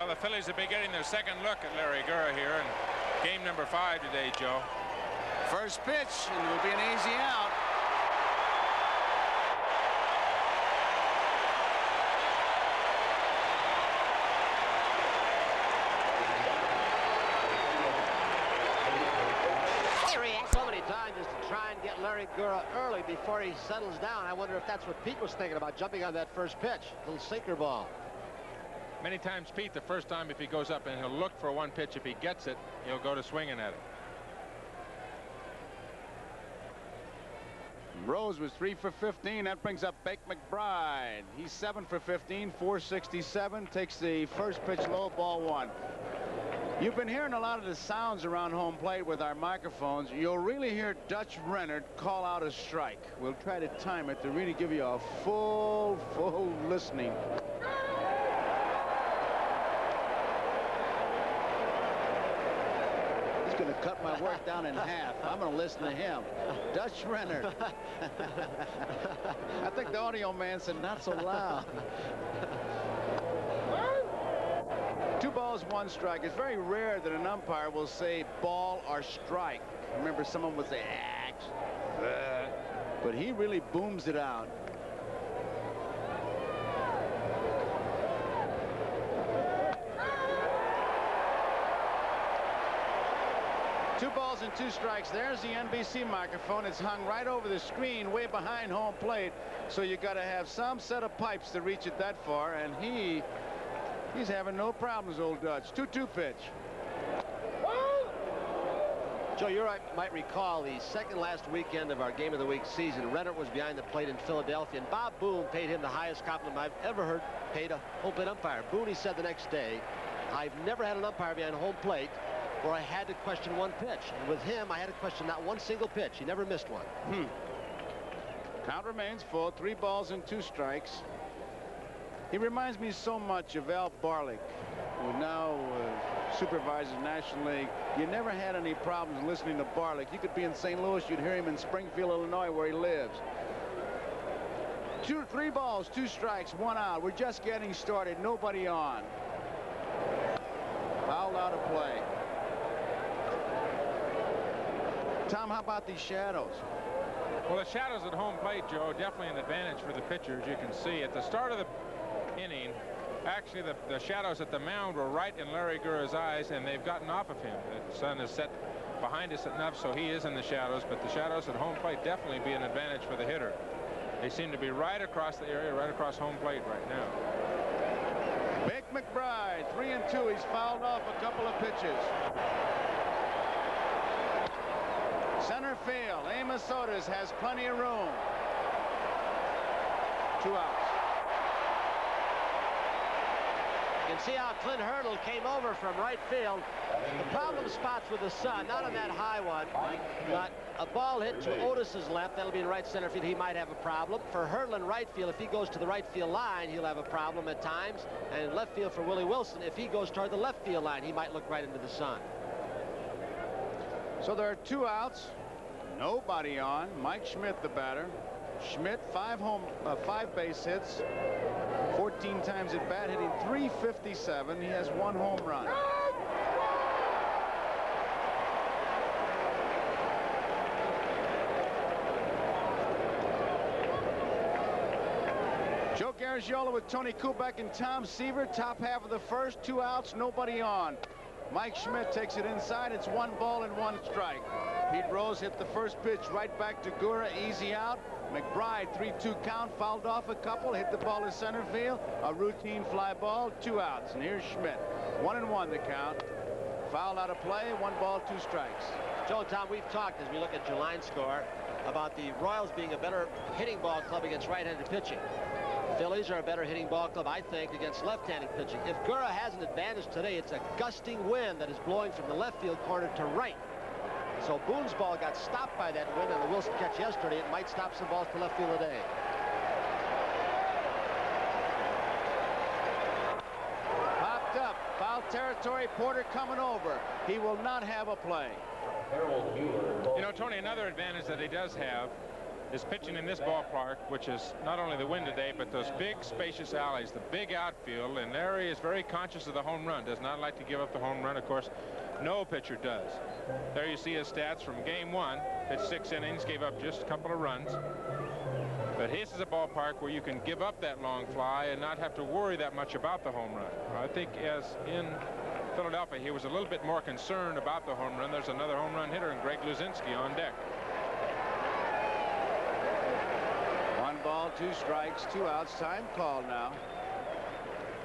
Well, the Phillies will be getting their second look at Larry Gurra here in game number 5 today, Joe. First pitch, and it will be an easy out. So many times is to try and get Larry Gurra early before he settles down. I wonder if that's what Pete was thinking about, jumping on that first pitch. Little sinker ball. Many times, Pete, the first time if he goes up and he'll look for one pitch. If he gets it, he'll go to swinging at it. Rose was 3 for 15. That brings up McBride. He's 7 for 15, 467. Takes the first pitch low, ball 1. You've been hearing a lot of the sounds around home plate with our microphones. You'll really hear Dutch Rennert call out a strike. We'll try to time it to really give you a full listening. He's going to cut my work down in half. I'm going to listen to him. Dutch Rennert. I think the audio man said not so loud. 2 balls, 1 strike. It's very rare that an umpire will say ball or strike. Remember, someone would say ax, but he really booms it out. Two balls and 2 strikes. There's the NBC microphone. It's hung right over the screen way behind home plate, so you got to have some set of pipes to reach it that far, and he's having no problems, old Dutch. 2-2 pitch. Joe, you might recall the second last weekend of our Game of the Week season. Rennert was behind the plate in Philadelphia, and Bob Boone paid him the highest compliment I've ever heard paid a home plate umpire. Boone, he said the next day, I've never had an umpire behind home plate where I had to question one pitch. And with him, I had to question not one single pitch. He never missed one. Count remains full. 3 balls and 2 strikes. He reminds me so much of Al Barlick, who now supervises National League. You never had any problems listening to Barlick. You could be in St. Louis, you'd hear him in Springfield, Illinois, where he lives. 3 balls, 2 strikes, 1 out. We're just getting started. Nobody on. Fouled out of play. Tom, how about these shadows? Well, the shadows at home plate, Joe, definitely an advantage for the pitchers. You can see at the start of the inning, actually the shadows at the mound were right in Larry Gurra's eyes, and they've gotten off of him. The sun is set behind us enough so he is in the shadows, but the shadows at home plate definitely be an advantage for the hitter. They seem to be right across the area, right across home plate right now. Big McBride, 3 and 2. He's fouled off a couple of pitches. Center field, Amos Otis has plenty of room. 2 outs. You can see how Clint Hurdle came over from right field. The problem spots with the sun, not on that high one, but a ball hit to Otis's left. That'll be in right center field. He might have a problem. For Hurdle in right field, if he goes to the right field line, he'll have a problem at times. And in left field for Willie Wilson, if he goes toward the left field line, he might look right into the sun. So there are 2 outs. Nobody on. Mike Schmidt, the batter. Schmidt, 5 base hits, 14 times at bat, hitting .357. He has 1 home run. Joe Garagiola with Tony Kubek and Tom Seaver. Top half of the first. 2 outs, nobody on. Mike Schmidt takes it inside. It's 1 ball and 1 strike. Pete Rose hit the first pitch right back to Gurra, easy out. McBride, 3-2 count, fouled off a couple, hit the ball to center field, a routine fly ball, 2 outs. And here's Schmidt, 1-1 the count. Fouled out of play, 1 ball, 2 strikes. Joe and Tom, we've talked as we look at your line score about the Royals being a better hitting ball club against right-handed pitching. Phillies are a better hitting ball club, I think, against left-handed pitching. If Gurra has an advantage today, it's a gusting wind that is blowing from the left field corner to right. So Boone's ball got stopped by that wind, and the Wilson catch yesterday, it might stop some balls to left field today. Popped up, foul territory, Porter coming over. He will not have a play. You know, Tony, another advantage that he does have is pitching in this ballpark, which is not only the wind today, but those big spacious alleys, the big outfield, and there he is very conscious of the home run, does not like to give up the home run. Of course, no pitcher does. There you see his stats from game 1. Pitched 6 innings, gave up just a couple of runs. But his is a ballpark where you can give up that long fly and not have to worry that much about the home run. I think as in Philadelphia, he was a little bit more concerned about the home run. There's another home run hitter, and Greg Luzinski on deck. 1 ball, 2 strikes, 2 outs. Time call now.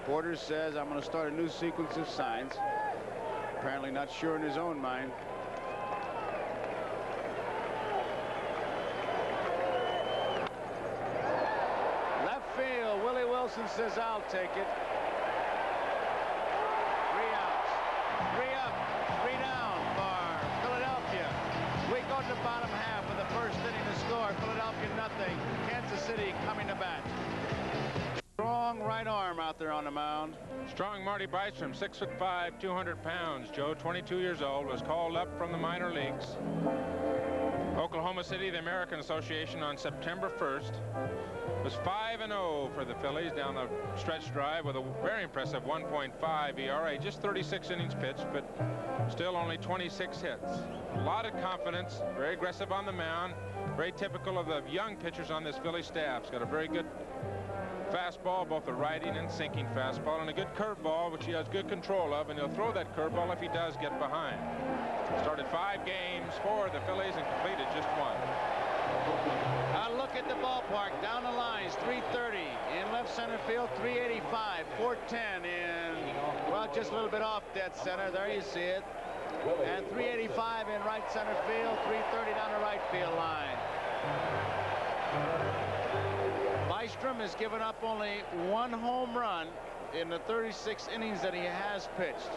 Porter says, I'm going to start a new sequence of signs. Apparently not sure in his own mind. Left field, Willie Wilson says, I'll take it. 3 outs. 3 up, 3 down for Philadelphia. We go to the bottom half of the first inning to score. Philadelphia nothing. Kansas City coming to bat. Strong right arm out there on the mound. Strong Marty Bystrom, 6'5", 200 pounds. Joe, 22 years old, was called up from the minor leagues. Oklahoma City, the American Association, on September 1st. Was 5-0 for the Phillies down the stretch drive with a very impressive 1.5 ERA. Just 36 innings pitched, but still only 26 hits. A lot of confidence, very aggressive on the mound. Very typical of the young pitchers on this Philly staff. He's got a very good fastball, both the riding and sinking fastball, and a good curveball, which he has good control of, and he'll throw that curveball if he does get behind. Started 5 games for the Phillies and completed just 1. A look at the ballpark. Down the lines, 330 in left center field, 385, 410 in, well, just a little bit off dead center. There you see it. And 385 in right center field, 330 down the right field line. Bystrom has given up only 1 home run in the 36 innings that he has pitched,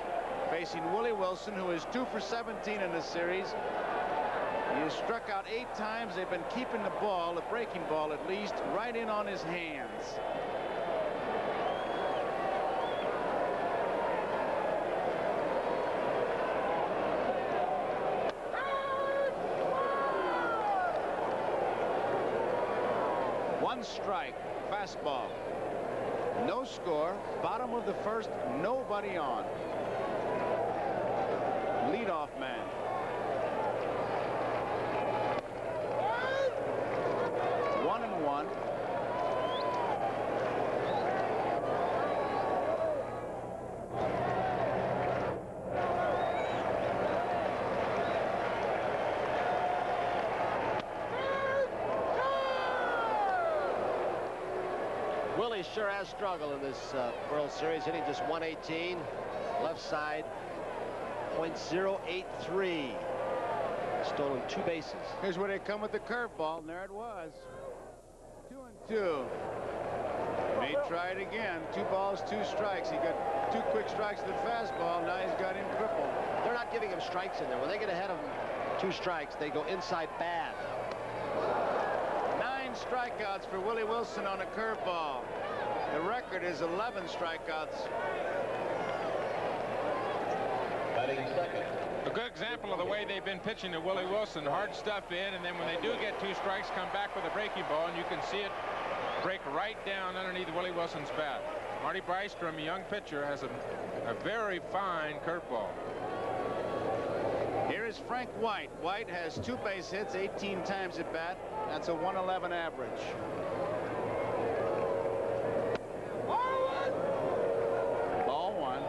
facing Willie Wilson, who is 2 for 17 in this series. He has struck out 8 times. They've been keeping the ball, the breaking ball at least, right in on his hands. Strike, fastball. No score. Bottom of the first, nobody on. Leadoff man. One and one. Willie sure has struggled in this World Series, hitting just 118. Left side, .083. Stolen 2 bases. Here's where they come with the curveball, and there it was. 2-2. May try it again. 2 balls, 2 strikes. He got 2 quick strikes to the fastball. Now he's got him crippled. They're not giving him strikes in there. When they get ahead of him, 2 strikes, they go inside bad. 9 strikeouts for Willie Wilson on a curveball. The record is 11 strikeouts. A good example of the way they've been pitching to Willie Wilson. Hard stuff in, and then when they do get 2 strikes, come back with a breaking ball, and you can see it break right down underneath Willie Wilson's bat. Marty Bystrom, a young pitcher, has a very fine curveball. Here is Frank White. White has 2 base hits, 18 times at bat. That's a 111 average. Ball 1.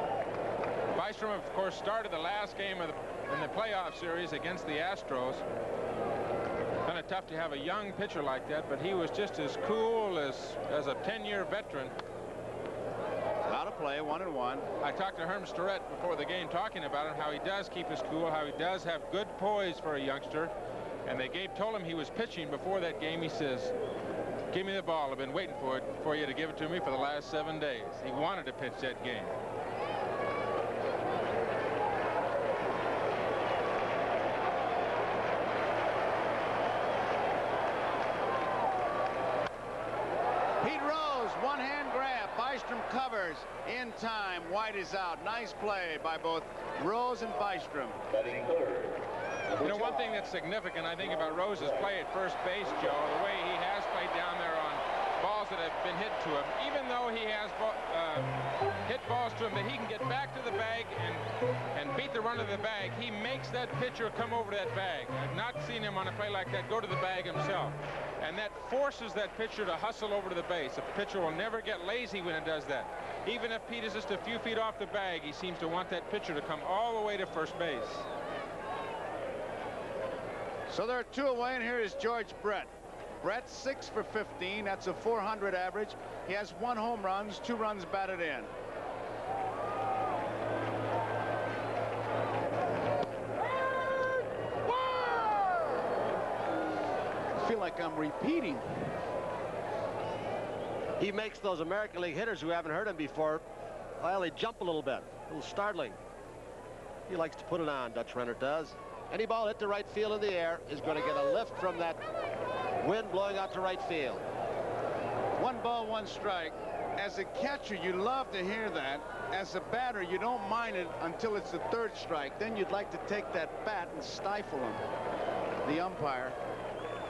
Bystrom, of course, started the last game in the playoff series against the Astros. Kind of tough to have a young pitcher like that, but he was just as cool as a 10-year veteran. Out of play, 1-1. I talked to Herm Starrett before the game, talking about him, how he does keep his cool, how he does have good poise for a youngster. And they told him he was pitching before that game. He says, "Give me the ball. I've been waiting for you to give it to me for the last 7 days." He wanted to pitch that game. Pete Rose, one-hand grab. Bystrom covers in time. White is out. Nice play by both Rose and Bystrom. Batting third, You know, one thing that's significant, I think, about Rose's play at first base, Joe, the way he has played down there on balls that have been hit to him, even though he has hit balls to him that he can get back to the bag and beat the run of the bag, he makes that pitcher come over to that bag. I've not seen him on a play like that go to the bag himself. And that forces that pitcher to hustle over to the base. A pitcher will never get lazy when it does that. Even if Pete is just a few feet off the bag, he seems to want that pitcher to come all the way to first base. So there are 2 away, and here is George Brett. Brett 6 for 15. That's a 400 average. He has 1 home run, 2 runs batted in. I feel like I'm repeating. He makes those American League hitters who haven't heard him before, well, they jump a little bit. A little startling. He likes to put it on, Dutch Renner does. Any ball hit to right field in the air is going to get a lift from that wind blowing out to right field. 1 ball, 1 strike. As a catcher, you love to hear that. As a batter, you don't mind it until it's the 3rd strike. Then you'd like to take that bat and stifle him, the umpire.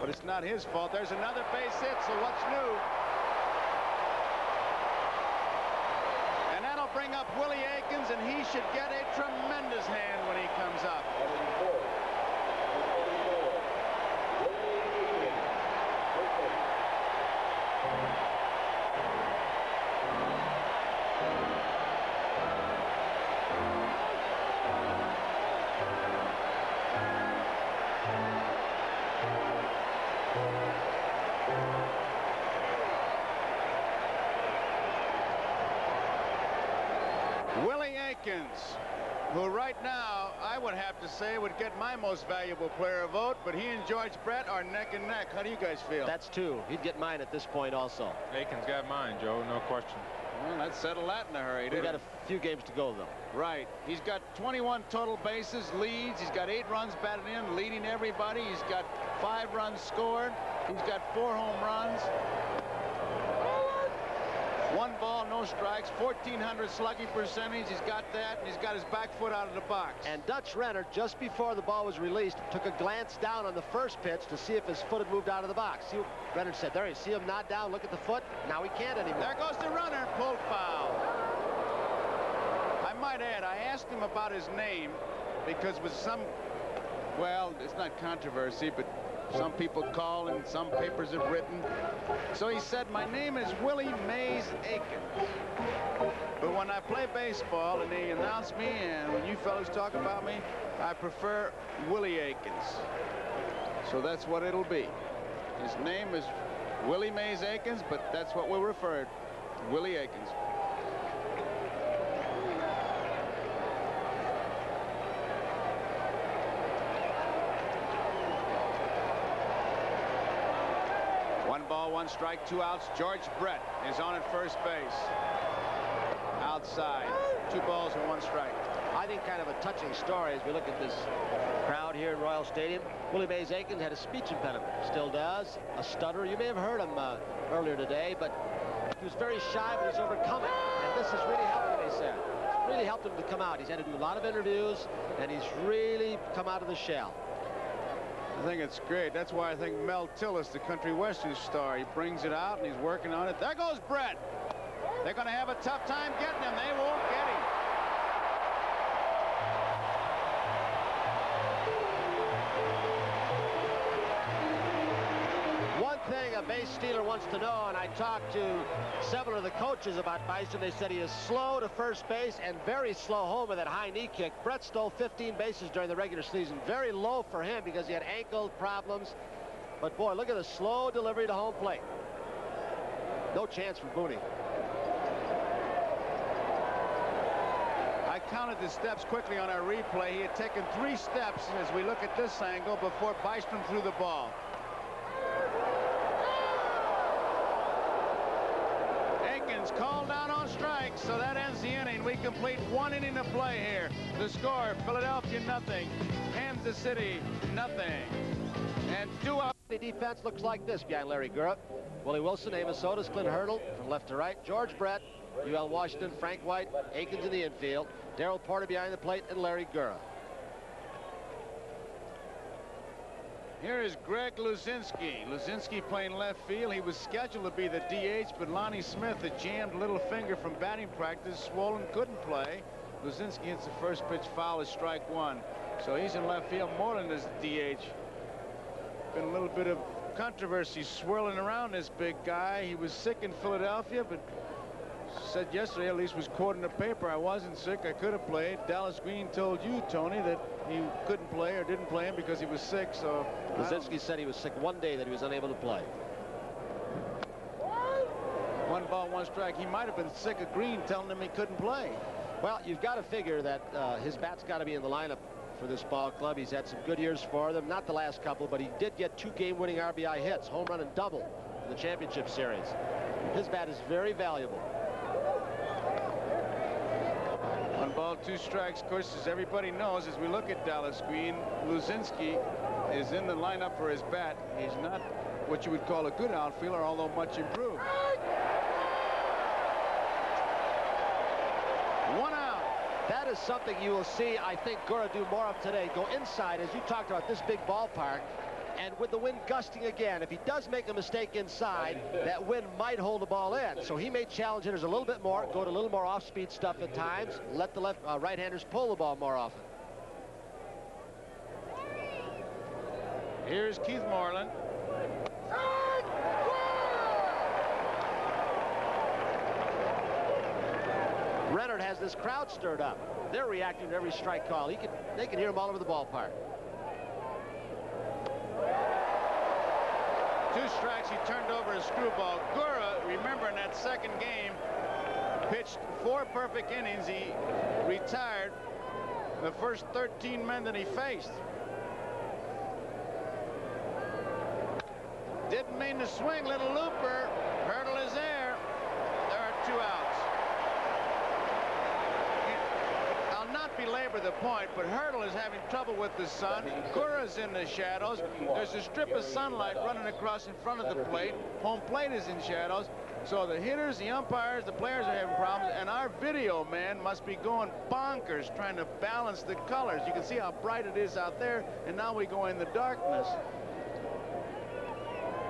But it's not his fault. There's another base hit, so what's new? And that'll bring up Willie Aikens, and he should get a tremendous hand when he comes up. Willie Aikens, who right now I would have to say would get my most valuable player vote, but he and George Brett are neck and neck. How do you guys feel? That's 2. He'd get mine at this point also. Aikens got mine, Joe, no question. Well, let's settle that in a hurry. We've got a few games to go, though. Right. He's got 21 total bases, leads. He's got 8 runs batted in, leading everybody. He's got 5 runs scored. He's got 4 home runs. 1 ball, no strikes, 1,400 slugging percentage. He's got that, and he's got his back foot out of the box. And Dutch Renner, just before the ball was released, took a glance down on the first pitch to see if his foot had moved out of the box. See what Renner said, there, you see him nod down, look at the foot. Now he can't anymore. There goes the runner, pulled foul. I might add, I asked him about his name because with some, well, it's not controversy, but some people call and some papers have written. So he said, my name is Willie Mays Aikens. But when I play baseball and they announce me and when you fellas talk about me, I prefer Willie Aikens. So that's what it'll be. His name is Willie Mays Aikens, but that's what we'll refer to, Willie Aikens. Ball, 1 strike, 2 outs. George Brett is on at first base. Outside. 2 balls and 1 strike. I think kind of a touching story as we look at this crowd here in Royal Stadium. Willie Mays Aikens had a speech impediment. Still does. A stutter. You may have heard him earlier today, but he was very shy, but he's overcome it. And this has really helped him, he said. It's really helped him to come out. He's had to do a lot of interviews, and he's really come out of the shell. I think it's great. That's why I think Mel Tillis, the country western star, he brings it out and he's working on it. There goes Brett. They're going to have a tough time getting him. They won't get him. One thing a base stealer wants to know, and I talked to several of the coaches about Bison, they said he is slow to first base and very slow home with that high knee kick. Brett stole 15 bases during the regular season. Very low for him because he had ankle problems. But boy, look at the slow delivery to home plate. No chance for Booney. I counted the steps quickly on our replay. He had taken 3 steps as we look at this angle before Bystrom threw the ball. Aikens called down on strikes, so that ends the inning. We complete 1 inning of play here. The score, Philadelphia nothing, Kansas City nothing. And 2 out. The defense looks like this behind Larry Gura. Willie Wilson, Amos Otis, Clint Hurdle from left to right, George Brett, UL Washington, Frank White, Aikens in the infield, Darrell Porter behind the plate, and Larry Gura. Here is Greg Luzinski. Luzinski playing left field. He was scheduled to be the DH, but Lonnie Smith, a jammed little finger from batting practice, swollen, couldn't play. Luzinski hits the first pitch foul as strike one. So he's in left field. Moreland is the DH. Been a little bit of controversy swirling around this big guy. He was sick in Philadelphia, but said yesterday, at least was quoted in the paper, I wasn't sick, I could have played. Dallas Green told you, Tony, that he couldn't play or didn't play him because he was sick. So Luzinski said he was sick one day, that he was unable to play. 1 ball, 1 strike. He might have been sick of Green telling him he couldn't play. Well, you've got to figure that his bat's got to be in the lineup for this ball club. He's had some good years for them, not the last couple, but he did get 2 game-winning RBI hits, home run and double in the championship series. His bat is very valuable. 1 ball, 2 strikes. Of course, as everybody knows, as we look at Dallas Green, Luzinski is in the lineup for his bat. He's not what you would call a good outfielder, although much improved. 1 out. That is something you will see, I think, Gura do more of today. Go inside, as you talked about, this big ballpark. And with the wind gusting again, if he does make a mistake inside, that wind might hold the ball in. So he may challenge hitters a little bit more, go to a little more off-speed stuff at times, let the right-handers pull the ball more often. Here's Keith Moreland. Renard has this crowd stirred up. They're reacting to every strike call. They can hear him all over the ballpark. 2 strikes. He turned over a screwball. Gura, remember in that second game, pitched 4 perfect innings. He retired the first 13 men that he faced. Didn't mean to swing. Little looper. Hurdle is there. There are 2 outs. I'll not belabor the point, but Hurdle is having trouble with the sun. Gura's in the shadows. There's a strip of sunlight running across in front of the plate. Home plate is in shadows. So the hitters, the umpires, the players are having problems, and our video man must be going bonkers trying to balance the colors. You can see how bright it is out there, and now we go in the darkness.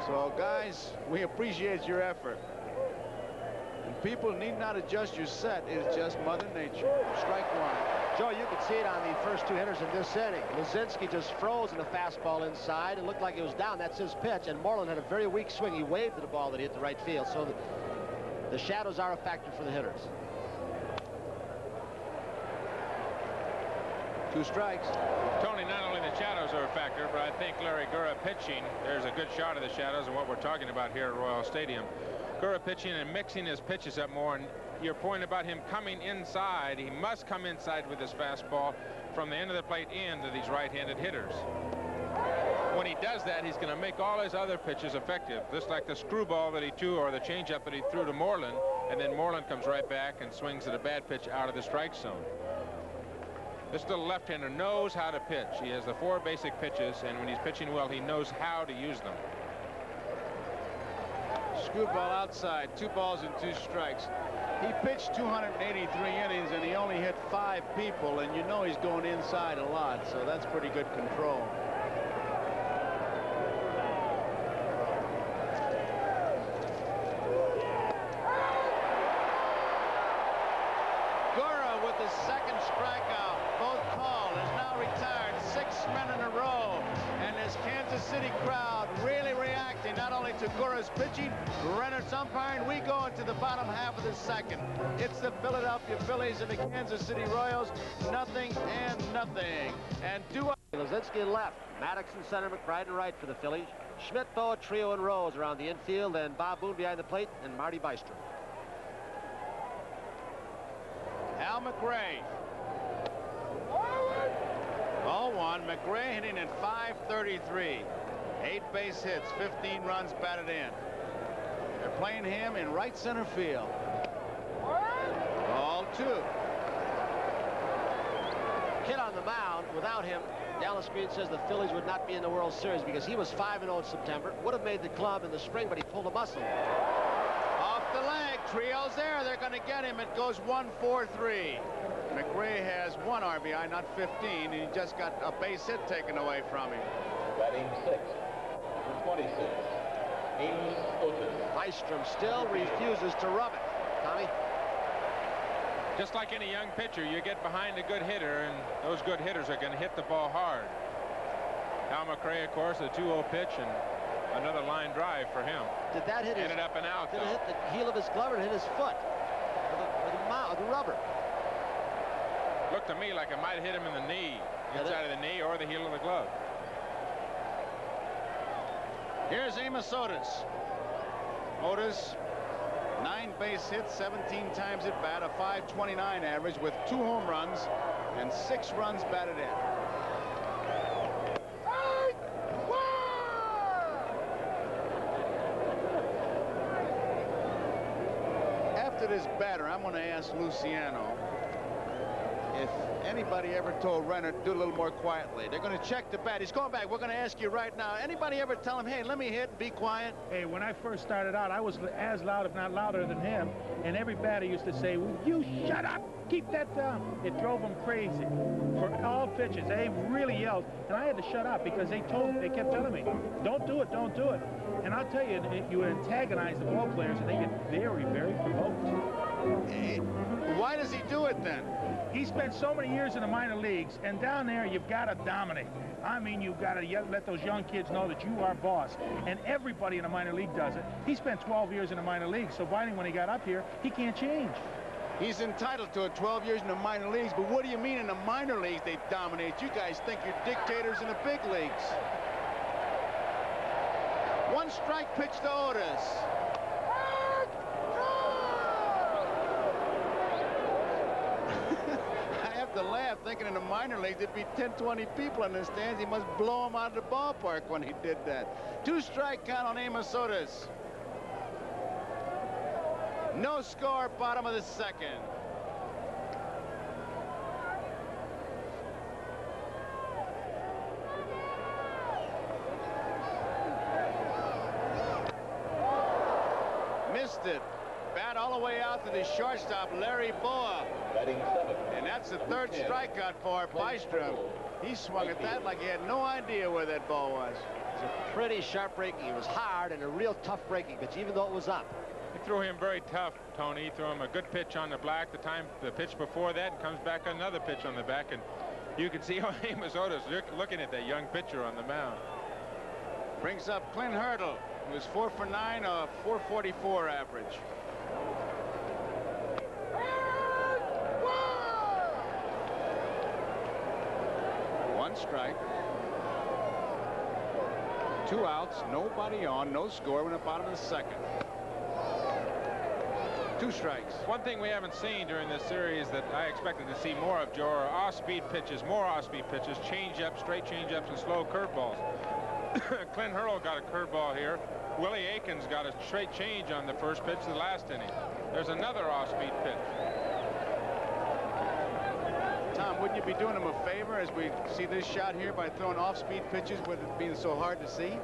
So guys, we appreciate your effort. And people need not adjust your set. It's just Mother Nature. Strike one. Joe, you can see it on the first 2 hitters in this inning. Luzinski just froze in a fastball inside. It looked like it was down. That's his pitch. And Moreland had a very weak swing. He waved at the ball that hit the right field. So the shadows are a factor for the hitters. 2 strikes. Tony, not only the shadows are a factor, but I think Larry Gura pitching, there's a good shot of the shadows and what we're talking about here at Royal Stadium. Gura pitching and mixing his pitches up more, and your point about him coming inside, he must come inside with his fastball from the end of the plate into these right-handed hitters. When he does that, he's going to make all his other pitches effective, just like the screwball that he threw or the changeup that he threw to Moreland, and then Moreland comes right back and swings at a bad pitch out of the strike zone. This little left-hander knows how to pitch. He has the 4 basic pitches, and when he's pitching well, he knows how to use them. Screwball outside. 2 balls and 2 strikes. He pitched 283 innings, and he only hit 5 people, and you know he's going inside a lot, so that's pretty good control. Gura with the 2nd strikeout. Both called. Is now retired. 6 men in a row, and this Kansas City crowd really reacting not only to Gura's pitching, Renard's umpiring. We go into the bottom half of the 2nd. It's the Philadelphia Phillies and the Kansas City Royals. Nothing and nothing. And Luzinski in left, Maddox in center, McBride in right for the Phillies. Schmidt, Boa, Trio, and Rose around the infield, and Bob Boone behind the plate, and Marty Bystrom. Al McRae. 0-1. McRae hitting at .533. 8 base hits, 15 runs batted in. They're playing him in right center field. Ball 2. Kid on the mound. Without him, Dallas Green says the Phillies would not be in the World Series because he was 5-0 in September. Would have made the club in the spring, but he pulled a muscle. Off the leg. Trio's there. They're going to get him. It goes 1-4-3. McBride has 1 RBI, not 15, and he just got a base hit taken away from him. Batting 6th, number 26, Amos Otis. Bystrom still refuses to rub it. Tommy? Just like any young pitcher, you get behind a good hitter, and those good hitters are going to hit the ball hard. Al McRae, of course, a 2-0 pitch and another line drive for him. Did that hit Ended up and out, did it hit the heel of his glove or hit his foot? Or the rubber? Looked to me like it might have hit him in the knee, inside of the knee or the heel of the glove. Here's Amos Otis. Otis, 9 base hits, 17 times at bat, a .529 average with 2 home runs and 6 runs batted in. After this batter, I'm going to ask Luciano if anybody ever told Renner to do a little more quietly. They're going to check the bat. He's going back. We're going to ask you right now. Anybody ever tell him, hey, let me hit and be quiet? Hey, when I first started out, I was as loud, if not louder than him. And every batter used to say, "Will you shut up? Keep that down." It drove him crazy. For all pitches, they really yelled. And I had to shut up because they kept telling me, don't do it, don't do it. And I'll tell you, you antagonize the ball players and they get very, very provoked. Hey, why does he do it then? He spent so many years in the minor leagues, and down there you've got to dominate. I mean, you've got to let those young kids know that you are boss. And everybody in the minor league does it. He spent 12 years in the minor leagues, so finally when he got up here, he can't change. He's entitled to it, 12 years in the minor leagues, but what do you mean in the minor leagues they dominate? You guys think you're dictators in the big leagues. 1 strike pitch to Otis. I have to laugh thinking in the minor leagues there'd be 10, 20 people in the stands. He must blow them out of the ballpark when he did that. 2-strike count on Amos Otis. No score, bottom of the 2nd. Missed it. Bat all the way out to the shortstop, Larry Boa. Batting 7th. And that's the 3rd strikeout for Bystrom. He swung at that like he had no idea where that ball was. It was a pretty sharp breaking. It was hard and a real tough breaking pitch, even though it was up. He threw him very tough, Tony. He threw him a good pitch on the black. The pitch before that, and comes back another pitch on the back, and you can see how Amos Otis looking at that young pitcher on the mound. Brings up Clint Hurdle, who was 4 for 9, a .444 average. One strike. 2 outs, nobody on, no score in the bottom of the 2nd. 2 strikes. One thing we haven't seen during this series that I expected to see more of, Joe, are off-speed pitches, more off-speed pitches, change-ups, straight change-ups, and slow curveballs. Clint Hurdle got a curveball here. Willie Aikens got a straight change on the first pitch of the last inning. There's another off-speed pitch. Tom, wouldn't you be doing him a favor as we see this shot here by throwing off-speed pitches with it being so hard to see?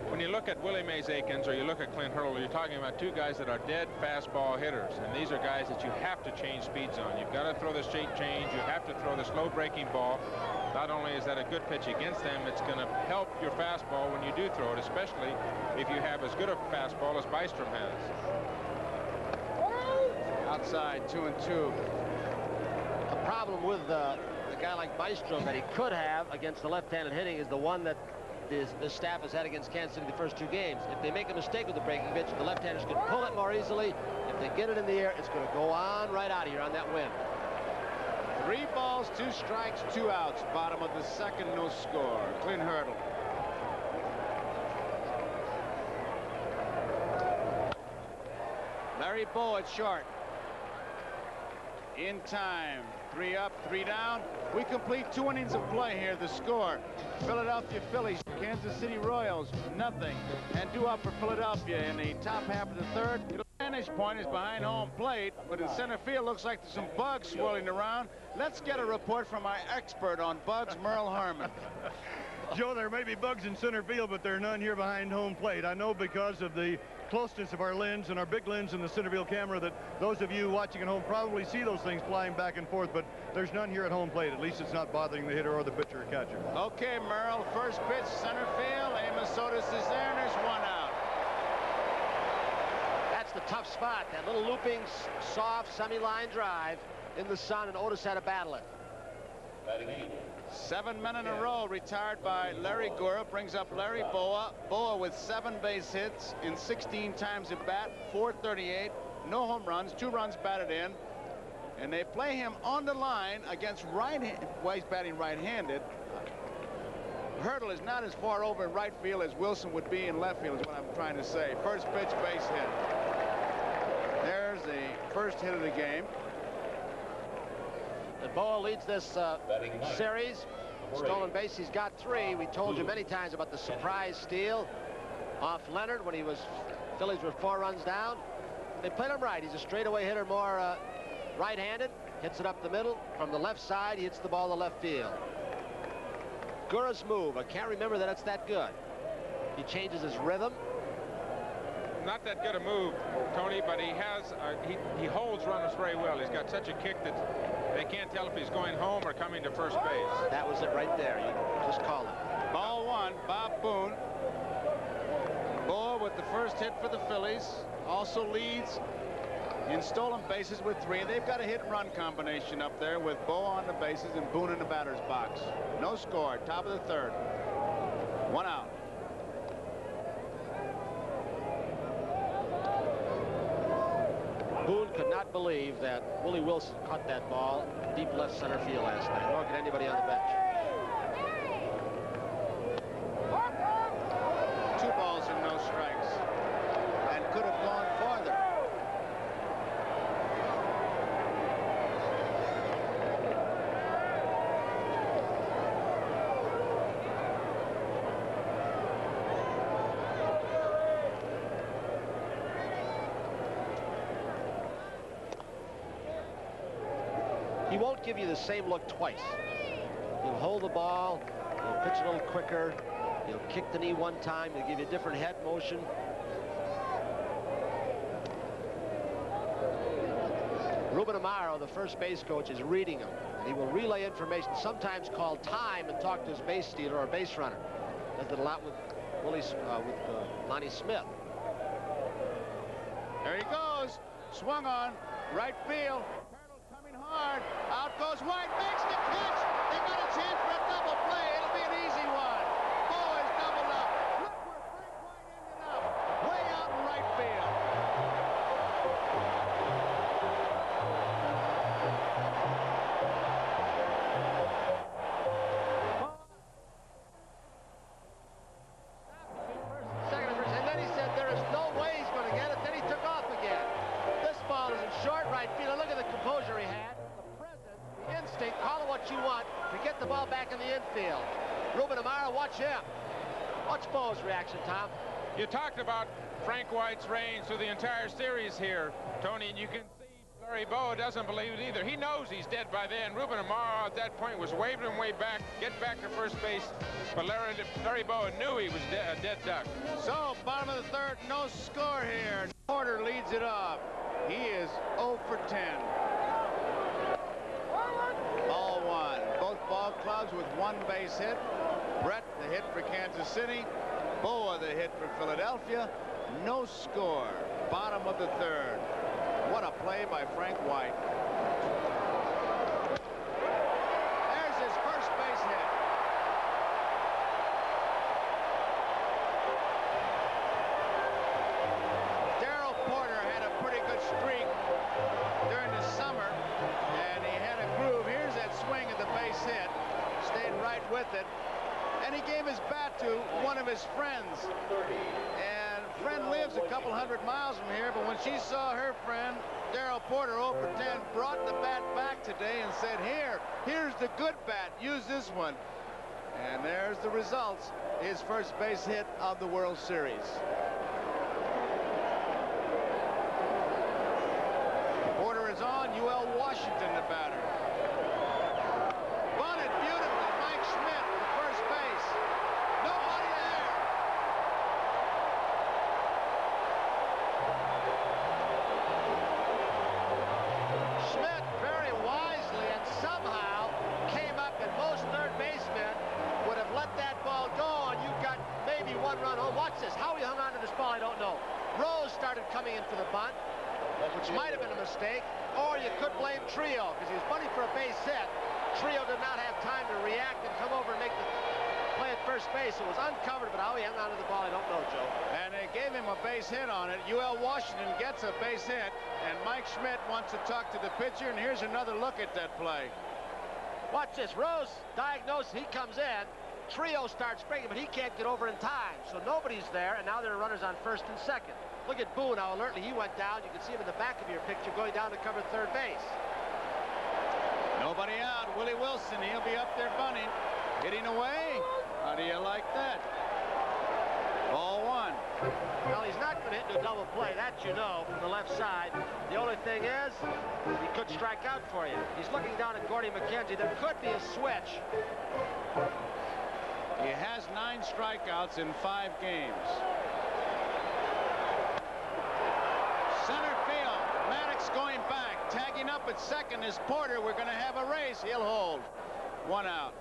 When you look at Willie Mays Aikens or you look at Clint Hurdle, you're talking about 2 guys that are dead fastball hitters, and these are guys that you have to change speeds on. You've got to throw the straight change. You have to throw the slow breaking ball. Not only is that a good pitch against them, it's going to help your fastball when you do throw it, especially if you have as good a fastball as Bystrom has. Outside, 2-2. The problem with a guy like Bystrom that he could have against the left-handed hitting is the one that the staff has had against Kansas City the first 2 games. If they make a mistake with the breaking pitch, the left-handers can pull it more easily. If they get it in the air, it's going to go on right out of here on that wind. 3 balls, 2 strikes, 2 outs. Bottom of the 2nd, no score. Clint Hurdle. Larry Boa at short. In time. 3 up, 3 down. We complete 2 innings of play here. The score: Philadelphia Phillies, Kansas City Royals, 0. And due up for Philadelphia in the top half of the 3rd. The vantage point is behind home plate, but in center field looks like there's some bugs swirling around. Let's get a report from our expert on bugs, Merle Harmon. Joe, there may be bugs in center field, but there are none here behind home plate. I know because of the closeness of our lens and our big lens in the center field camera that those of you watching at home probably see those things flying back and forth, but there's none here at home plate. At least it's not bothering the hitter or the pitcher or catcher. Okay, Merrill, first pitch, center field. Amos Otis is there, and there's one out. That's the tough spot. That little looping, soft, semi-line drive in the sun, and Otis had to battle it. 7 men in a row retired by Larry Gura. Brings up Larry Boa. Boa with 7 base hits in 16 times at bat, 438, no home runs, 2 runs batted in. And they play him on the line against well, he's batting right-handed. Hurdle is not as far over in right field as Wilson would be in left field, is what I'm trying to say. First pitch, base hit. There's the first hit of the game. And Boa leads this series. Stolen base, he's got 3. We told you many times about the surprise steal off Leonard when Phillies were 4 runs down. They played him right. He's a straightaway hitter, more right-handed. Hits it up the middle. From the left side, he hits the ball to left field. Gura's move, I can't remember that it's that good. He changes his rhythm. Not that good a move, Tony, but he has he holds runners very well. He's got such a kick that they can't tell if he's going home or coming to first base. That was it right there. You just called it. Ball 1, Bob Boone. Boa with the first hit for the Phillies. Also leads in stolen bases with 3. They've got a hit-and-run combination up there with Boa on the bases and Boone in the batter's box. No score. Top of the 3rd. 1 out. Boone could not believe that Willie Wilson caught that ball deep left center field last night, nor could anybody on the bench. 2 balls and no strikes, and could have gone farther. He won't give you the same look twice. He'll hold the ball, he'll pitch a little quicker, he'll kick the knee one time, he'll give you a different head motion. Ruben Amaro, the first base coach, is reading him, and he will relay information, sometimes call time and talk to his base stealer or base runner. Does it a lot with Lonnie Schmidt. There he goes. Swung on. Right field. Hard. Out goes White, makes the catch. They got a chance for a double play. It'll be an easy one. Boa is doubled up. Look where Frank White ended up. Way out in right field. Second, and then he said there is no way he's going to get it. Then he took off again. This ball is in short right field. Look at the composure he had. Instinct, call it what you want, to get the ball back in the infield. Ruben Amaro, watch him. Watch Boa's reaction, Tom. You talked about Frank White's range through the entire series here, Tony, and you can see Larry Boa doesn't believe it either. He knows he's dead by then. Ruben Amaro at that point was waving him way back, get back to first base, but Larry Boa knew he was a dead duck. So, bottom of the 3rd, no score here. Porter leads it off. He is 0 for 10. Ball 1. Both ball clubs with 1 base hit. Brett, the hit for Kansas City. Boa, the hit for Philadelphia. No score. Bottom of the 3rd. What a play by Frank White. There's his first base hit. Darrell Porter had a pretty good streak during the summer, and he had a groove. Here's that swing at the base hit. Stayed right with it. And he gave his bat to one of his friends. And friend lives a couple 100 miles from here, but when she saw her friend, Darrell Porter, 0 for 10, brought the bat back today and said, here's the good bat. Use this one. And there's the results. His first base hit of the World Series. Porter is on. UL Washington, the batter. Bunted beautifully. Mike Schmidt to first base. Nobody there. coming in for the bunt, which might have been a mistake, or you could blame Trio because he was bunting for a base hit. Trio did not have time to react and come over and make the play at first base. It was uncovered, but how he hung onto the ball, I don't know, Joe. And they gave him a base hit on it. UL Washington gets a base hit, and Mike Schmidt wants to talk to the pitcher, and here's another look at that play. Watch this. Rose diagnosed. He comes in. Trio starts springing, but he can't get over in time. So nobody's there, and now there are runners on first and second. Look at Boone, how alertly he went down. You can see him in the back of your picture going down to cover third base. Nobody out. Willie Wilson, he'll be up there bunting. Hitting away. How do you like that? Ball one. Well, he's not going to hit into a double play. That you know from the left side. The only thing is, he could strike out for you. He's looking down at Gordy McKenzie. There could be a switch. He has 9 strikeouts in 5 games. Center field. Maddox going back. Tagging up at second is Porter. We're going to have a race. He'll hold. 1 out.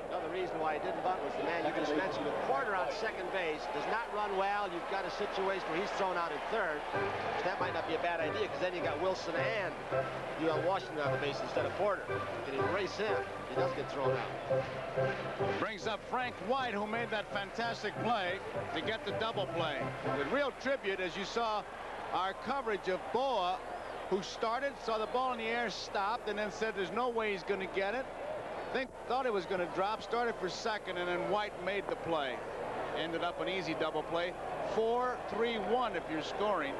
Another reason why he didn't bunt was the man you just mentioned. With Porter on second base, does not run well. You've got a situation where he's thrown out at third. So that might not be a bad idea, because then you got Wilson and UL Washington on the base instead of Porter. You can erase him. He does get thrown out. Brings up Frank White, who made that fantastic play to get the double play. With real tribute, as you saw our coverage of Boa, who started, saw the ball in the air, stopped, and then said there's no way he's going to get it. Thought it was going to drop, started for second, and then White made the play. Ended up an easy double play. 4-3-1 if you're scoring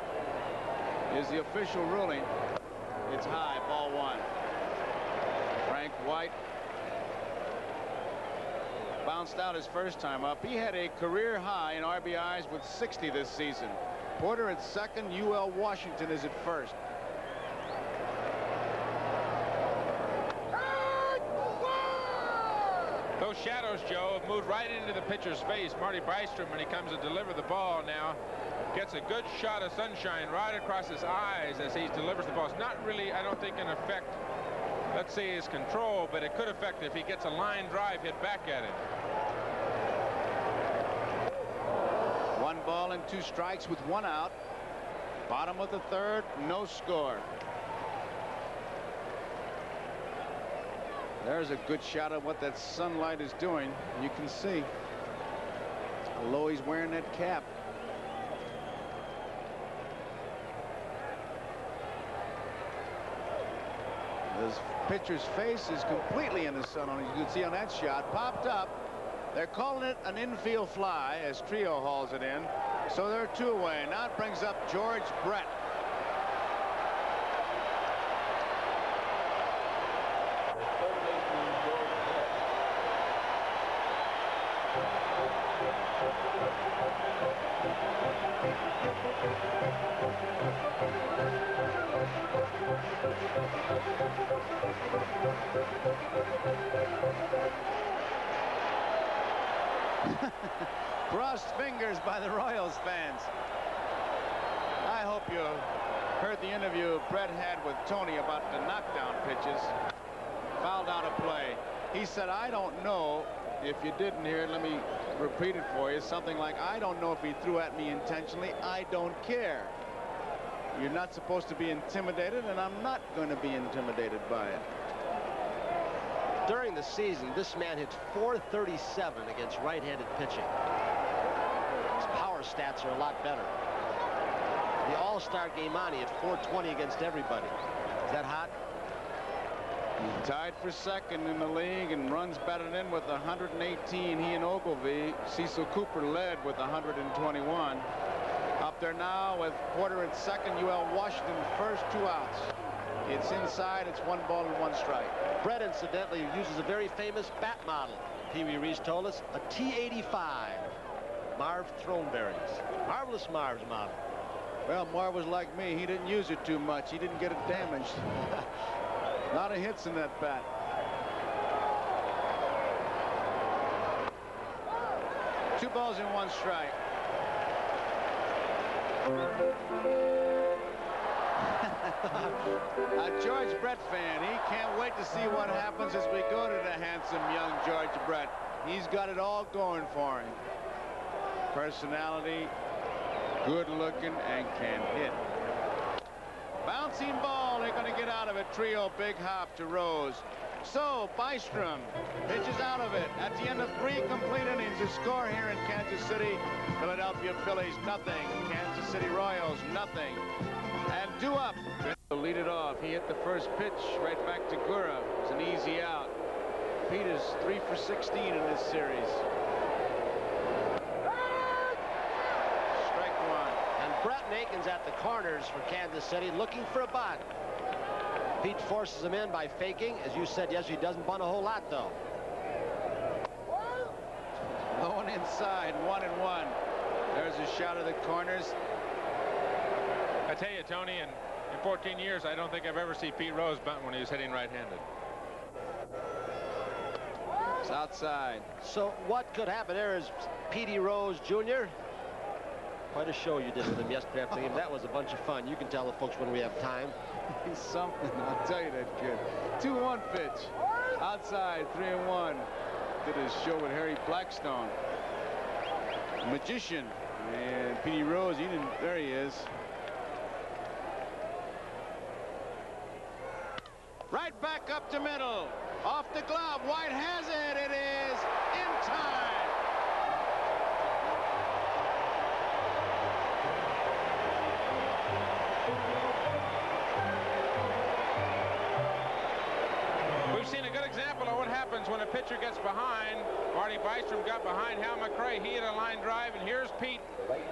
is the official ruling. It's high, ball 1. Frank White bounced out his first time up. He had a career high in RBIs with 60 this season. Porter at second, UL Washington is at first. Those shadows, Joe, have moved right into the pitcher's face. Marty Bystrom, when he comes to deliver the ball now, gets a good shot of sunshine right across his eyes as he delivers the ball. It's not really, I don't think, an effect, let's say, his control, but it could affect if he gets a line drive hit back at him. 1 ball and 2 strikes with 1 out. Bottom of the third, no score. There's a good shot of what that sunlight is doing. You can see how low he's wearing that cap. His pitcher's face is completely in the sun. You can see on that shot, popped up. They're calling it an infield fly as Trio hauls it in. So they're 2 away. Now it brings up George Brett. Crossed fingers by the Royals fans. I hope you heard the interview Brett had with Tony about the knockdown pitches. Fouled out a play. He said, I don't know. If you didn't hear it, let me repeat it for you. Something like, I don't know if he threw at me intentionally. I don't care. You're not supposed to be intimidated, and I'm not going to be intimidated by it. During the season, this man hit .437 against right-handed pitching. His power stats are a lot better. The All-Star game on, he hit .420 against everybody. Is that hot? Tied for second in the league and runs batted in with 118. He and Ogilvie. Cecil Cooper led with 121. Up there now with Porter at second. UL Washington first, 2 outs. It's inside. It's 1 ball and 1 strike. Brett, incidentally, uses a very famous bat model. Pee Wee Reese told us, a T-85. Marv Throneberry's. Marvelous Marv's model. Well, Marv was like me. He didn't use it too much. He didn't get it damaged. A lot of hits in that bat. Two balls and 1 strike. A George Brett fan. He can't wait to see what happens as we go to the handsome young George Brett. He's got it all going for him. Personality, Good looking and can hit. Bouncing ball. They're going to get out of it. Trio big hop to Rose. So Bystrom pitches out of it. At the end of 3 complete innings, the score here in Kansas City. Philadelphia Phillies nothing. Kansas City Royals nothing. And 2 up. He'll lead it off. He hit the first pitch right back to Gura. It was an easy out. Pete is 3 for 16 in this series. Strike 1. And Brett Aiken's at the corners for Kansas City looking for a bunt. Pete forces him in by faking. As you said, yes, he doesn't bunt a whole lot, though. Low and inside, 1-1. There's a shot of the corners. I tell you, Tony, in 14 years, I don't think I've ever seen Pete Rose bunt when he was hitting right-handed. It's outside. So what could happen there is Petey Rose Jr. Quite a show you did with him yesterday afternoon. That was a bunch of fun. You can tell the folks when we have time. He's something, I'll tell you that kid. 2-1 pitch. Outside, 3-1. Did his show with Harry Blackstone. Magician. And Petey Rose, there he is. Right back up to middle. Off the glove. White has it. It is in time. We've seen a good example of what happens when a pitcher gets behind. Marty Bystrom got behind Hal McRae. He hit a line drive, and here's Pete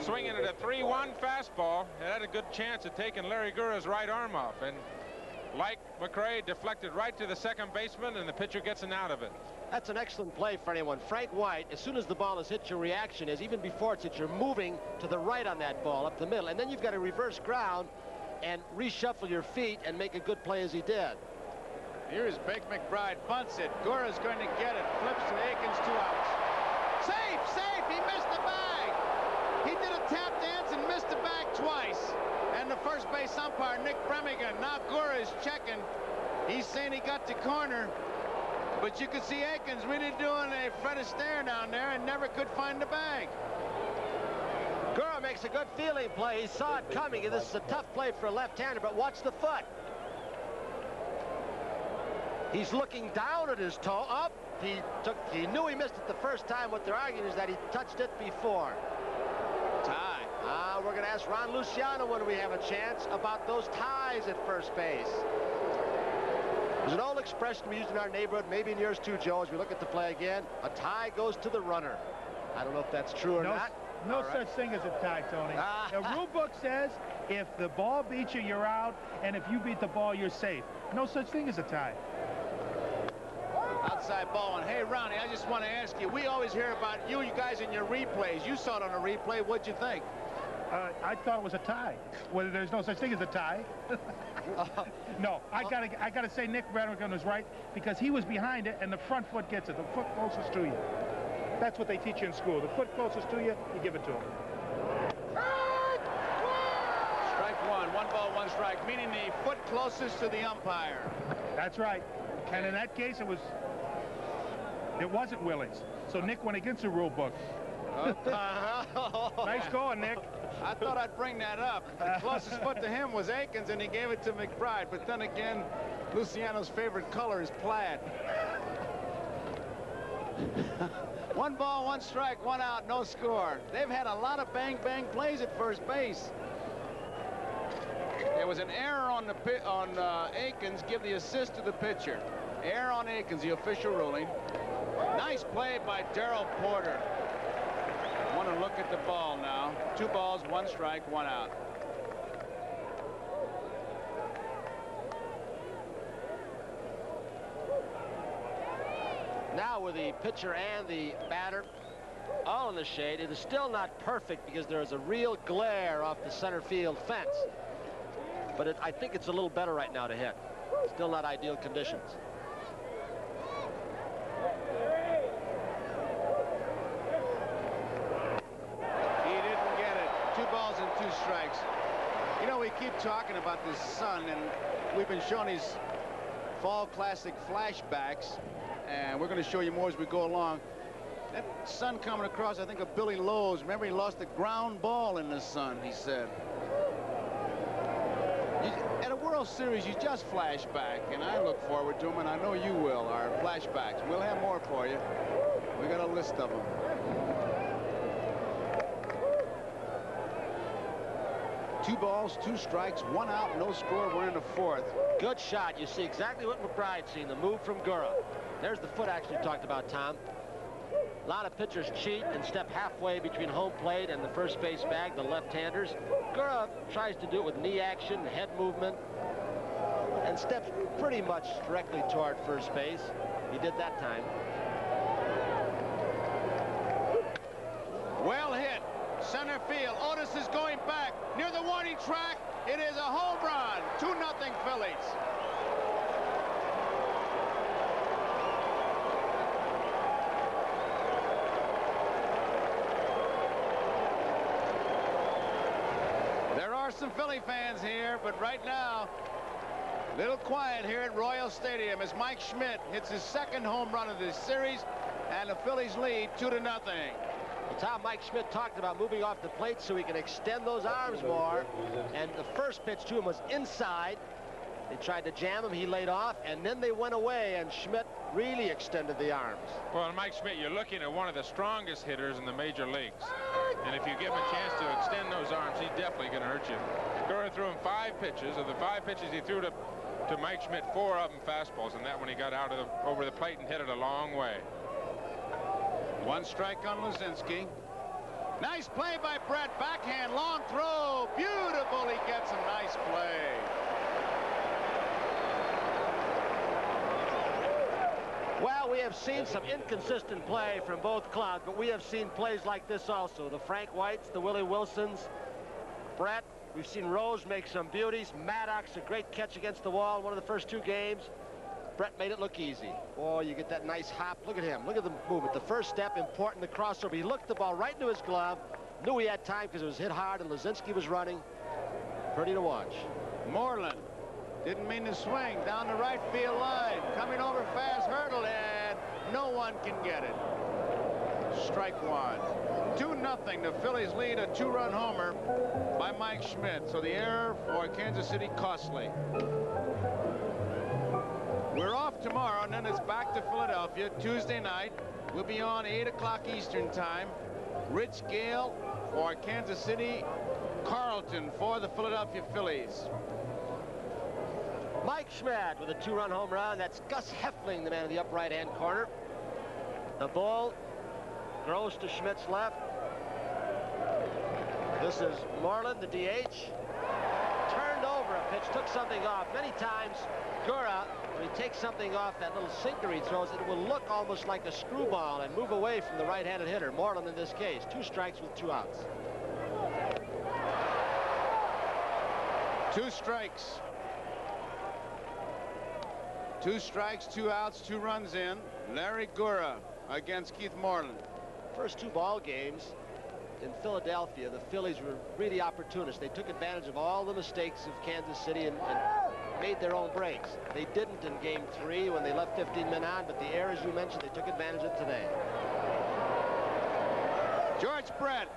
swinging at a 3-1 fastball. It had a good chance of taking Larry Gura's right arm off. And like McRae, deflected right to the second baseman, and the pitcher gets an out of it. That's an excellent play for anyone. Frank White, as soon as the ball is hit, your reaction is, even before it's hit, you're moving to the right on that ball, up the middle. And then you've got to reverse ground and reshuffle your feet and make a good play as he did. Here's Big McBride, bunts it. Gura's going to get it. Flips to Aikens, 2 outs. Safe, safe. He missed the bag. He did a tap dance and missed the bag twice. And the first base umpire, Nick Bremigan. Now Gura is checking. He's saying he got the corner. But you could see Aikens really doing a Fred Astaire down there and never could find the bag. Gura makes a good fielding play. He saw it coming, and this is a tough play for a left-hander, but watch the foot. He's looking down at his toe. Up. He knew he missed it the first time. What they're arguing is that he touched it before. Tie. We're going to ask Ron Luciano when we have a chance about those ties at first base. There's an old expression we used in our neighborhood, maybe in yours too, Joe, as we look at the play again. A tie goes to the runner. I don't know if that's true or not. No such thing as a tie, Tony. The rule book says if the ball beats you, you're out, and if you beat the ball, you're safe. No such thing as a tie. Outside ball. And hey, Ronnie, I just want to ask you, we always hear about you guys in your replays. You saw it on a replay. What'd you think? I thought it was a tie. Well, there's no such thing as a tie. No, I gotta say Nick Bremigan was right, because he was behind it and the front foot gets it, the foot closest to you. That's what they teach you in school. The foot closest to you, you give it to him. Strike 1, 1 ball, 1 strike, meaning the foot closest to the umpire. That's right. And in that case, it wasn't Willie's. So Nick went against the rule book. Nice going, Nick. I thought I'd bring that up. The closest foot to him was Aikens, and he gave it to McBride. But then again, Luciano's favorite color is plaid. 1 ball, 1 strike, 1 out, no score. They've had a lot of bang-bang plays at first base. There was an error on Aikens. Give the assist to the pitcher. Error on Aikens, the official ruling. Nice play by Darrell Porter. Want to look at the ball now. 2 balls, 1 strike, 1 out. Now with the pitcher and the batter all in the shade, it is still not perfect because there is a real glare off the center field fence. But I think it's a little better right now to hit. Still not ideal conditions. He didn't get it. 2 balls and 2 strikes. You know, we keep talking about this sun, and we've been showing these Fall Classic flashbacks, and we're going to show you more as we go along. That sun coming across, I think, of Billy Lowe's. Remember, he lost a ground ball in the sun, he said. At a World Series, you just flash back, and I look forward to them, and I know you will, our flashbacks. We'll have more for you. We got a list of them. Two balls, two strikes, one out, no score. We're in the fourth. Good shot. You see exactly what McBride's seen, the move from Gura. There's the foot action you talked about, Tom. A lot of pitchers cheat and step halfway between home plate and the first base bag, the left-handers. Gura tries to do it with knee action, head movement, and steps pretty much directly toward first base. He did that time. Well hit. Center field. Otis is going back near the warning track. It is a home run. 2-0 Phillies. There are some Philly fans here, but right now, a little quiet here at Royal Stadium as Mike Schmidt hits his second home run of this series, and the Phillies lead 2-0. It's how Mike Schmidt talked about moving off the plate so he can extend those arms more. And the first pitch to him was inside. They tried to jam him, he laid off, and then they went away, and Schmidt really extended the arms. Well, Mike Schmidt, you're looking at one of the strongest hitters in the major leagues. And if you give him a chance to extend those arms, he's definitely going to hurt you. Gura threw him 5 pitches. Of the 5 pitches he threw to Mike Schmidt, 4 of them fastballs, and that one he got out of over the plate and hit it a long way. 1 strike on Luzinski. Nice play by Brett. Backhand, long throw. Beautiful. He gets a nice play. Well, we have seen some inconsistent play from both clubs, but we have seen plays like this also. The Frank Whites, the Willie Wilsons, Brett. We've seen Rose make some beauties. Maddox, a great catch against the wall in one of the first 2 games. Brett made it look easy. Oh, you get that nice hop. Look at him. Look at the movement. The first step, important, the crossover. He looked the ball right into his glove. Knew he had time because it was hit hard and Luzinski was running. Pretty to watch. Moreland didn't mean to swing down the right field line. Coming over fast, hurdle, and no one can get it. Strike 1. 2-0. The Phillies lead a 2-run homer by Mike Schmidt. So the error for Kansas City costly. We're off tomorrow, and then it's back to Philadelphia Tuesday night. We'll be on 8 o'clock Eastern time. Rich Gale for Kansas City, Carlton for the Philadelphia Phillies. Mike Schmidt with a 2-run home run. That's Gus Heffling, the man in the up right-hand corner. The ball grows to Schmidt's left. This is Moreland, the DH. Turned over a pitch, took something off. Many times, Gura, when he takes something off that little sinker he throws, it will look almost like a screwball and move away from the right-handed hitter. Moreland in this case. 2 strikes with 2 outs. 2 strikes. 2 strikes, 2 outs, 2 runs in. Larry Gura against Keith Moreland. First 2 ball games in Philadelphia, the Phillies were really opportunists. They took advantage of all the mistakes of Kansas City and made their own breaks. They didn't in game 3 when they left 15 men on, but the errors you mentioned, they took advantage of today. George Brett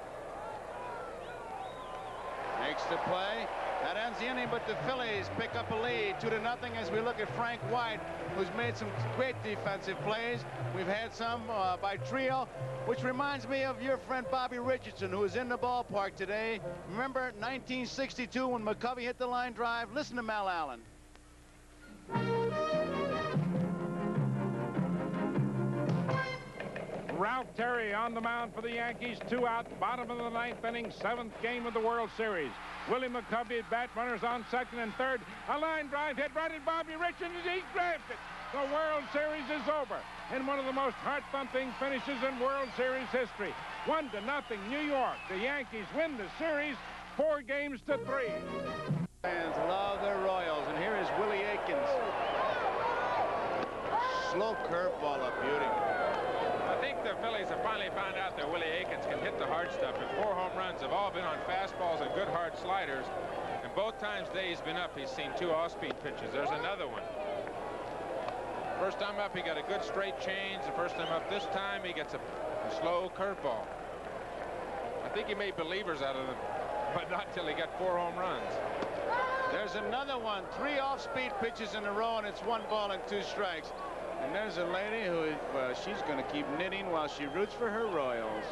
makes the play. That ends the inning, but the Phillies pick up a lead 2-0 as we look at Frank White, who's made some great defensive plays. We've had some by Trio, which reminds me of your friend Bobby Richardson, who was in the ballpark today. Remember 1962 when McCovey hit the line drive? Listen to Mel Allen. Ralph Terry on the mound for the Yankees. 2 out, bottom of the 9th inning, 7th game of the World Series. Willie McCovey at bat, runners on 2nd and 3rd. A line drive hit right at Bobby Richardson as he grabbed it. The World Series is over in one of the most heart-thumping finishes in World Series history. 1-0 New York. The Yankees win the series 4 games to 3. Fans love their Royals, and here is Willie Aikens. Slow curveball of beauty. I think the Phillies have finally found out that Willie Aikens can hit the hard stuff, and 4 home runs have all been on fastballs and good hard sliders. And both times that he's been up, he's seen 2 off-speed pitches. There's another one. First time up, he got a good straight change. The first time up this time, he gets a slow curveball. I think he made believers out of it, but not till he got 4 home runs. There's another one. 3 off-speed pitches in a row, and it's 1 ball and 2 strikes. And there's a lady who, she's going to keep knitting while she roots for her Royals.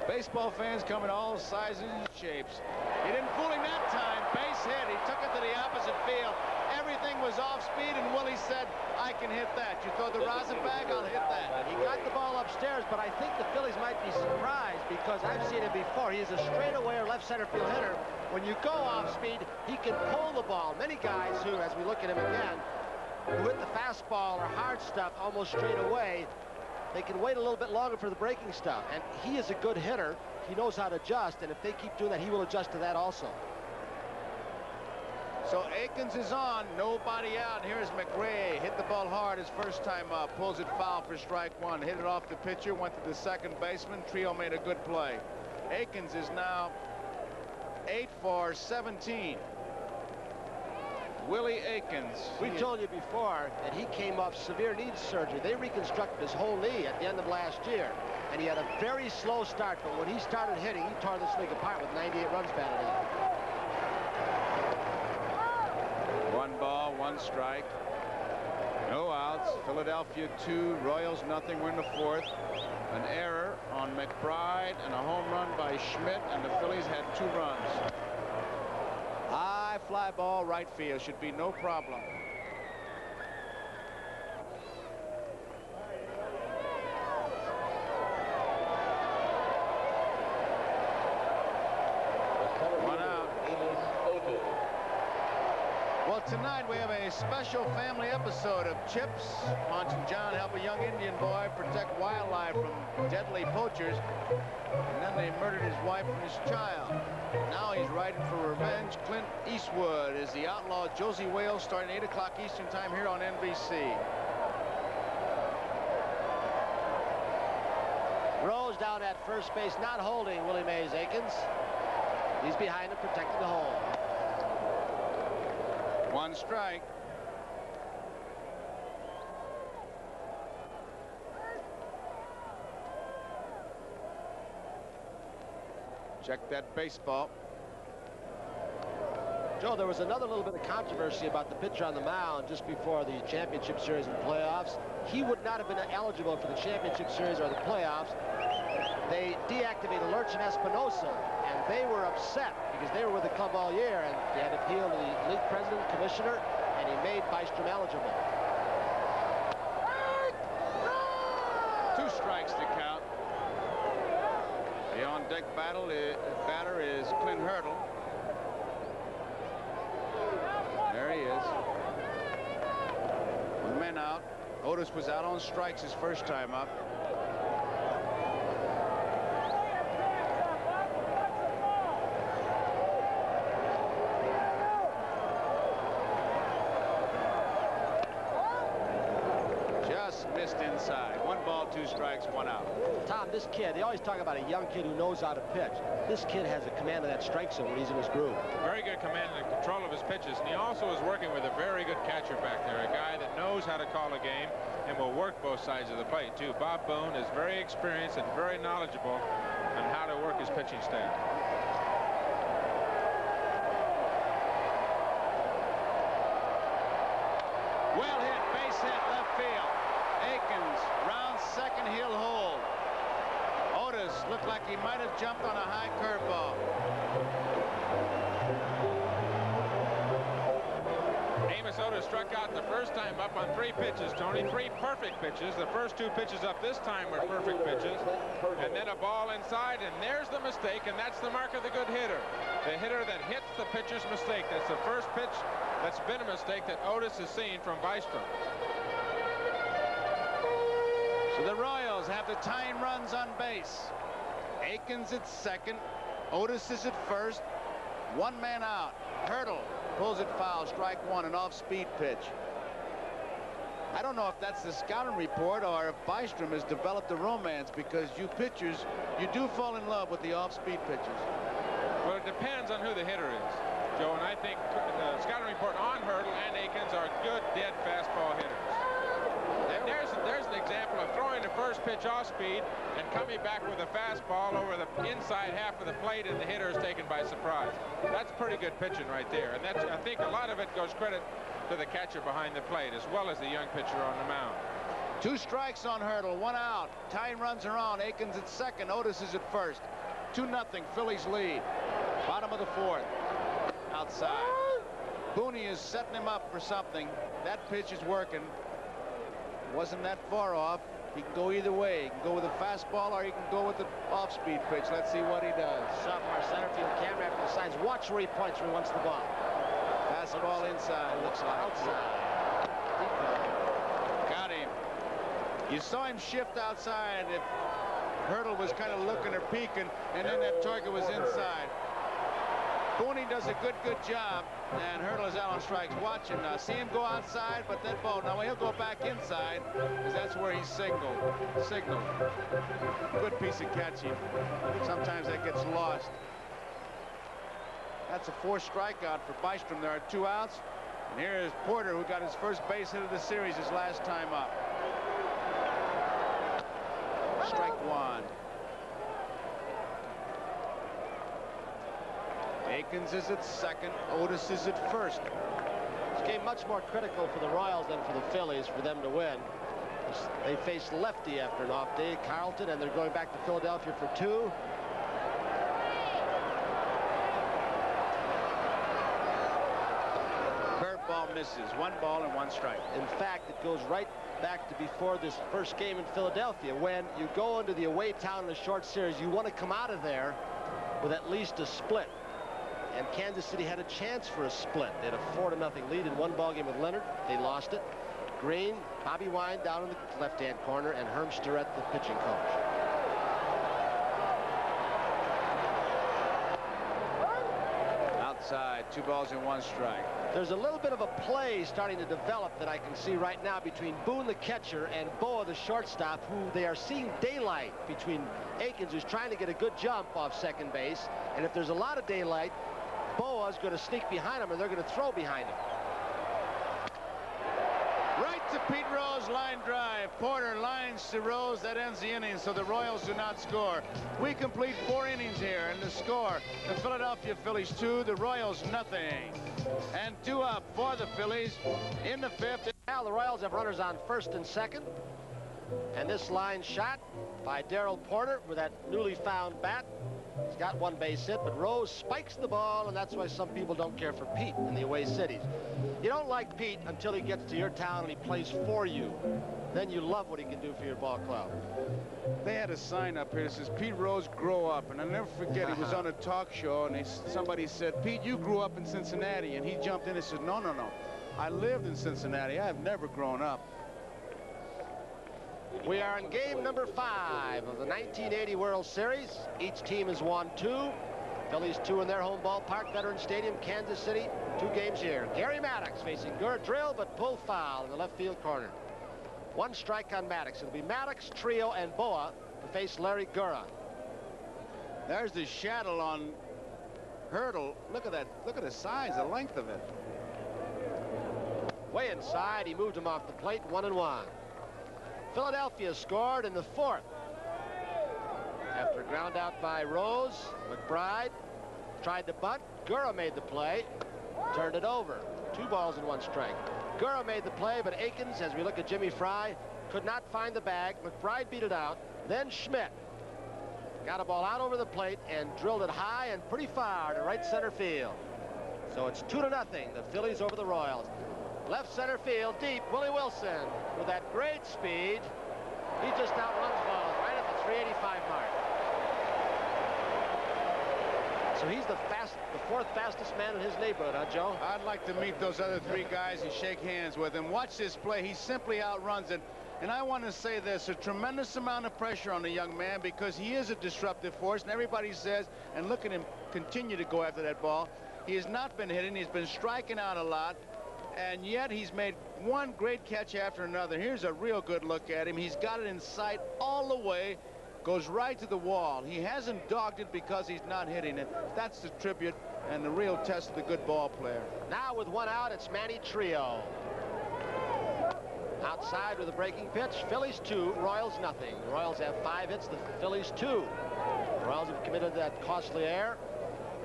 Baseball fans come in all sizes and shapes. He didn't fool him that time. Base hit. He took it to the opposite field. Everything was off speed, and Willie said, I can hit that. You throw the rosin bag, I'll hit that. He got the ball upstairs, but I think the Phillies might be surprised because I've seen him before. He's a straightaway or left center field hitter. When you go off speed, he can pull the ball. Many guys who, as we look at him again, who hit the fastball or hard stuff almost straight away, they can wait a little bit longer for the breaking stuff. And he is a good hitter. He knows how to adjust, and if they keep doing that, he will adjust to that also. So Aikens is on, nobody out. Here's McBride. Hit the ball hard his first time up. Pulls it foul for strike 1. Hit it off the pitcher, went to the second baseman. Trio made a good play. Aikens is now 8 for 17. Willie Aikens. We told you before that he came off severe knee surgery. They reconstructed his whole knee at the end of last year, and he had a very slow start, but when he started hitting, he tore this league apart with 98 runs batted in. 1 ball, 1 strike. No outs. Philadelphia 2, Royals nothing. We're in the 4th. An error on McBride and a home run by Schmidt, and the Phillies had 2 runs. High fly ball right field. Should be no problem. One out. Amos Otis. Well, tonight we have a special family episode of Chips. Ponch and John help a young Indian boy protect wildlife from deadly poachers. And then they murdered his wife and his child. Now he's riding for revenge. Clint Eastwood is the outlaw Josie Wales, starting 8 o'clock Eastern time here on NBC. Rose down at first base, not holding Willie Mays Aikens. He's behind him, protecting the hole. 1 strike. Check that baseball. Joe, there was another little bit of controversy about the pitcher on the mound just before the championship series and playoffs. He would not have been eligible for the championship series or the playoffs. They deactivated Lurch and Espinosa, and they were upset because they were with the club all year, and they had appealed to the league president, commissioner, and he made Bystrom eligible. 2 strikes to count. The on-deck batter is Clint Hurdle. There he is. 1 man out. Otis was out on strikes his first time up. Just missed inside. 1 ball, 2 strikes, 1 out. Tom, this kid, they always talk about a young kid who knows how to pitch. This kid has a command of that strike zone when he's in his groove. Very good command and control of his pitches, and he also is working with a very good catcher back there, a guy that knows how to call a game and will work both sides of the plate too. Bob Boone is very experienced and very knowledgeable on how to work his pitching staff. Well hit, base hit, left field. Aikens, round second, he'll hold. Otis looked like he might have jumped on a high curveball. Amos Otis struck out the first time up on 3 pitches, Tony. 3 perfect pitches. The first 2 pitches up this time were perfect pitches. And then a ball inside, and there's the mistake, and that's the mark of the good hitter. The hitter that hits the pitcher's mistake. That's the first pitch that's been a mistake that Otis has seen from Bystrom. So the Royals have the tying runs on base. Aikens at second. Otis is at first. 1 man out. Hurdle pulls it foul. Strike 1, an off-speed pitch. I don't know if that's the scouting report or if Bystrom has developed a romance, because you pitchers, you do fall in love with the off-speed pitches. Well, it depends on who the hitter is. Joe, and I think the scouting report on Hurdle and Aikens are good dead fastball hitters. And there's an example of throwing the first pitch off speed and coming back with a fastball over the inside half of the plate, and the hitter is taken by surprise. That's pretty good pitching right there, and that's, I think a lot of it goes credit to the catcher behind the plate as well as the young pitcher on the mound. 2 strikes on Hurdle, 1 out. Tying runs are on. Aikens at second. Otis is at first. 2-0. Phillies lead. Bottom of the 4th. Outside. Booney is setting him up for something. That pitch is working. Wasn't that far off. He can go either way. He can go with a fastball or he can go with the off-speed pitch. Let's see what he does. Sophomore center field camera after the signs. Watch where he points when he wants the ball. Fastball inside. Looks like outside. Got him. You saw him shift outside. If Hurdle was kind of looking or peeking, and then that target was inside. Booney does a good job, and Hurdle is out on strikes. Watch him now. See him go outside, but that ball, now he'll go back inside, because that's where he signaled. Good piece of catching. Sometimes that gets lost. That's a 4th strikeout for Bystrom. There are 2 outs. And here is Porter, who got his first base hit of the series his last time up. Strike 1. Aikens is at second. Otis is at first. This game much more critical for the Royals than for the Phillies for them to win. They face lefty after an off day, Carlton, and they're going back to Philadelphia for 2. Curveball misses. 1 ball and 1 strike. In fact, it goes right back to before this first game in Philadelphia. When you go into the away town in a short series, you want to come out of there with at least a split. And Kansas City had a chance for a split. They had a 4-0 lead in 1 ball game with Leonard. They lost it. Green, Bobby Wine down in the left-hand corner, and Herm Starrett, the pitching coach. Outside, 2 balls and 1 strike. There's a little bit of a play starting to develop that I can see right now between Boone, the catcher, and Boa, the shortstop, who they are seeing daylight between Aikens, who's trying to get a good jump off second base. And if there's a lot of daylight, Boa's going to sneak behind him, and they're going to throw behind him. Right to Pete Rose, line drive. Porter lines to Rose. That ends the inning, so the Royals do not score. We complete 4 innings here, and the score, the Philadelphia Phillies 2, the Royals nothing. And 2 up for the Phillies in the 5th. Now the Royals have runners on 1st and 2nd. And this line shot by Darrell Porter with that newly found bat. He's got 1 base hit, but Rose spikes the ball, and that's why some people don't care for Pete in the away cities. You don't like Pete until he gets to your town and he plays for you. Then you love what he can do for your ball club. They had a sign up here that says, Pete Rose, grow up. And I'll never forget, he was on a talk show, and somebody said, Pete, you grew up in Cincinnati. And he jumped in and said, no. I lived in Cincinnati. I have never grown up. We are in game number 5 of the 1980 World Series. Each team has won 2. Phillies 2 in their home ballpark, Veterans Stadium, Kansas City. 2 games here. Gary Maddox facing Gurr, drill but pull foul in the left field corner. 1 strike on Maddox. It'll be Maddox, Trio, and Boa to face Larry Gurra. There's the shadow on Hurdle. Look at that. Look at the size, the length of it. Way inside. He moved him off the plate. 1-1. Philadelphia scored in the 4th. After a ground out by Rose, McBride tried to bunt. Gurra made the play, turned it over. 2 balls and 1 strike. Gurra made the play, but Aikens, as we look at Jimmy Fry, could not find the bag. McBride beat it out. Then Schmidt got a ball out over the plate and drilled it high and pretty far to right center field. So it's 2-0, the Phillies over the Royals. Left center field, deep, Willie Wilson with that great speed. He just outruns balls right at the 385 mark. So he's the 4th fastest man in his neighborhood, huh, Joe? I'd like to meet those other 3 guys and shake hands with him. Watch this play. He simply outruns it. And I want to say this, a tremendous amount of pressure on the young man because he is a disruptive force, and everybody says, and look at him continue to go after that ball. He has not been hitting. He's been striking out a lot. And yet he's made 1 great catch after another. Here's a real good look at him. He's got it in sight all the way. Goes right to the wall. He hasn't dogged it because he's not hitting it. That's the tribute and the real test of the good ball player. Now with one out, it's Manny Trio. Outside with a breaking pitch. Phillies 2, Royals nothing. The Royals have 5 hits, the Phillies 2. The Royals have committed that costly error,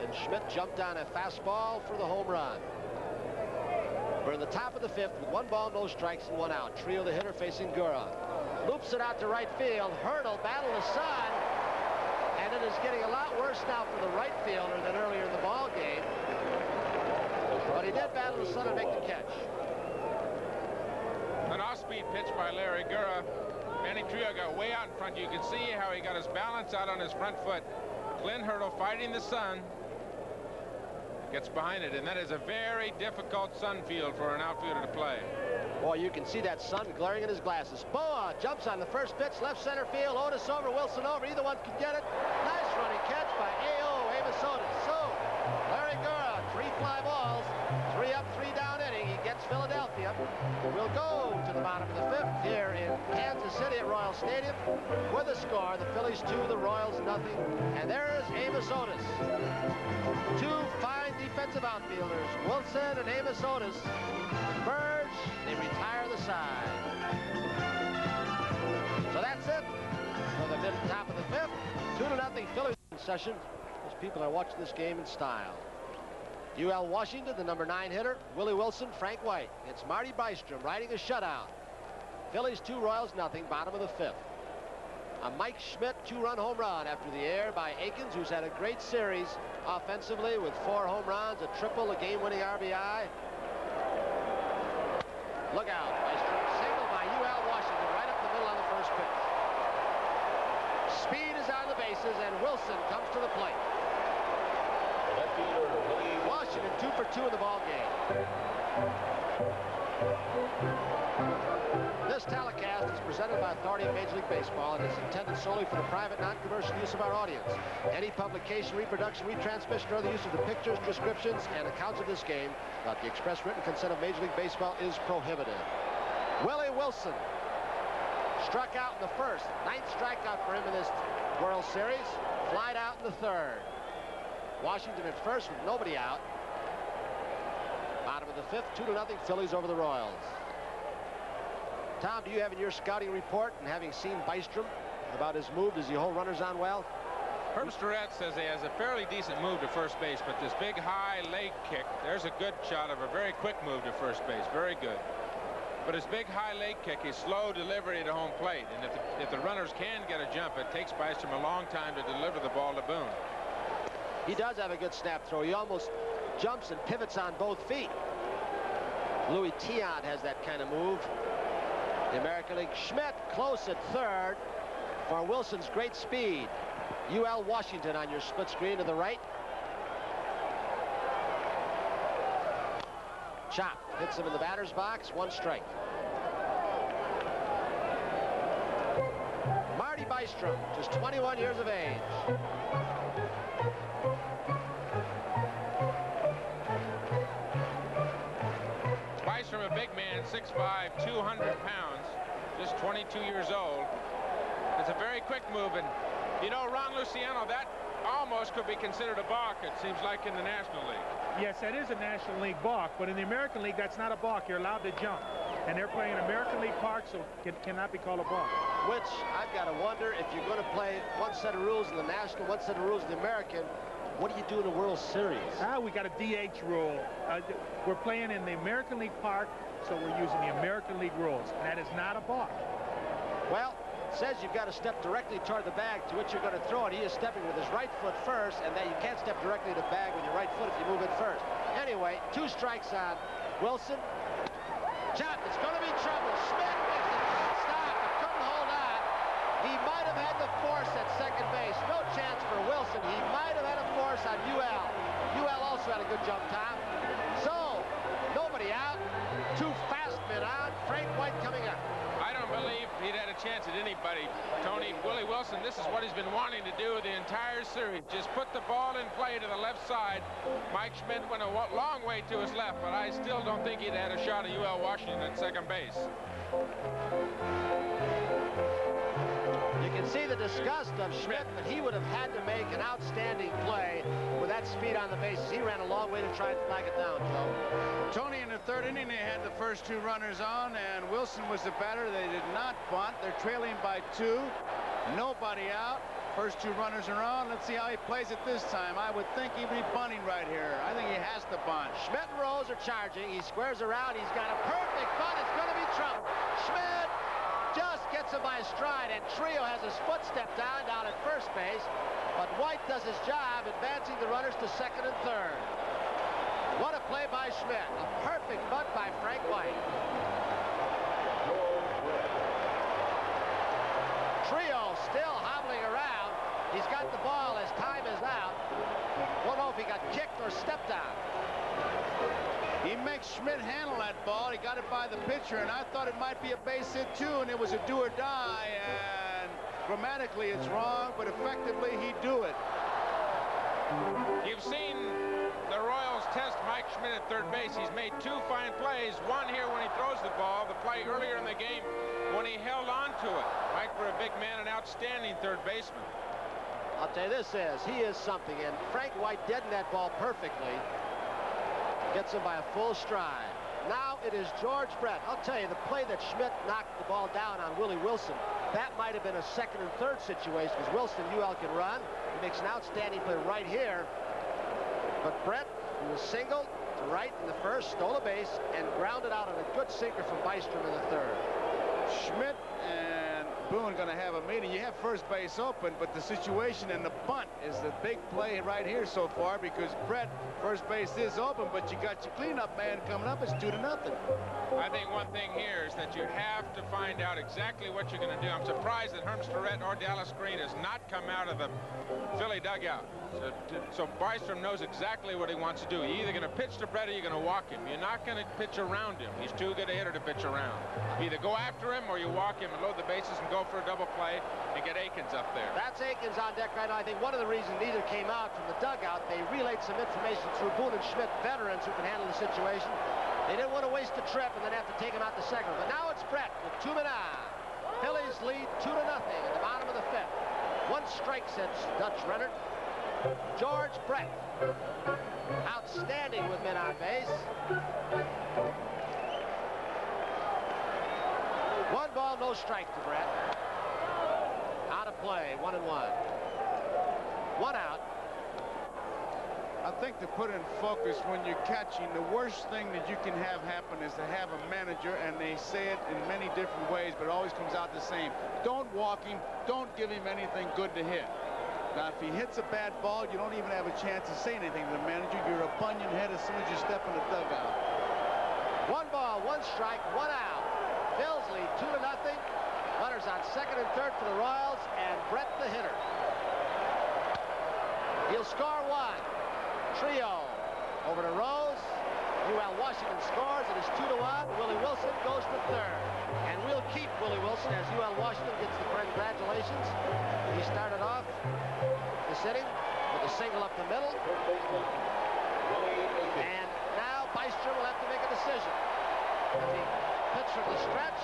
and Schmidt jumped on a fastball for the home run. We're in the top of the 5th with 1 ball, no strikes, and 1 out. Trio, the hitter, facing Gura. Loops it out to right field. Hurdle, battle the sun. And it is getting a lot worse now for the right fielder than earlier in the ball game. But he did battle the sun and make the catch. An off-speed pitch by Larry Gura. Manny Trio got way out in front. You can see how he got his balance out on his front foot. Clint Hurdle fighting the sun. Gets behind it, and that is a very difficult sun field for an outfielder to play. Boy, you can see that sun glaring in his glasses. Boa jumps on the first pitch, left center field. Otis over, Wilson over. Either one can get it. Nice running catch by Amos Otis. So, Larry Gura, 3 fly balls, 3 up, 3 down inning. He gets Philadelphia. We'll go to the bottom of the 5th here in Kansas City at Royal Stadium with a score. The Phillies 2, the Royals nothing. And there is Amos Otis. 2 fine defensive outfielders, Wilson and Amos Otis, merge. They retire the side. So that's it. So they're at the top of the 5th. 2-0 Phillies in session. Those people are watching this game in style. UL Washington, the number 9 hitter, Willie Wilson, Frank White. It's Marty Bystrom riding a shutout. Phillies 2, Royals nothing, bottom of the 5th. A Mike Schmidt 2-run home run after the error by Akins, who's had a great series offensively with 4 home runs, a triple, a game-winning RBI. Look out, Bystrom. Single by UL Washington right up the middle on the first pitch. Speed is on the bases, and Wilson comes to the plate. Washington 2 for 2 in the ball game. This telecast is presented by authority of Major League Baseball and is intended solely for the private, non-commercial use of our audience. Any publication, reproduction, retransmission, or the use of the pictures, descriptions, and accounts of this game without the express written consent of Major League Baseball is prohibited. Willie Wilson struck out in the 1st. 9th strikeout for him in this World Series. Flied out in the 3rd. Washington at 1st with nobody out. Bottom of the 5th, 2-0 Phillies over the Royals. Tom, do you have in your scouting report, and having seen Bystrom about his move, does he hold runners on well? Herb Starrett says he has a fairly decent move to first base, but this big high leg kick, there's a good shot of a very quick move to first base. Very good. But his big high leg kick, his slow delivery to home plate. And if the runners can get a jump, it takes Bystrom a long time to deliver the ball to Boone. He does have a good snap throw. He almost jumps and pivots on both feet. Louis Tiant has that kind of move. The American League. Schmidt close at 3rd for Wilson's great speed. UL Washington on your split screen to the right. Chop hits him in the batter's box. 1 strike. Marty Bystrom, just 21 years of age. Bystrom, a big man, 6'5", 200 pounds, just 22 years old. It's a very quick move, and you know, Ron Luciano, that almost could be considered a balk, it seems like, in the National League. Yes, that is a National League balk, but in the American League, that's not a balk. You're allowed to jump. And they're playing American League Park, so it cannot be called a balk. Which, I've got to wonder, if you're going to play one set of rules in the National, one set of rules in the American, what do you do in the World Series? We got a DH rule. We're playing in the American League Park, so we're using the American League rules. That is not a balk. Well, it says you've got to step directly toward the bag to which you're going to throw it. He is stepping with his right foot first, and then you can't step directly to the bag with your right foot if you move it first. Anyway, 2 strikes on Wilson. Shot, it's going to be trouble. Schmidt makes it stop, but couldn't hold on. He might have had the force at second base. No chance for Wilson. He might have had a force on UL. UL also had a good jump, Tom. So, nobody out. 2 fast men on. Frank White coming up. I don't believe he'd had a chance at anybody, Tony. Willie Wilson, this is what he's been wanting to do the entire series. Just put the ball in play to the left side. Mike Schmidt went a long way to his left, but I still don't think he'd had a shot at UL Washington at second base. You can see the disgust of Schmidt, but he would have had to make an outstanding play with that speed on the bases. He ran a long way to try and flag it down, Joe. Tony, in the third inning, they had the first 2 runners on, and Wilson was the batter. They did not bunt. They're trailing by 2. Nobody out. First 2 runners are on. Let's see how he plays it this time. I would think he'd be bunting right here. I think he has to bunt. Schmidt and Rose are charging. He squares around. He's got a perfect bunt. It's going to be trouble. Schmidt just gets him by a stride, and Trio has his foot stepped down at first base. But White does his job, advancing the runners to second and third. What a play by Schmidt. A perfect bunt by Frank White. Trio still hobbling around. He's got the ball as time is out. Won't know if he got kicked or stepped on. He makes Schmidt handle that ball. He got it by the pitcher, and I thought it might be a base hit too, and it was a do or die. And grammatically it's wrong, but effectively he'd do it. You've seen the Royals test Mike Schmidt at third base. He's made 2 fine plays. One here when he throws the ball, the play earlier in the game when he held on to it. Mike, for a big man, an outstanding third baseman. I'll tell you, he is something, and Frank White deadened that ball perfectly. Gets him by a full stride. Now it is George Brett. I'll tell you, the play that Schmidt knocked the ball down on Willie Wilson, that might have been a second and third situation, because Wilson, UL can run. He makes an outstanding play right here. But Brett, who was singled to right in the first, stole a base, and grounded out on a good sinker from Bystrom in the third. Schmidt and Boone going to have a meeting. You have first base open, but the situation in the bunt is the big play right here so far, because Brett, first base is open, but you got your cleanup man coming up. It's 2-0. I think one thing here is that you have to find out exactly what you're going to do. I'm surprised that Herm Starrett or Dallas Green has not come out of the Philly dugout. So Bystrom knows exactly what he wants to do. You're either going to pitch to Brett or you're going to walk him. You're not going to pitch around him. He's too good a hitter to pitch around. Either go after him or you walk him and load the bases and go for a double play and get Akins up there. That's Akins on deck right now. I think one of the reasons neither came out from the dugout, they relayed some information through Boone and Schmidt, veterans who can handle the situation. They didn't want to waste a trip and then have to take him out the second. But now it's Brett with 2 men on. Phillies lead 2-0 at the bottom of the 5th. 1 strike since Dutch Rennert. George Brett, outstanding with men on base. 1 ball, no strike to Brett. Out of play, 1-1. 1 out. I think to put in focus when you're catching, the worst thing that you can have happen is to have a manager, and they say it in many different ways, but it always comes out the same. Don't walk him. Don't give him anything good to hit. Now, if he hits a bad ball, you don't even have a chance to say anything to the manager. You're a bunion head as soon as you step in the dugout. 1 ball, 1 strike, 1 out. Phils lead 2-0. Runners on second and third for the Royals, and Brett the hitter. He'll score 1. Trio over to Rose. UL Washington scores. It is 2-1. Willie Wilson goes to third. And we'll keep Willie Wilson as UL Washington gets the congratulations. He started off this inning with a single up the middle. And now Bystrom will have to make a decision. If he pitch from the stretch,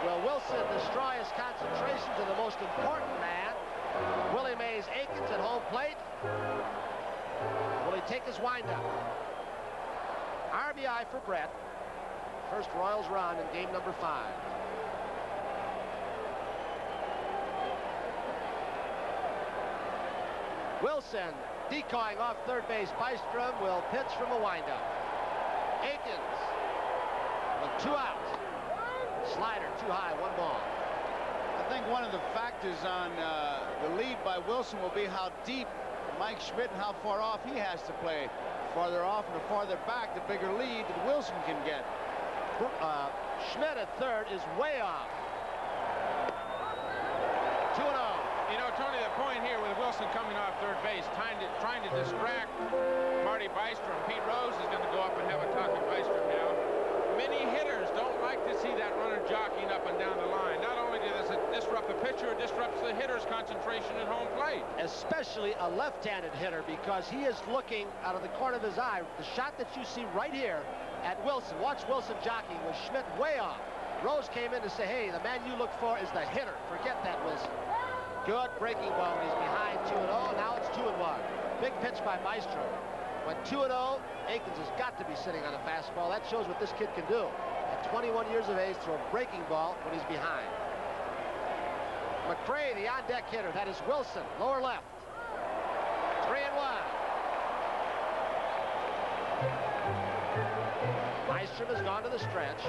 will Wilson destroy his concentration to the most important man, Willie Mays Akins at home plate? Will he take his windup? RBI for Brett. First Royals run in game number 5. Wilson decoying off third base. Bystrom will pitch from a windup. Akins with 2 outs. Slider too high, 1 ball. I think one of the factors on the lead by Wilson will be how deep Mike Schmidt and how far off he has to play. Farther off and the farther back, the bigger lead that Wilson can get. Schmidt at third is way off. 2-0. You know, Tony, the point here with Wilson coming off third base, trying to distract Marty Bystrom. Pete Rose is going to go up and have a talk with Bystrom now. Many hitters don't like to see that runner jockeying up and down the line. Not only does it disrupt the pitcher, it disrupts the hitter's concentration at home plate. Especially a left-handed hitter, because he is looking out of the corner of his eye. The shot that you see right here at Wilson. Watch Wilson jockeying with Schmidt way off. Rose came in to say, hey, the man you look for is the hitter. Forget that, Wilson. Good breaking ball. He's behind 2-0. Now it's 2-1. Big pitch by Maestro. When 2-0, Akins has got to be sitting on a fastball. That shows what this kid can do. At 21 years of age, throw a breaking ball when he's behind. McBride, the on-deck hitter. That is Wilson, lower left. 3-1. Maestro has gone to the stretch.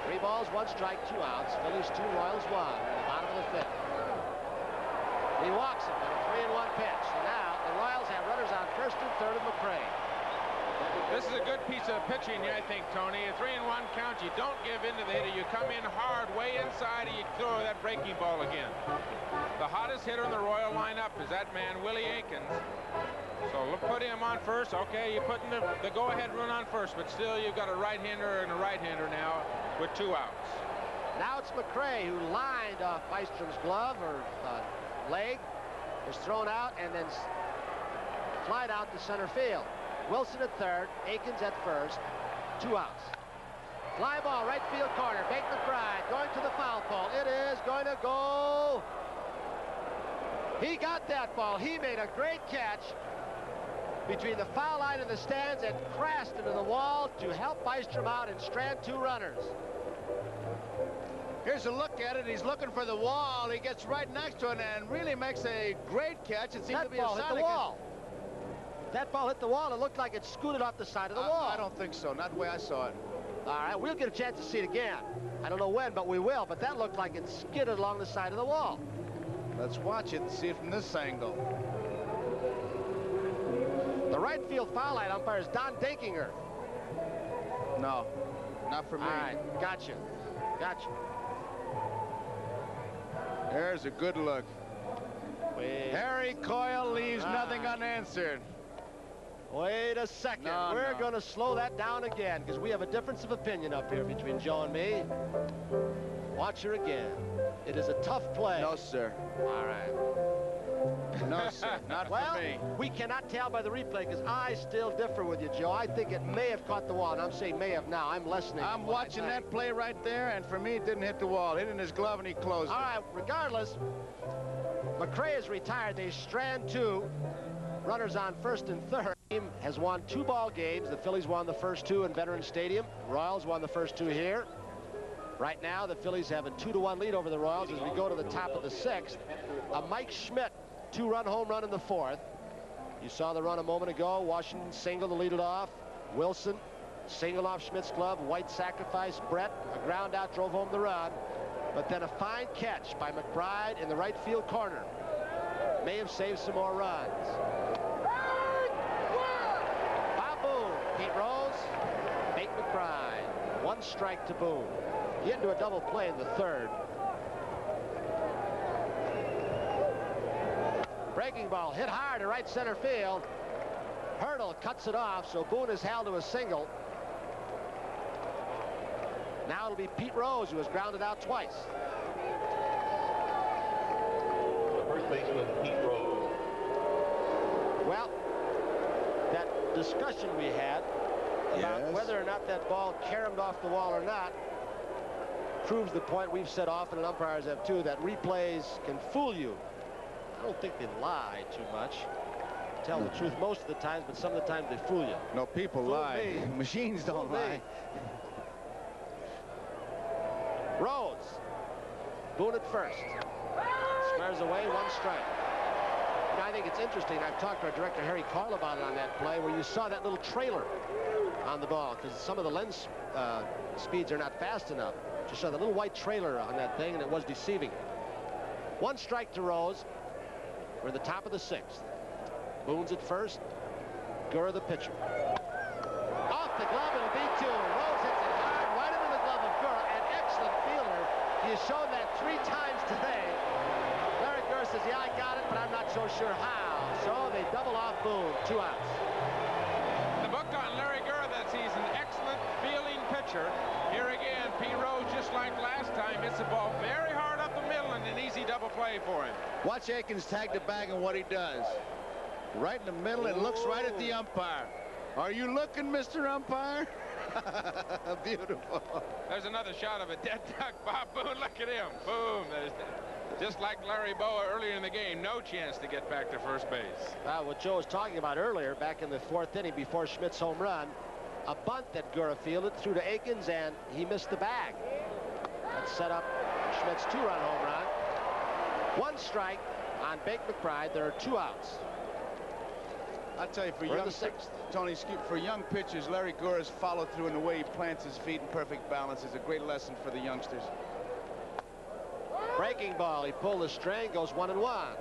3 balls, 1 strike, 2 outs. Phillies 2, Royals 1 in the bottom of the 5th. He walks him with a 3-1 pitch. And now the Royals have runners on first and third of McBride. This is a good piece of pitching, I think, Tony. A 3-1 count. You don't give in to the hitter. You come in hard, way inside, and you throw that breaking ball again. The hottest hitter in the Royal lineup is that man, Willie Akins. So put him on first. Okay, you're putting the go-ahead run on first, but still you've got a right-hander and a right-hander now with 2 outs. Now it's McBride who lined off Bystrom's glove or leg, was thrown out and then flied out to center field. Wilson at third, Akins at first, 2 outs. Fly ball, right field corner, Bate McBride going to the foul pole. It is going to go. He got that ball. He made a great catch between the foul line and the stands and crashed into the wall to help Bystrom out and strand 2 runners. Here's a look at it. He's looking for the wall. He gets right next to it and really makes a great catch. It seems to be That ball hit the wall. That ball hit the wall. It looked like it scooted off the side of the wall. I don't think so. Not the way I saw it. All right, we'll get a chance to see it again. I don't know when, but we will. But that looked like it skidded along the side of the wall. Let's watch it and see it from this angle. The right field foul line umpire is Don Dinkinger. No, not for me. All right, gotcha. Gotcha. There's a good look. Harry Coyle leaves nothing unanswered. Wait a second. We're going to slow that down again because we have a difference of opinion up here between Joe and me. Watch her again. It is a tough play. No, sir. All right. No, sir. Not for me. We cannot tell by the replay because I still differ with you, Joe. I think it may have caught the wall, and I'm saying may have now. I'm lessening. I'm watching that play right there, and for me, it didn't hit the wall. It hit in his glove, and he closed it. All right, regardless, McBride is retired. They strand 2. Runners on first and third. Team has won 2 ball games. The Phillies won the first 2 in Veterans Stadium. Royals won the first 2 here. Right now, the Phillies have a 2-1 lead over the Royals as we go to the top of the 6th. A Mike Schmidt 2-run home run in the 4th. You saw the run a moment ago. Washington single to lead it off. Wilson single off Schmidt's glove. White sacrifice. Brett, a ground out, drove home the run. But then a fine catch by McBride in the right field corner. May have saved some more runs. Bob Boone, Pete Rose, Bate McBride. 1 strike to Boone. He hit into a double play in the 3rd. Breaking ball hit hard to right center field. Hurdle cuts it off, so Boone is held to a single. Now it'll be Pete Rose who has grounded out twice. The first baseman, Pete Rose. Well, that discussion we had about whether or not that ball caromed off the wall or not proves the point we've said often, and umpires have too, that replays can fool you. I don't think they lie too much. Tell the truth most of the times, but some of the times they fool you. No, people lie. Machines don't lie. Rose. Boone at first. Squares away, 1 strike. You know, I think it's interesting. I've talked to our director, Harry Carl, about it on that play where you saw that little trailer on the ball because some of the lens speeds are not fast enough. Just saw the little white trailer on that thing, and it was deceiving. 1 strike to Rose. We're at the top of the 6th. Boone's at first. Gurr the pitcher. Off the glove, it'll be 2. Rose hits it hard right into the glove of Gurr. An excellent fielder. He has shown that 3 times today. Larry Gurr says, yeah, I got it, but I'm not so sure how. So they double off Boone. 2 outs. The book on Larry Gurr that season, excellent fielding pitcher. Here again, Pete Rose, just like last time, hits the ball very hard up the middle and an easy double play for him. Watch Akins tag the bag and what he does. Right in the middle and looks right at the umpire. Are you looking, Mr. Umpire? Beautiful. There's another shot of a dead duck. Bob Boone, look at him. Boom. Just like Larry Boa earlier in the game, no chance to get back to first base. What Joe was talking about earlier, back in the 4th inning before Schmidt's home run, a bunt that Gura fielded threw to Akins, and he missed the bag. That set up Schmidt's 2-run home run. 1 strike on McBride. There are 2 outs. I'll tell you, for young pitchers, Larry Gura's follow through and the way he plants his feet in perfect balance is a great lesson for the youngsters. Breaking ball. He pulled the string, goes 1-1.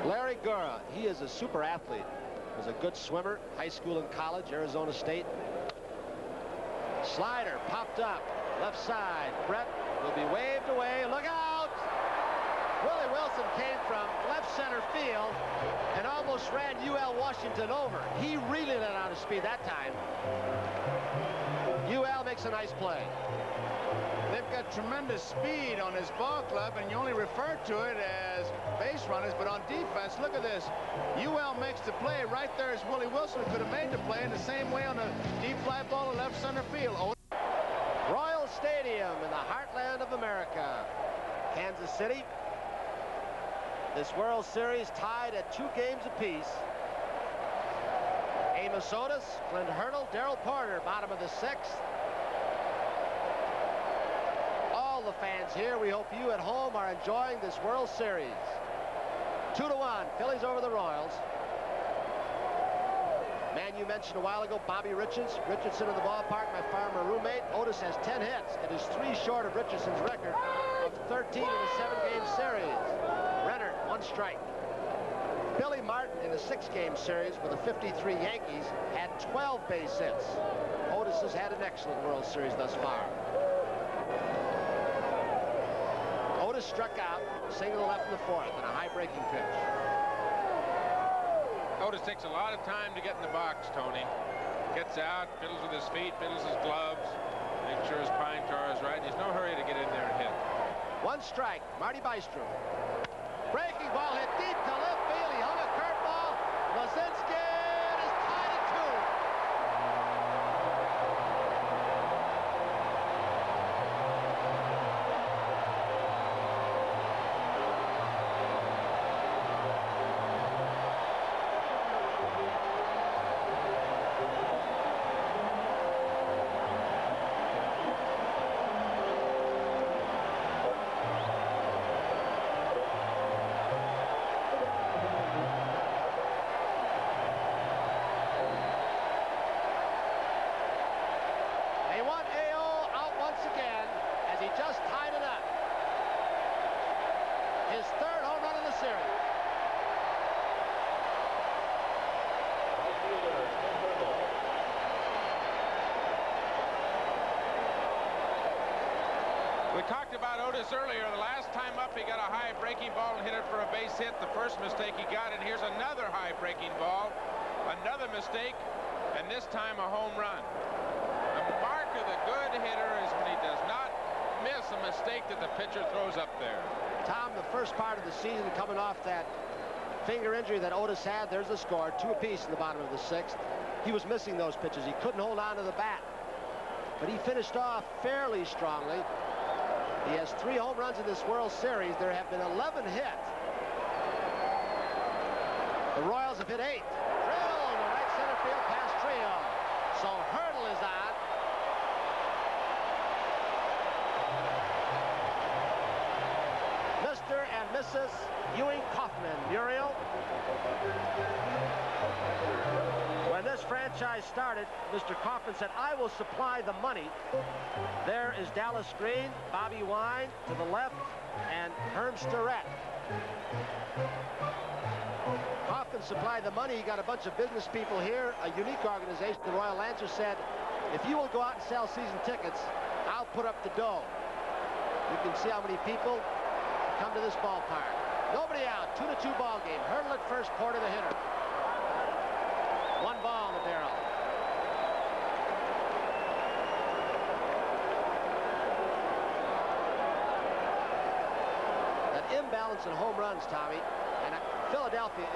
Larry Gura, he is a super athlete. Was a good swimmer, high school and college, Arizona State. Slider popped up, left side. Brett will be waved away. Look out! Willie Wilson came from left center field and almost ran UL Washington over. He really let out his speed that time. UL makes a nice play. They've got tremendous speed on this ball club, and you only refer to it as base runners, but on defense, look at this. UL makes the play. Right there is Willie Wilson, who could have made the play in the same way on a deep fly ball to left center field. Royal Stadium in the heartland of America. Kansas City. This World Series tied at 2 games apiece. Amos Otis, Clint Hurdle, Darrell Porter, bottom of the 6th. All the fans here, we hope you at home are enjoying this World Series. 2-1, Phillies over the Royals. Man you mentioned a while ago, Bobby Richardson in the ballpark, my former roommate. Otis has 10 hits. It is 3 short of Richardson's record of 13 in a 7-game series. Renner, 1 strike. Billy Martin in a 6-game series with the 53 Yankees had 12 base hits. Otis has had an excellent World Series thus far. Otis struck out, single left in the 4th, and a high breaking pitch. Otis takes a lot of time to get in the box, Tony. Gets out, fiddles with his feet, fiddles his gloves, makes sure his pine tar is right. He's no hurry to get in there and hit. 1 strike, Marty Bystrom. Breaking ball hit deep to left field. He hung a curveball. Lazinski is tied at 2. Earlier, the last time up, he got a high breaking ball and hit it for a base hit. The first mistake he got, and here's another high breaking ball, another mistake, and this time a home run. The mark of the good hitter is when he does not miss a mistake that the pitcher throws up there. Tom, the first part of the season coming off that finger injury that Otis had, there's the score, 2 apiece in the bottom of the 6th. He was missing those pitches. He couldn't hold on to the bat, but he finished off fairly strongly. He has 3 home runs in this World Series. There have been 11 hit. The Royals have hit 8. Drill to right center field past Trio. So Hurdle is on. Mr. and Mrs. Ewing Kauffman. Muriel. When this franchise started, Mr. Kauffman said, "I will supply the money." There is Dallas Green, Bobby Wine to the left, and Herm Starrett. Kauffman supplied the money. He got a bunch of business people here, a unique organization. The Royal Lancers said, "If you will go out and sell season tickets, I'll put up the dough." You can see how many people come to this ballpark. Nobody out, 2-2 ball game. Hurdle at first, Porter the hitter. 1 ball in the barrel. That imbalance in home runs, Tommy, and Philadelphia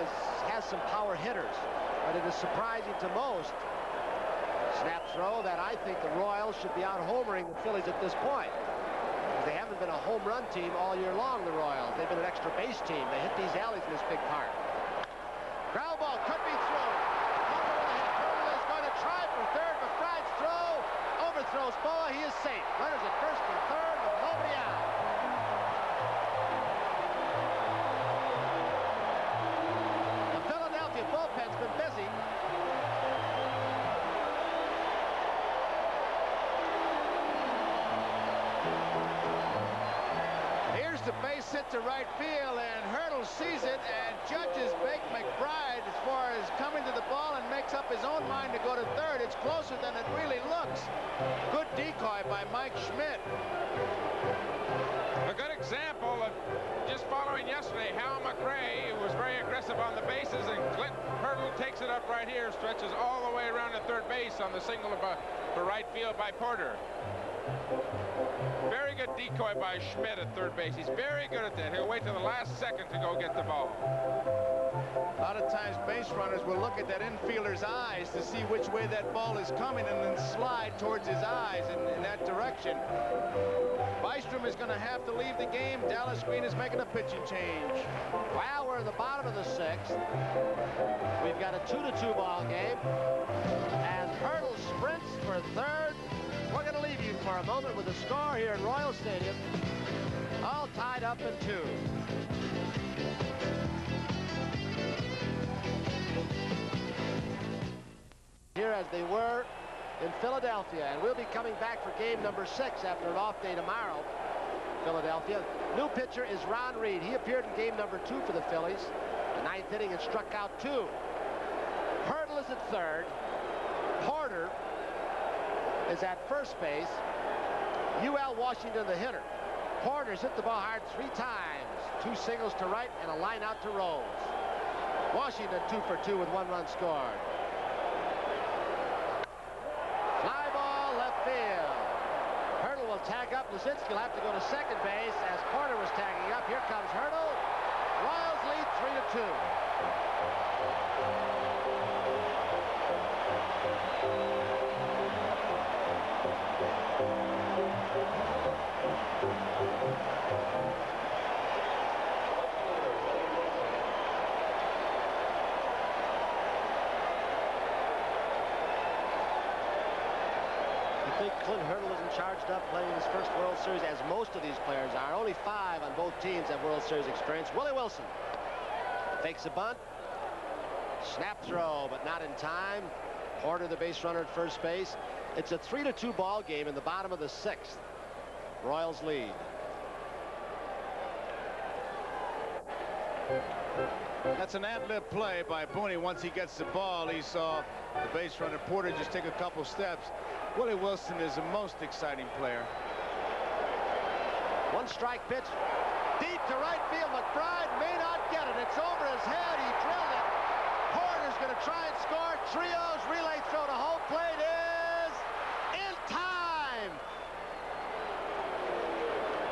has some power hitters, but it is surprising to most Snap throw that I think the Royals should be out homering the Phillies at this point. They haven't been a home run team all year long, the Royals. They've been an extra base team. They hit these alleys in this big park. Ground ball could be thrown. Hurdle is going to try for third. McBride's throw overthrows Boa. He is safe. Runners at first and third with nobody out. The Philadelphia bullpen's been busy. The base hit to right field, and Hurdle sees it and judges Bake McBride as far as coming to the ball and makes up his own mind to go to third. It's closer than it really looks. Good decoy by Mike Schmidt. A good example of just following yesterday, Hal McRae, who was very aggressive on the bases, and Clint Hurdle takes it up right here, stretches all the way around to third base on the single for right field by Porter. Very good decoy by Schmidt at third base. He's very good at that. He'll wait till the last second to go get the ball. A lot of times base runners will look at that infielder's eyes to see which way that ball is coming and then slide towards his eyes in that direction. Bystrom is going to have to leave the game. Dallas Green is making a pitching change. Well, we're in the bottom of the sixth. We've got a 2-2 ball game. And Hurdle sprints for third. We're going to leave you for a moment with the score here in Royal Stadium. All tied up in 2. Here as they were in Philadelphia. And we'll be coming back for game number 6 after an off day tomorrow. Philadelphia. New pitcher is Ron Reed. He appeared in game number 2 for the Phillies. The 9th inning and struck out 2. Hurdle is at third. Porter is at first base. UL Washington, the hitter. Porter's hit the ball hard 3 times. 2 singles to right and a line out to Rose. Washington 2 for 2 with 1 run scored. Fly ball left field. Hurdle will tag up. Luzinski will have to go to second base as Porter was tagging up. Here comes Hurdle. Royals lead 3-2. Clint Hurdle isn't charged up playing his first World Series, as most of these players are. Only 5 on both teams have World Series experience. Willie Wilson fakes a bunt. Snap throw, but not in time. Porter, the base runner at first base. It's a 3-2 ball game in the bottom of the 6th. Royals lead. That's an ad-lib play by Booney. Once he gets the ball, he saw the base runner Porter just take a couple steps. Willie Wilson is the most exciting player. 1 strike pitch. Deep to right field. McBride may not get it. It's over his head. He drilled it. Porter's going to try and score. Trios relay throw to home plate is in time.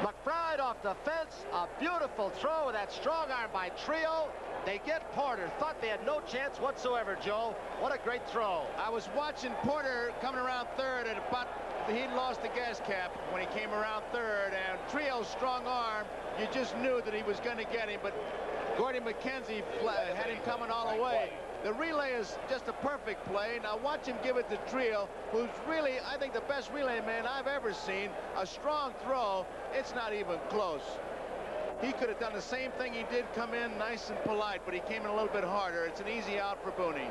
McBride off the fence. A beautiful throw with that strong arm by Trio. They get Porter. Thought they had no chance whatsoever, Joe. What a great throw. I was watching Porter coming around third, and about he'd lost the gas cap when he came around third, and Trio's strong arm, you just knew that he was going to get him, but Gordy McKenzie had him coming all the way. The relay is just a perfect play. Now watch him give it to Trio, who's really, I think, the best relay man I've ever seen. A strong throw. It's not even close. He could have done the same thing he did, come in nice and polite, but he came in a little bit harder. It's an easy out for Booney.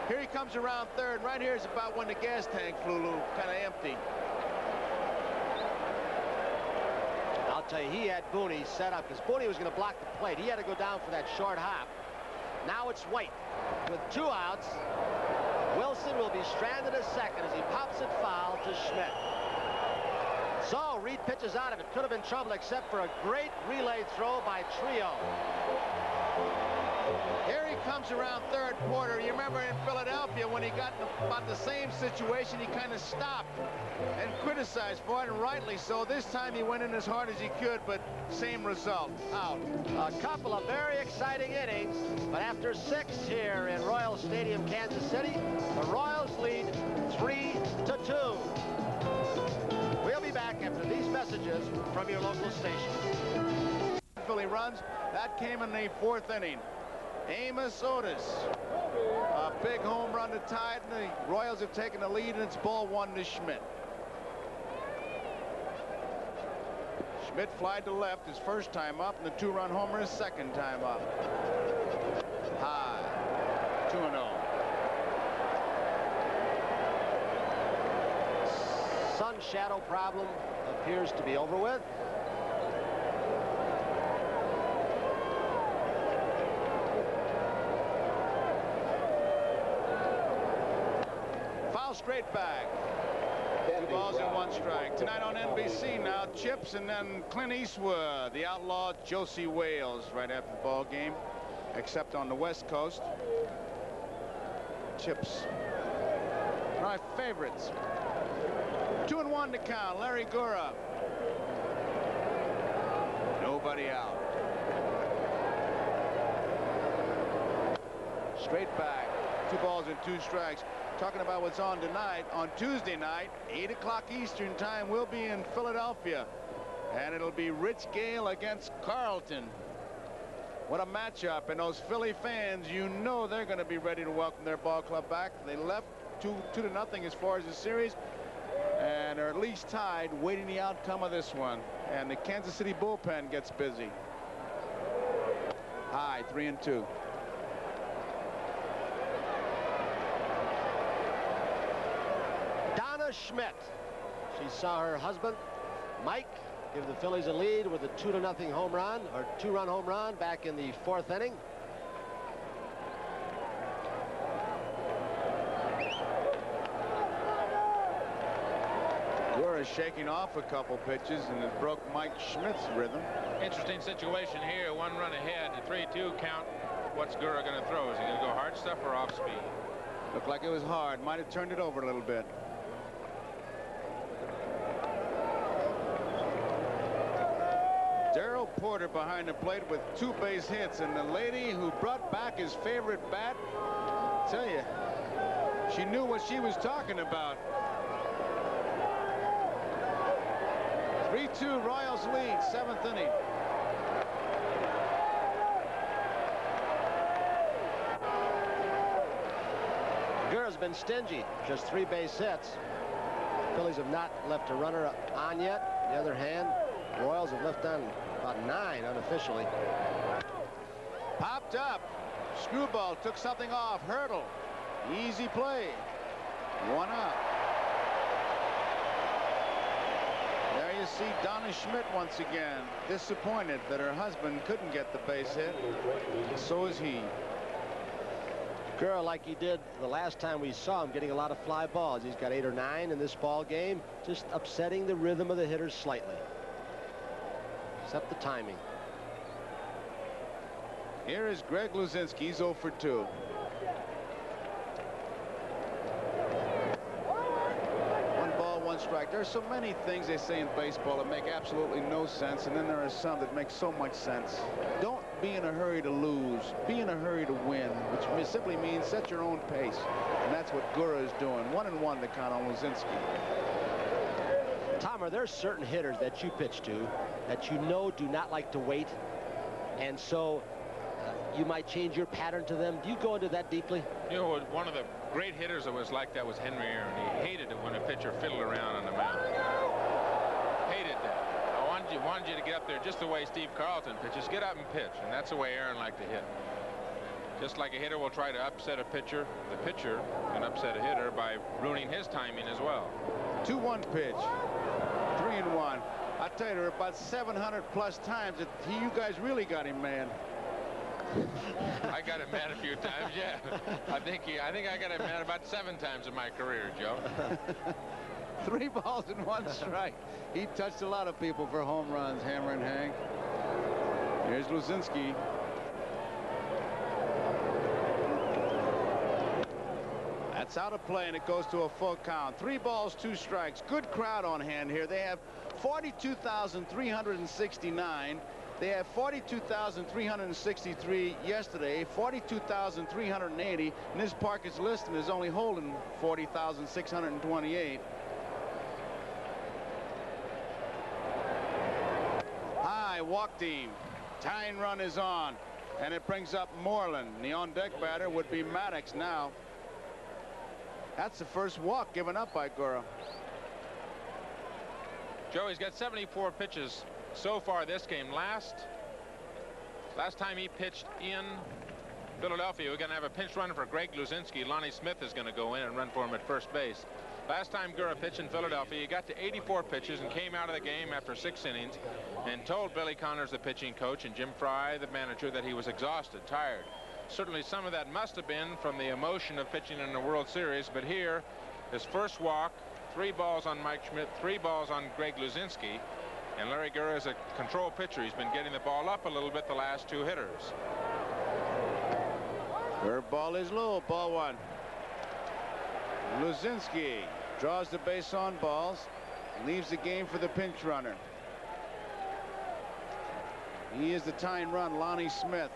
Here he comes around third. Right here is about when the gas tank flew kind of empty. I'll tell you, he had Booney set up because Booney was going to block the plate. He had to go down for that short hop. Now it's White with 2 outs. Wilson will be stranded at second as he pops it foul to Schmidt. So Reed pitches out of it. Could have been trouble except for a great relay throw by Trio. Here he comes around third quarter. You remember in Philadelphia when he got in about the same situation, he kind of stopped and criticized for it, and rightly so. This time he went in as hard as he could, but same result, out. A couple of very exciting innings, but after 6 here in Royal Stadium, Kansas City, the Royals lead 3-2. We'll be back after these messages from your local station. Philly runs. That came in the 4th inning. Amos Otis, a big home run to tie it, and the Royals have taken the lead, and it's ball 1 to Schmidt. Schmidt flied to left his first time up, and the 2-run homer his second time up. High, 2-0. Sun shadow problem appears to be over with. Foul straight back. 2 balls and 1 strike. Tonight on NBC now, Chips and then Clint Eastwood, the outlaw Josie Wales right after the ball game, except on the West Coast. Chips, my favorites. 2-1 to count. Larry Gura. Nobody out. Straight back. 2 balls and 2 strikes. Talking about what's on tonight, on Tuesday night, 8 o'clock Eastern time, we'll be in Philadelphia, and it'll be Rich Gale against Carlton. What a matchup, and those Philly fans, you know they're going to be ready to welcome their ball club back. They left 2-0 as far as the series, and are at least tied, waiting the outcome of this one. And the Kansas City bullpen gets busy. High, 3-2. Schmidt. She saw her husband, Mike, give the Phillies a lead with a 2-0 home run, or 2-run home run back in the 4th inning. Gura shaking off a couple pitches, and it broke Mike Schmidt's rhythm. Interesting situation here. 1 run ahead. The 3-2 count. What's Gura going to throw? Is he going to go hard stuff or off speed? Looked like it was hard. Might have turned it over a little bit. Darrell Porter behind the plate with 2 base hits, and the lady who brought back his favorite bat, I tell you, she knew what she was talking about. 3-2 Royals lead, 7th inning. Gura's been stingy, just 3 base hits. Phillies have not left a runner on yet. On the other hand, Royals have left on about 9 unofficially. Popped up. Screwball took something off. Hurdle. Easy play. 1 out. There you see Donna Schmidt once again, disappointed that her husband couldn't get the base hit. So is he. Gura, like he did the last time we saw him, getting a lot of fly balls. He's got 8 or 9 in this ball game, just upsetting the rhythm of the hitters slightly. Except the timing. Here is Greg Luzinski. He's 0 for 2. One ball, 1 strike. There's so many things they say in baseball that make absolutely no sense, and then there are some that make so much sense. Don't be in a hurry to lose. Be in a hurry to win, which simply means set your own pace, and that's what Gura is doing. 1-1 to count on Luzinski. Tom, are there certain hitters that you pitch to that you know do not like to wait, and so you might change your pattern to them? Do you go into that deeply? You know, one of the great hitters that was like that was Henry Aaron. He hated it when a pitcher fiddled around on the mound. Hated that. I wanted you to get up there just the way Steve Carlton pitches. Get up and pitch, and that's the way Aaron liked to hit. Just like a hitter will try to upset a pitcher, the pitcher can upset a hitter by ruining his timing as well. 2-1 pitch. 3-1. I tell you, there are about 700 plus times that you guys really got him mad. I got him mad a few times, yeah. I think I got him mad about 7 times in my career, Joe. 3 balls and 1 strike. He touched a lot of people for home runs, Hammer and Hank. Here's Luzinski. That's out of play, and it goes to a full count. 3 balls, 2 strikes. Good crowd on hand here. They have 42,369. They have 42,363 yesterday, 42,380, and this park is listed as only holding 40,628. High walk team. Tying run is on, and it brings up Moreland. The on-deck batter would be Maddox now. That's the first walk given up by Gura. Joe, he's got 74 pitches so far this game. Last time he pitched in Philadelphia, we're going to have a pinch runner for Greg Luzinski. Lonnie Smith is going to go in and run for him at first base. Last time Gura pitched in Philadelphia, he got to 84 pitches and came out of the game after 6 innings and told Billy Connors, the pitching coach, and Jim Fry, the manager, that he was exhausted, tired. Certainly some of that must have been from the emotion of pitching in the World Series, but here, his first walk, 3 balls on Mike Schmidt, 3 balls on Greg Luzinski, and Larry Gura is a control pitcher. He's been getting the ball up a little bit the last 2 hitters. Curve ball is low, ball 1. Luzinski draws the base on balls, leaves the game for the pinch runner. He is the tying run, Lonnie Smith.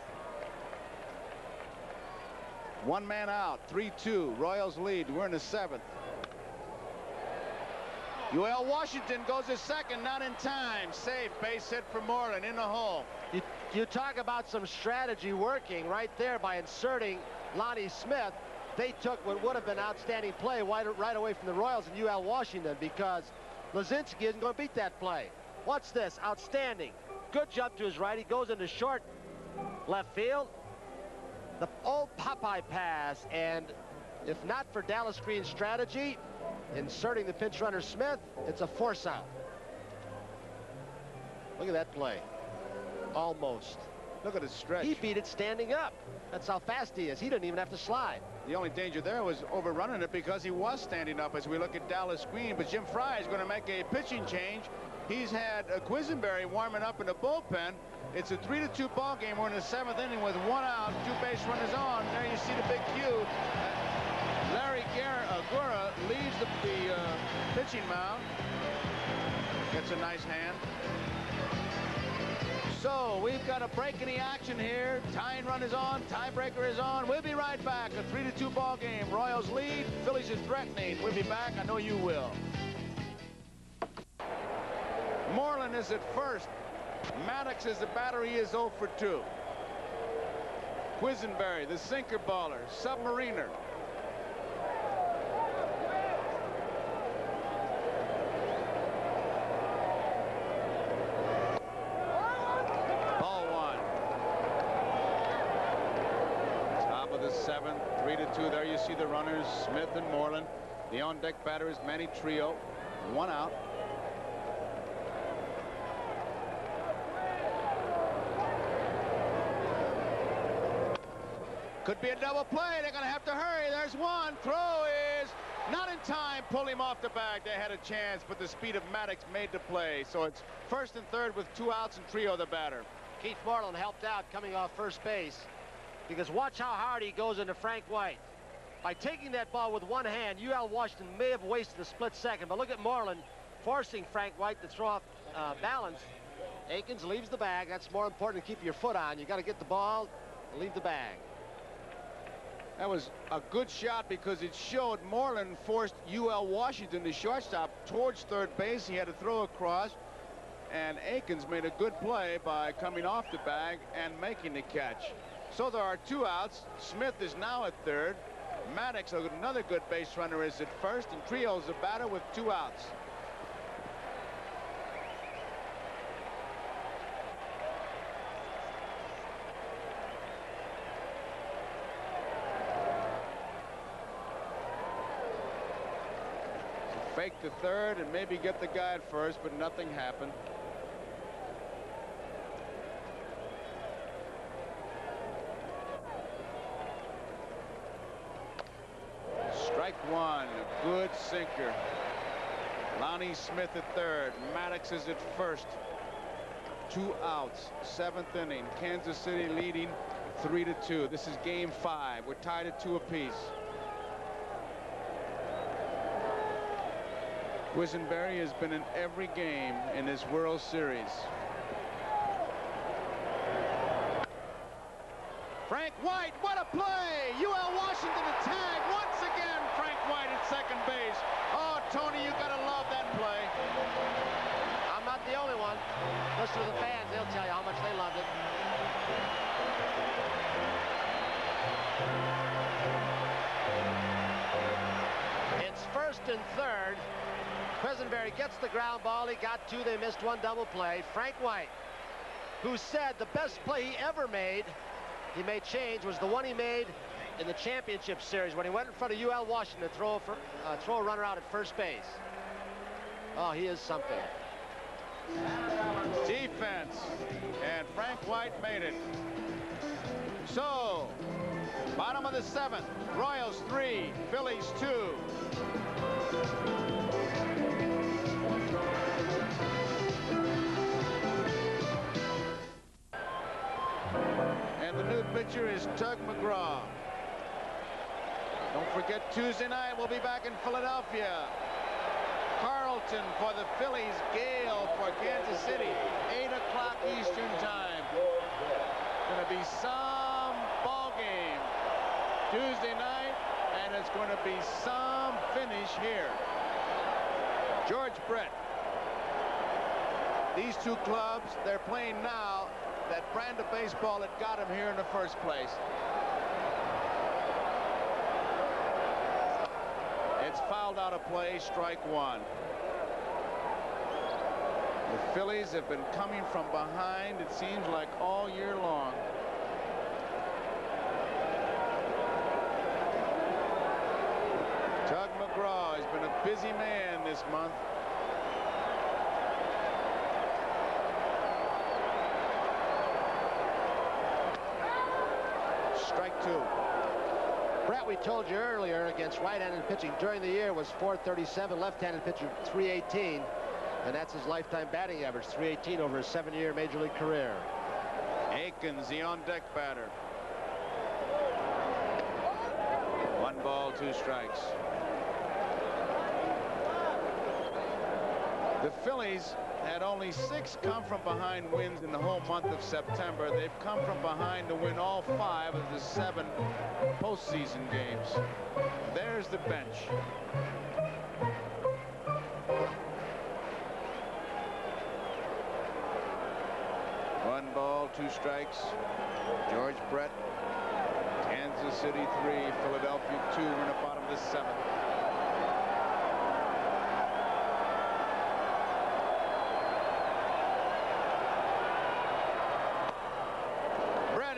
1 man out, 3-2. Royals lead. We're in the 7th. UL Washington goes to second, not in time. Safe, base hit for Moreland in the hole. You talk about some strategy working right there by inserting Lonnie Smith. They took what would have been outstanding play right away from the Royals and UL Washington, because Luzinski isn't going to beat that play. What's this? Outstanding. Good jump to his right. He goes into short left field. The old Popeye pass, and if not for Dallas Green's strategy, inserting the pinch runner Smith, it's a force out. Look at that play. Almost. Look at his stretch. He beat it standing up. That's how fast he is. He didn't even have to slide. The only danger there was overrunning it because he was standing up as we look at Dallas Green. But Jim Fry is going to make a pitching change. He's had Quisenberry warming up in the bullpen. It's a 3-2 ball game. We're in the 7th inning with 1 out, 2 base runners on. There you see the big cue. Larry Gura leaves the pitching mound. Gets a nice hand. So we've got a break in the action here. Tying run is on. Tiebreaker is on. We'll be right back. A 3-2 ball game. Royals lead. Phillies is threatening. We'll be back. I know you will. Moreland is at first. Maddox is the batter. He is 0 for 2. Quisenberry, the sinker baller, submariner. Ball 1. Top of the 7th, 3-2. There you see the runners, Smith and Moreland. The on-deck batter is Manny Trio. 1 out. Could be a double play. They're going to have to hurry. There's one. Throw is not in time. Pull him off the bag. They had a chance, but the speed of Maddox made the play. So it's 1st and 3rd with 2 outs and Trio the batter. Keith Moreland helped out coming off first base, because watch how hard he goes into Frank White. By taking that ball with 1 hand, UL Washington may have wasted a split second, but look at Moreland forcing Frank White to throw off balance. Akins leaves the bag. That's more important than keeping your foot on. You got to get the ball and leave the bag. That was a good shot because it showed Moreland forced UL Washington, the shortstop, towards 3rd base. He had to throw across, and Akins made a good play by coming off the bag and making the catch. So there are 2 outs. Smith is now at 3rd. Maddox, another good base runner, is at 1st, and Trio's the batter with 2 outs. Fake the 3rd and maybe get the guy at 1st, but nothing happened. Strike 1, a good sinker. Lonnie Smith at 3rd. Maddox is at 1st. 2 outs, 7th inning. Kansas City leading 3-2. This is game 5. We're tied at 2 apiece. Quisenberry has been in every game in this World Series. Frank White, what a play! UL Washington to tag once again. Frank White at second base. Oh, Tony, you gotta love that play. I'm not the only one. Listen to the fans. They'll tell you how much they loved it. It's first and third. Quisenberry gets the ground ball. He got two. They missed one double play. Frank White, who said the best play he ever made, he made change, was the one he made in the championship series when he went in front of UL Washington to throw a runner out at first base. Oh, he is something. Defense, and Frank White made it. So, bottom of the seventh, Royals 3, Phillies 2. And the new pitcher is Tug McGraw. Don't forget, Tuesday night we'll be back in Philadelphia. Carlton for the Phillies, Gale for Kansas City. 8 o'clock Eastern time. Going to be some ball game Tuesday night, and it's going to be some finish here. George Brett. These two clubs, they're playing now that brand of baseball that got him here in the first place. It's fouled out of play, strike one. The Phillies have been coming from behind, it seems like, all year long. Tug McGraw has been a busy man this month. Strike two. Brett, we told you earlier, against right-handed pitching during the year was .437, left-handed pitcher .318, and that's his lifetime batting average, .318 over his 7-year major league career. Aikens, the on-deck batter. 1 ball, 2 strikes. The Phillies had only 6 come-from-behind wins in the whole month of September. They've come from behind to win all 5 of the 7 postseason games. There's the bench. One ball, 2 strikes. George Brett. Kansas City 3, Philadelphia 2. We're in the bottom of the 7th.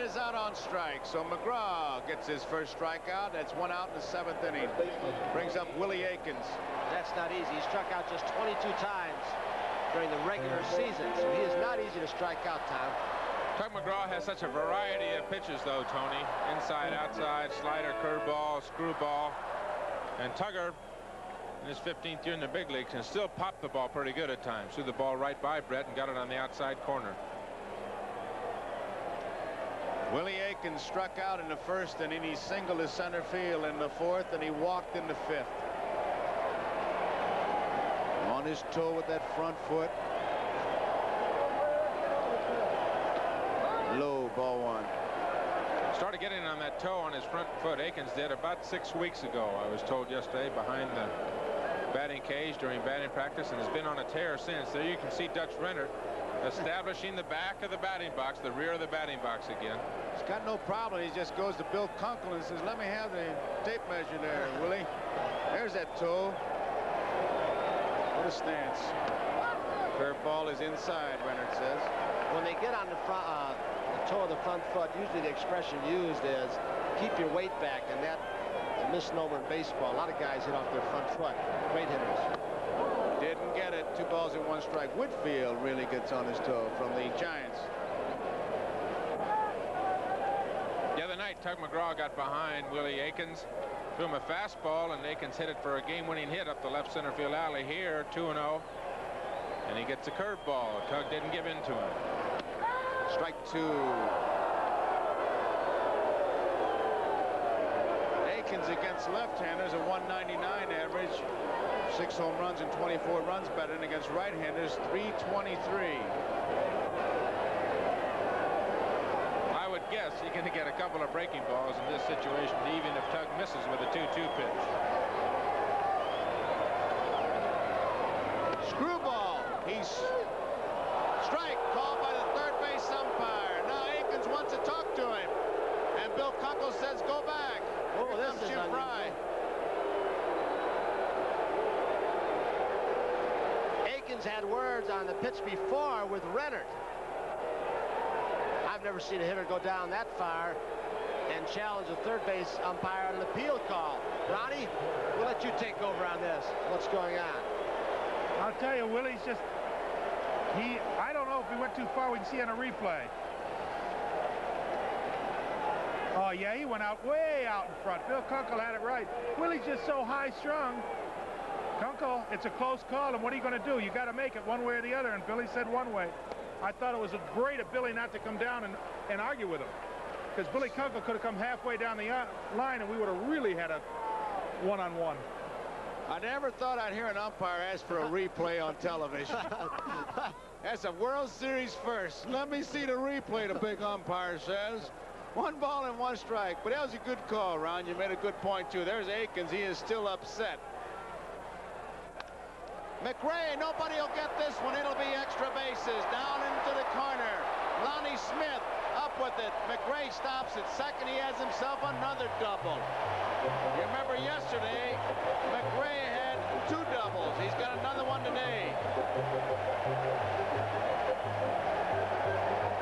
Is out on strike, so McGraw gets his first strikeout. That's 1 out in the 7th inning. Brings up Willie Aikens. That's not easy. He struck out just 22 times during the regular season, so he is not easy to strike out, Tom. Tug McGraw has such a variety of pitches, though, Tony. Inside, outside, slider, curveball, screwball. And Tugger, in his 15th year in the big leagues, can still pop the ball pretty good at times. Threw the ball right by Brett and got it on the outside corner. Willie Aikens struck out in the 1st inning. He singled to center field in the 4th, and he walked in the 5th. On his toe with that front foot. Low, ball 1. Started getting on that toe on his front foot. Aikens did about 6 weeks ago, I was told yesterday, behind the batting cage during batting practice, and has been on a tear since. There you can see Dutch Renner establishing the back of the batting box, the rear of the batting box again. He's got no problem. He just goes to Bill Kunkel and says, let me have the tape measure there, Willie. There's that toe. What a stance. Curveball is inside, Renner says. When they get on the front, the toe of the front foot, usually the expression used is keep your weight back, and that's a misnomer in baseball. A lot of guys hit off their front foot. Great hitters. Didn't get it. 2 balls and 1 strike. Whitfield really gets on his toe from the Giants. The other night, Tug McGraw got behind Willie Aikens, threw him a fastball, and Aikens hit it for a game-winning hit up the left center field alley here, 2-0. And he gets a curveball. Tug didn't give in to him. Strike 2. Aikens against left-handers, a 199 average. 6 home runs and 24 runs batted in against right-handers, .323. I would guess you're going to get a couple of breaking balls in this situation, even if Tug misses with a 2-2 pitch. Screwball. He's strike called by the third base umpire. Now Aikens wants to talk to him, and Bill Kunkel says go back. Oh, this is Jim Fry. Aikens had words on the pitch before with Rennert. I've never seen a hitter go down that far and challenge a third base umpire on an appeal call. Ronnie, we'll let you take over on this. What's going on? I'll tell you, Willie's just, I don't know if he went too far. We can see on a replay. Oh, yeah, he went out, way out in front. Bill Kunkel had it right. Willie's just so high-strung. Kunkel, it's a close call, and what are you going to do? You got to make it one way or the other, and Billy said one way. I thought it was great of Billy not to come down and argue with him, because Billy Kunkel could have come halfway down the line, and we would have really had a one-on-one. I never thought I'd hear an umpire ask for a replay on television. That's a World Series first. Let me see the replay, the big umpire says. 1 ball and 1 strike. But that was a good call, Ron. You made a good point, too. There's Aikens. He is still upset. McRae, nobody will get this one. It'll be extra bases. Down into the corner. Lonnie Smith up with it. McRae stops at second. He has himself another double. You remember yesterday, McRae had 2 doubles. He's got another one today.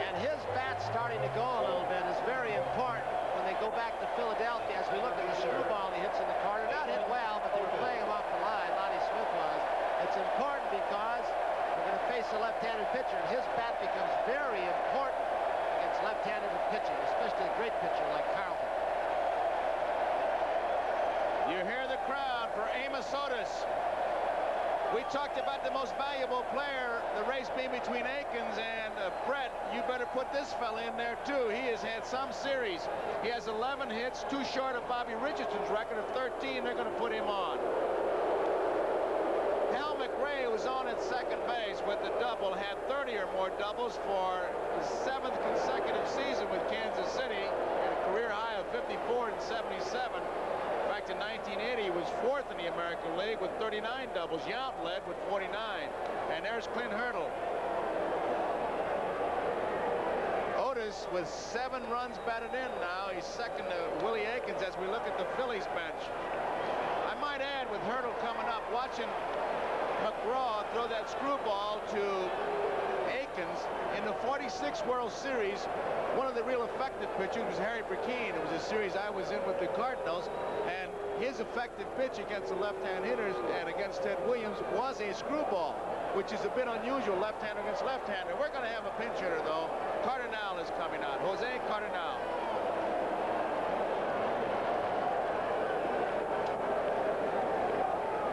And his bat starting to go a little bit is very important when they go back to Philadelphia. As we look at the screwball he hits in the corner, not hit well, but they were playing him off the line. Lonnie Smith was. It's important because we're going to face a left-handed pitcher, and his bat becomes very important against left-handed pitching, especially a great pitcher like Carlton. You hear the crowd for Amos Otis. We talked about the most valuable player, the race being between Aikens and Brett. You better put this fella in there, too. He has had some series. He has 11 hits, 2 short of Bobby Richardson's record of 13. They're going to put him on. Hal McRae was on at second base with the double, had 30 or more doubles for his 7th consecutive season with Kansas City, and a career high of 54 and 77. In fact, in 1980, he was 4th in the American League with 39 doubles. Yount led with 49. And there's Clint Hurdle. Otis with 7 runs batted in now. He's second to Willie Aikens as we look at the Phillies bench. I might add, with Hurdle coming up, watching McGraw throw that screwball to Aikens in the 46 World Series. One of the real effective pitchers was Harry Burkeen. It was a series I was in with the Cardinals, and his effective pitch against the left-hand hitters and against Ted Williams was a screwball, which is a bit unusual, left-hander against left-hander. We're going to have a pinch hitter, though. Cardinal is coming out. Jose Cardinal.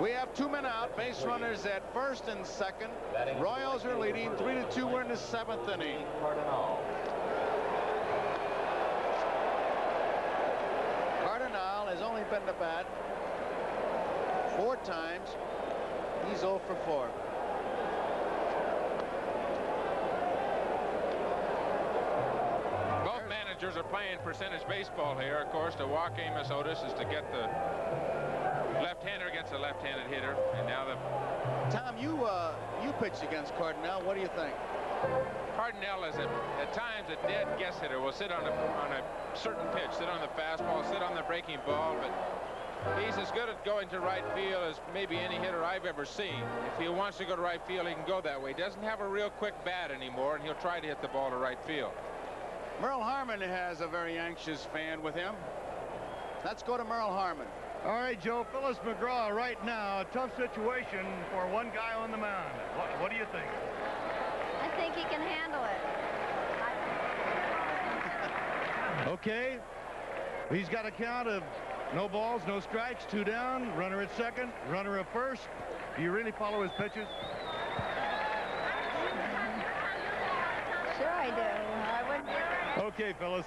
We have 2 men out, base runners at first and second. Royals are leading 3-2. We're in the 7th inning. Cardinal has only been to bat 4 times. He's 0 for 4. Both managers are playing percentage baseball here. Of course, to walk Amos Otis is to get the left-hander against a left-handed hitter, and now the... Tom, you pitched against Cardinal. What do you think? Cardinal is at times a dead guess hitter. Will sit on a certain pitch, sit on the fastball, sit on the breaking ball, but he's as good at going to right field as maybe any hitter I've ever seen. If he wants to go to right field, he can go that way. He doesn't have a real quick bat anymore, and he'll try to hit the ball to right field. Merle Harmon has a very anxious fan with him. Let's go to Merle Harmon. All right, Joe, Phillips McGraw right now, a tough situation for one guy on the mound. What do you think? I think he can handle it. Okay. He's got a count of no balls, no strikes, 2 down, runner at second, runner at first. Do you really follow his pitches? Sure I do. I wouldn't. Okay, Phyllis.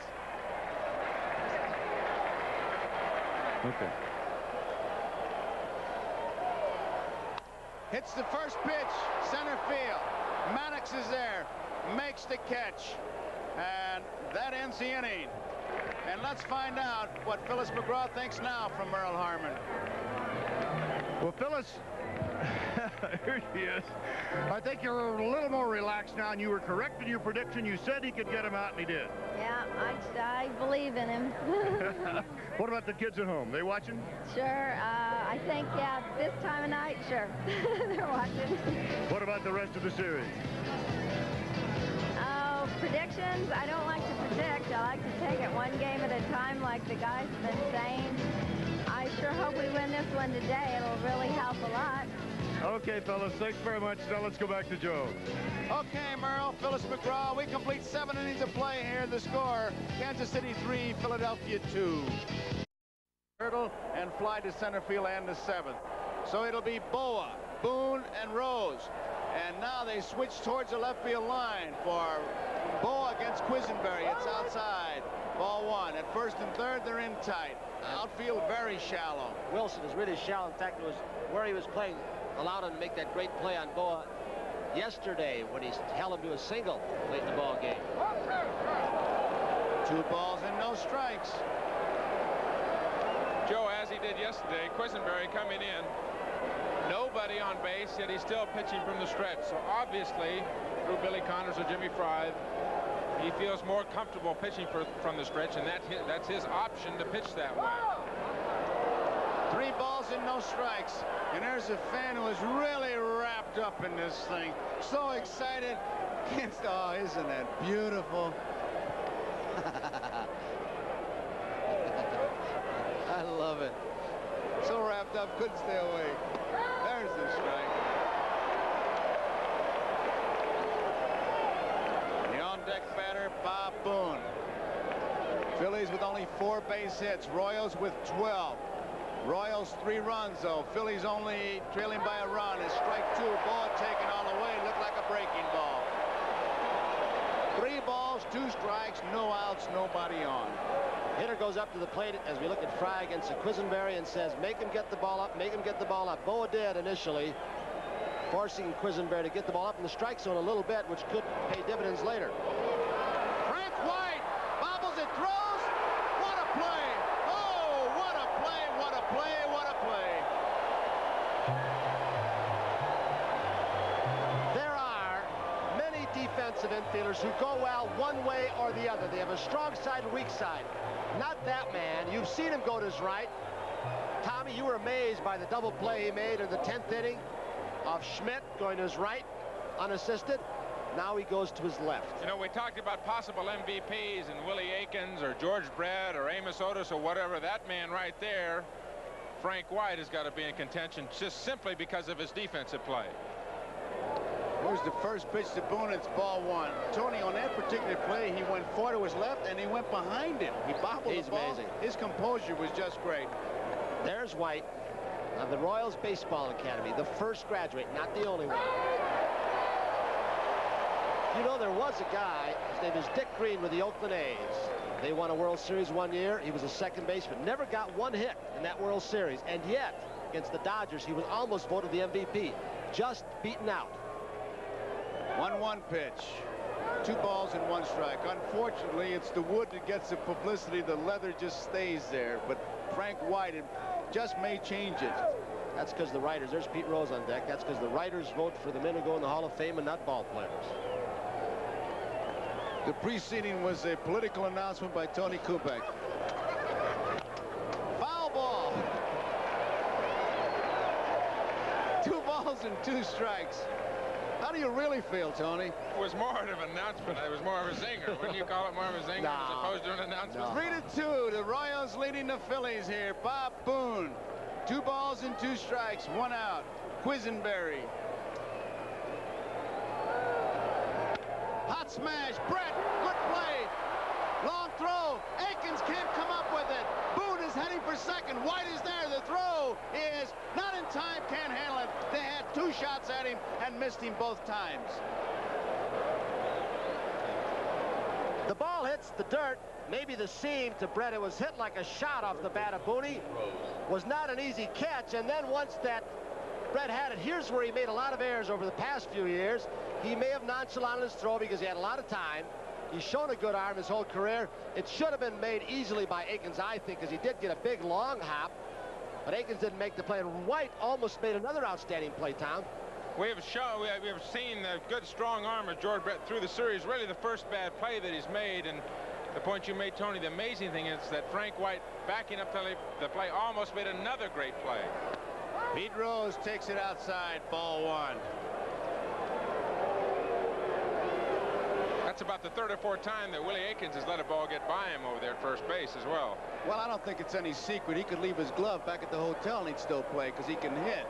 Okay. hits the first pitch, center field. Maddox is there, makes the catch, and that ends the inning. And let's find out what Phyllis McGraw thinks now from Merle Harmon. Well, Phyllis, here he is. I think you're a little more relaxed now, and you were correct in your prediction. You said he could get him out, and he did. Yeah, I believe in him. What about the kids at home? They watching? Sure. I think, yeah, this time of night, sure. They're watching. What about the rest of the series? Oh, predictions? I don't like to predict. I like to take it one game at a time like the guys have been saying. I sure hope we win this one today. It'll really help a lot. Okay, fellas, thanks very much. Now let's go back to Joe. Okay, Merle, Phyllis McGraw, we complete 7 innings of play here. The score, Kansas City 3, Philadelphia 2. Hurdle and fly to center field and the 7th. So it'll be Boa, Boone, and Rose. And now they switch towards the left field line for Boa against Quisenberry. It's outside. Ball 1. At first and third, they're in tight. Outfield very shallow. Wilson is really shallow. In fact, it was where he was playing allowed him to make that great play on Boa yesterday when he held him to a single late in the ball game. 2 balls and no strikes. Joe, as he did yesterday, Quisenberry coming in, nobody on base, yet he's still pitching from the stretch. So obviously, through Billy Connors or Jimmy Fry, he feels more comfortable pitching from the stretch, and that's his option to pitch that way. 3 balls and no strikes. And there's a fan who is really wrapped up in this thing. So excited. Oh, isn't that beautiful? I love it. So wrapped up, couldn't stay away. There's the strike. The on-deck batter, Bob Boone. Phillies with only 4 base hits. Royals with 12. Royals 3 runs, though. Phillies only trailing by a run. It's strike 2. Ball taken all the way. Looked like a breaking ball. 3 balls, 2 strikes, no outs, nobody on. Hitter goes up to the plate as we look at Fry against Quisenberry and says, make him get the ball up, make him get the ball up. Boa did initially, forcing Quisenberry to get the ball up in the strike zone a little bit, which could pay dividends later. Frank White bobbles it, throws. What a play! Oh, what a play! What a play! What a play! There are many defensive infielders who go well one way or the other. They have a strong side and weak side. Not that man. You've seen him go to his right. Tommy, you were amazed by the double play he made in the 10th inning of Schmidt going to his right, unassisted. Now he goes to his left. You know, we talked about possible MVPs and Willie Aikens or George Brett or Amos Otis or whatever. That man right there, Frank White, has got to be in contention just simply because of his defensive play. Here's the first pitch to Boone. It's ball 1. Tony, on that particular play, he went far to his left and he went behind him. He bobbled the ball. Amazing. His composure was just great. There's White of the Royals Baseball Academy, the first graduate, not the only one. You know, there was a guy, his name is Dick Green with the Oakland A's. They won a World Series one year. He was a second baseman. Never got 1 hit in that World Series. And yet, against the Dodgers, he was almost voted the MVP. Just beaten out. 1-1 pitch. 2 balls and 1 strike. Unfortunately, it's the wood that gets the publicity. The leather just stays there. But Frank White just may change it. That's because the writers, there's Pete Rose on deck. That's because the writers vote for the men who go in the Hall of Fame and not ball players. The preceding was a political announcement by Tony Kubek. Foul ball. 2 balls and 2 strikes. How do you really feel, Tony? It was more of an announcement. It was more of a zinger. Wouldn't you call it more of a zinger as opposed to an announcement? 3-2. The Royals leading the Phillies here. Bob Boone. 2 balls and 2 strikes. 1 out. Quisenberry. Hot smash. Brett. Good play. Long throw. Aikens can't come up with it. Boone is heading for second. White is there. The throw is not in time. Can't handle it. They had 2 shots at him and missed him both times. The ball hits the dirt, maybe the seam to Brett. It was hit like a shot off the bat of Booney. Was not an easy catch, and then once that Brett had it. Here's where he made a lot of errors over the past few years. He may have nonchalanted his throw because he had a lot of time. He's shown a good arm his whole career. It should have been made easily by Aikens, I think, because he did get a big long hop. But Aikens didn't make the play, and White almost made another outstanding play, Tom. We have seen the good, strong arm of George Brett through the series. Really the first bad play that he's made, and the point you made, Tony, the amazing thing is that Frank White, backing up the play, almost made another great play. Pete Rose takes it outside, ball 1. That's about the third or fourth time that Willie Aikens has let a ball get by him over there at first base as well. Well, I don't think it's any secret. He could leave his glove back at the hotel and he'd still play because he can hit.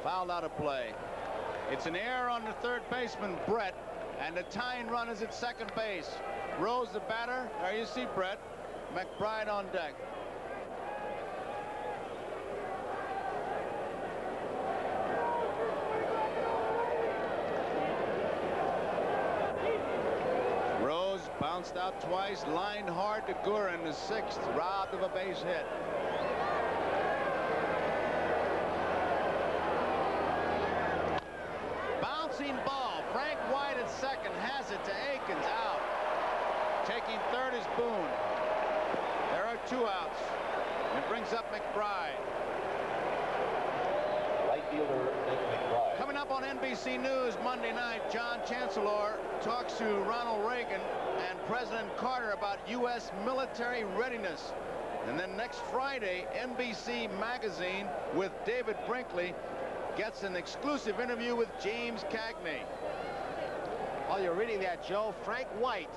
Fouled out of play. It's an error on the third baseman, Brett, and the tying run is at second base. Rose, the batter. There you see Brett. McBride on deck. Rose bounced out twice, lined hard to Gura in the 6th, robbed of a base hit. Ball. Frank White at second has it to Aikens, out. Taking third is Boone. There are 2 outs. It brings up McBride. Right fielder, McBride. Coming up on NBC News Monday night, John Chancellor talks to Ronald Reagan and President Carter about U.S. military readiness. And then next Friday, NBC Magazine with David Brinkley gets an exclusive interview with James Cagney. While you're reading that, Joe, Frank White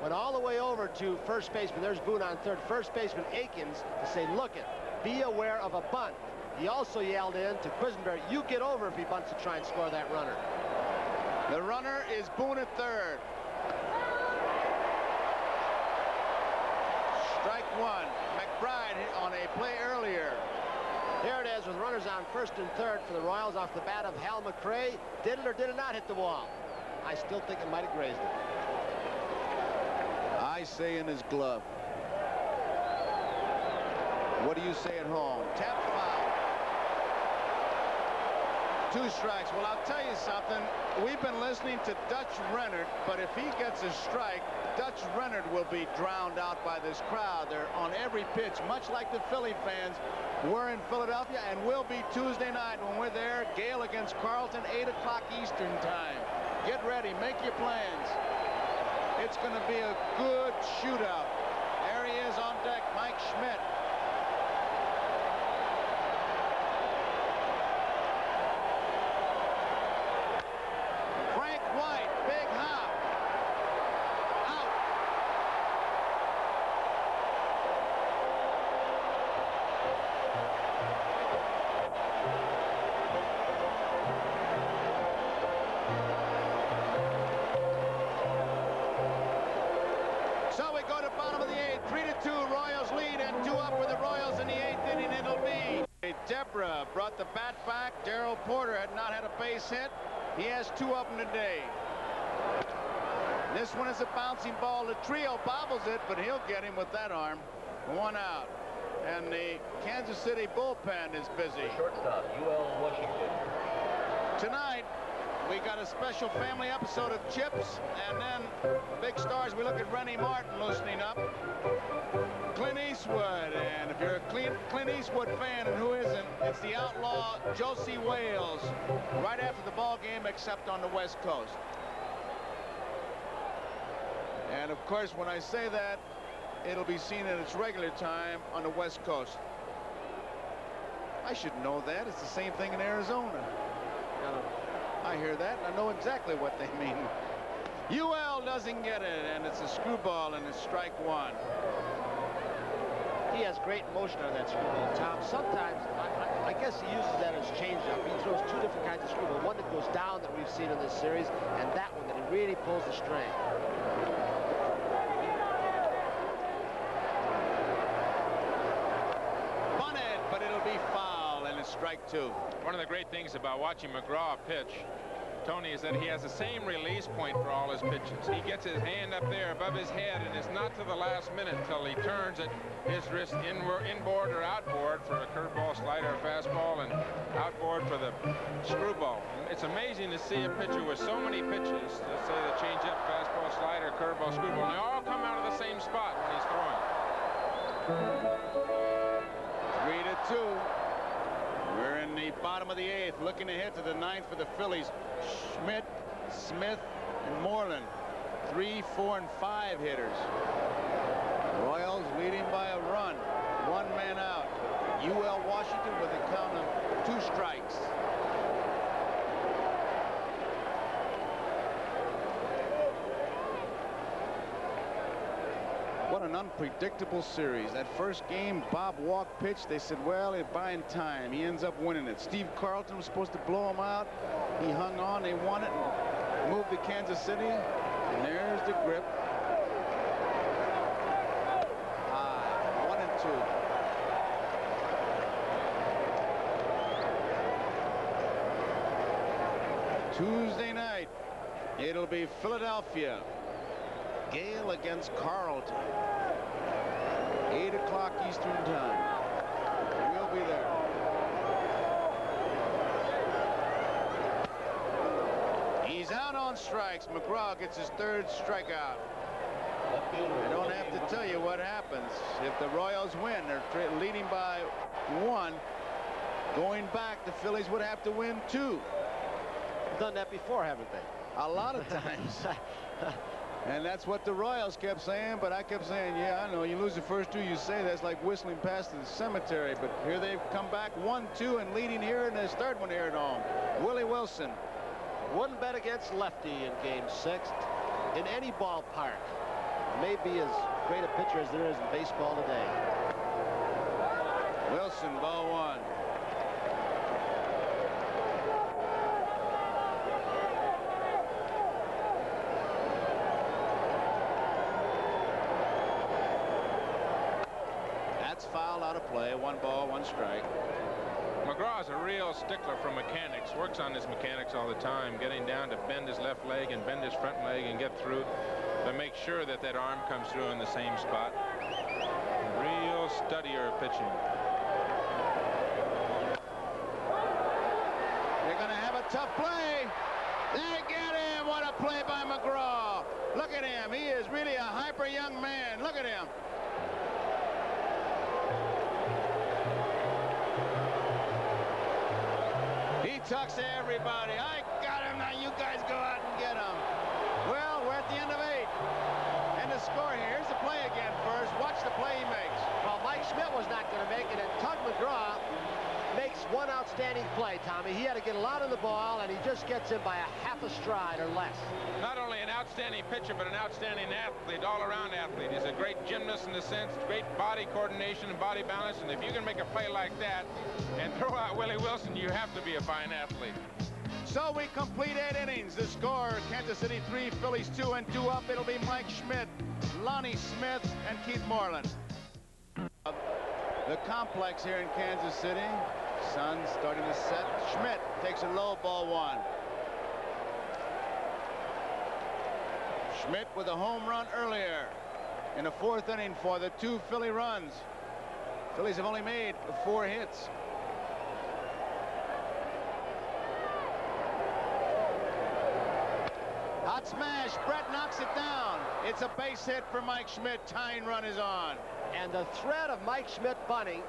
went all the way over to first baseman. There's Boone on third. First baseman Aikens to say, look it, be aware of a bunt. He also yelled in to Quisenberry, you get over if he bunts to try and score that runner. The runner is Boone at third. Strike 1. McBride on a play earlier. There it is with runners on first and third for the Royals off the bat of Hal McRae. Did it or did it not hit the wall? I still think it might have grazed it. I say in his glove. What do you say at home? Tap foul. 2 strikes. Well, I'll tell you something. We've been listening to Dutch Rennert, but if he gets a strike, Dutch Rennert will be drowned out by this crowd. They're on every pitch, much like the Philly fans. We're in Philadelphia and we'll be Tuesday night when we're there. Gale against Carlton, 8 o'clock Eastern time. Get ready, make your plans. It's going to be a good shootout. There he is on deck, Mike Schmidt. Frank White, big hop. Out. So we go to bottom of the 8th, 3-2, Royals lead, and 2 up for the Royals in the 8th inning. It'll be Deborah brought the bat back. Darrell Porter had not had a base hit. He has 2 up in the day. This one is a bouncing ball. The trio bobbles it, but he'll get him with that arm. 1 out. And the Kansas City bullpen is busy. Shortstop, UL Washington. Tonight, we got a special family episode of Chips, and then big stars. We look at Rennie Martin loosening up. Clint Eastwood, and if you're a Clint Eastwood fan, and who isn't, it's the outlaw Josie Wales right after the ball game, except on the West Coast. And of course, when I say that, it'll be seen at its regular time on the West Coast. I should know that. It's the same thing in Arizona. I hear that, and I know exactly what they mean. UL doesn't get it, and it's a screwball, and it's strike 1. He has great motion on that screwball, Tom. Sometimes, I guess he uses that as changeup. He throws 2 different kinds of screwball. One that goes down that we've seen in this series, and that one that he really pulls the string. Bunted, but it'll be foul, and it's strike 2. One of the great things about watching McGraw pitch, Tony, is that he has the same release point for all his pitches. He gets his hand up there above his head, and it's not to the last minute until he turns it, his wrist inboard or outboard for a curveball, slider, fastball, and outboard for the screwball. It's amazing to see a pitcher with so many pitches. Let's say the changeup, fastball, slider, curveball, screwball, and they all come out of the same spot when he's throwing. 3-2. We're in the bottom of the 8th, looking ahead to the 9th for the Phillies. Schmidt, Smith, and Moreland. 3, 4, and 5 hitters. Royals leading by a run. 1 man out. UL Washington with a count of 2 strikes. What an unpredictable series. That first game, Bob Walk pitched. They said, well, they're buying time. He ends up winning it. Steve Carlton was supposed to blow him out. He hung on. They won it and moved to Kansas City. And there's the grip. 1-2. Tuesday night, it'll be Philadelphia. Gale against Carlton. 8 o'clock Eastern time. We'll be there. He's out on strikes. McGraw gets his 3rd strikeout. I don't have to tell you what happens. If the Royals win, they're leading by 1. Going back, the Phillies would have to win 2. Done that before, haven't they? A lot of times. And that's what the Royals kept saying, but I kept saying, yeah, I know, you lose the first 2, you say that's like whistling past the cemetery. But here they've come back 1-2 and leading here in this 3rd one here at home. Willie Wilson. Wouldn't bet against lefty in game 6 in any ballpark. Maybe as great a pitcher as there is in baseball today. Wilson, ball 1. Foul out of play. 1 ball, 1 strike. McGraw's a real stickler for mechanics. Works on his mechanics all the time, getting down to bend his left leg and bend his front leg and get through to make sure that that arm comes through in the same spot. Real studier of pitching. They're going to have a tough play. They get him. What a play by McGraw. Look at him. He is really a hyper young man. Look at him. Tucks everybody. I got him. Now you guys go out and get him. Well, we're at the end of 8. And the score here. Here's the play again first. Watch the play he makes. Well, Mike Schmidt was not going to make it, and Tug McGraw makes one outstanding play, Tommy. He had to get a lot of the ball, and he just gets him by a half a stride or less. Not only an outstanding pitcher, but an outstanding athlete, all-around athlete. He's a great gymnast in the sense, great body coordination and body balance, and if you can make a play like that and throw out Willie Wilson, you have to be a fine athlete. So we complete 8 innings. The score, Kansas City 3, Phillies 2, and 2 up. It'll be Mike Schmidt, Lonnie Smith, and Keith Moreland. The complex here in Kansas City. Sun starting to set. Schmidt takes a low, ball 1. Schmidt with a home run earlier in the 4th inning for the 2 Philly runs. Phillies have only made 4 hits. Hot smash. Brett knocks it down. It's a base hit for Mike Schmidt. Tying run is on. And the threat of Mike Schmidt bunting,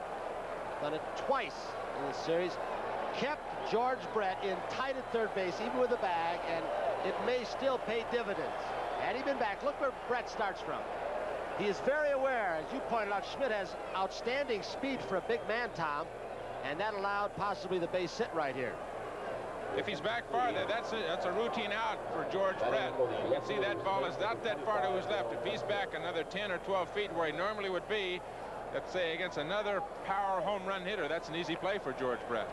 done it twice in the series, kept George Brett in tight at 3rd base, even with a bag, and it may still pay dividends. Had he been back, look where Brett starts from. He is very aware, as you pointed out, Schmidt has outstanding speed for a big man, Tom, and that allowed possibly the base hit right here. If he's back farther, that's a routine out for George Brett. You can see that ball is not that far to his left. If he's back another 10 or 12 feet where he normally would be, let's say against another power home run hitter, that's an easy play for George Brett.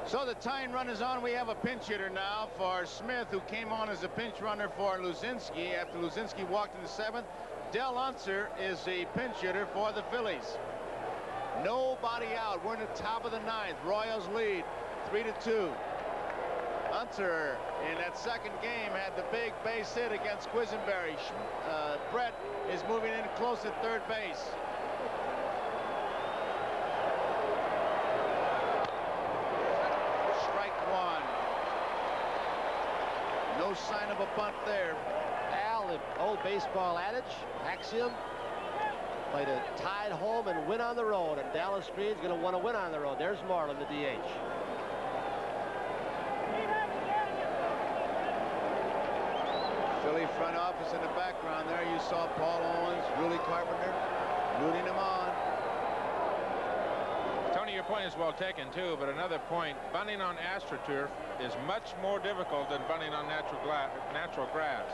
So the tying run is on. We have a pinch hitter now for Smith, who came on as a pinch runner for Luzinski after Luzinski walked in the 7th. Del Unser is the pinch hitter for the Phillies. Nobody out. We're in the top of the 9th. Royals lead 3-2. Unser in that second game had the big base hit against Quisenberry. Brett is moving in close at third base. Strike one. No sign of a bunt there. Al, the old baseball adage, axiom, play to tie it home and win on the road. And Dallas Green's going to want to win on the road. There's Marlin, the DH. Philly front office in the background there. You saw Paul Owens, Rudy Carpenter rooting him on. Tony, your point is well taken too, but another point, bunting on AstroTurf is much more difficult than bunting on natural grass.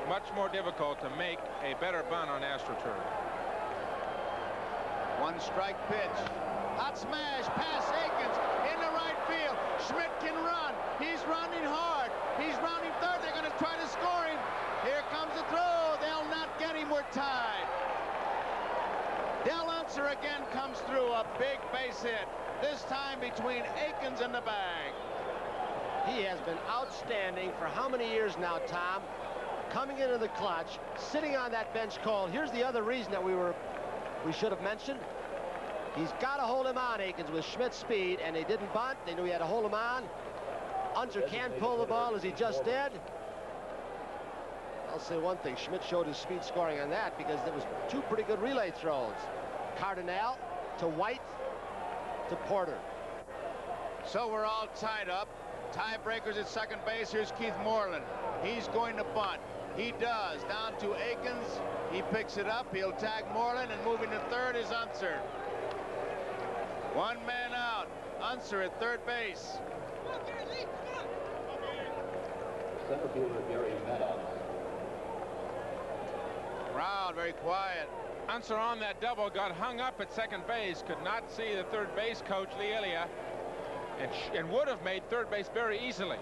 Much more difficult to make a better bunt on AstroTurf. One strike pitch. Hot smash past Akins in the right field. Schmidt can run. He's running hard. He's rounding third. They're going to try to score him. Here comes the throw. They'll not get him. We're tied. Del Unser again comes through. A big base hit. This time between Akins and the bag. He has been outstanding for how many years now, Tom? Coming into the clutch, sitting on that bench call. Here's the other reason that we should have mentioned. He's got to hold him on, Akins, with Schmidt's speed, and they didn't bunt. They knew he had to hold him on. Unser can't pull the ball as he just did. I'll say one thing. Schmidt showed his speed scoring on that because there was two pretty good relay throws. Cardinal to White to Porter. So we're all tied up. Tiebreakers at second base. Here's Keith Moreland. He's going to bunt. He does. Down to Akins. He picks it up. He'll tag Moreland, and moving to third is Unser. One man out. Unser at third base. Center fielder Gary Maddox. Crowd very quiet. Unser on that double got hung up at second base. Could not see the third base coach, Lee Ilya, and would have made third base very easily.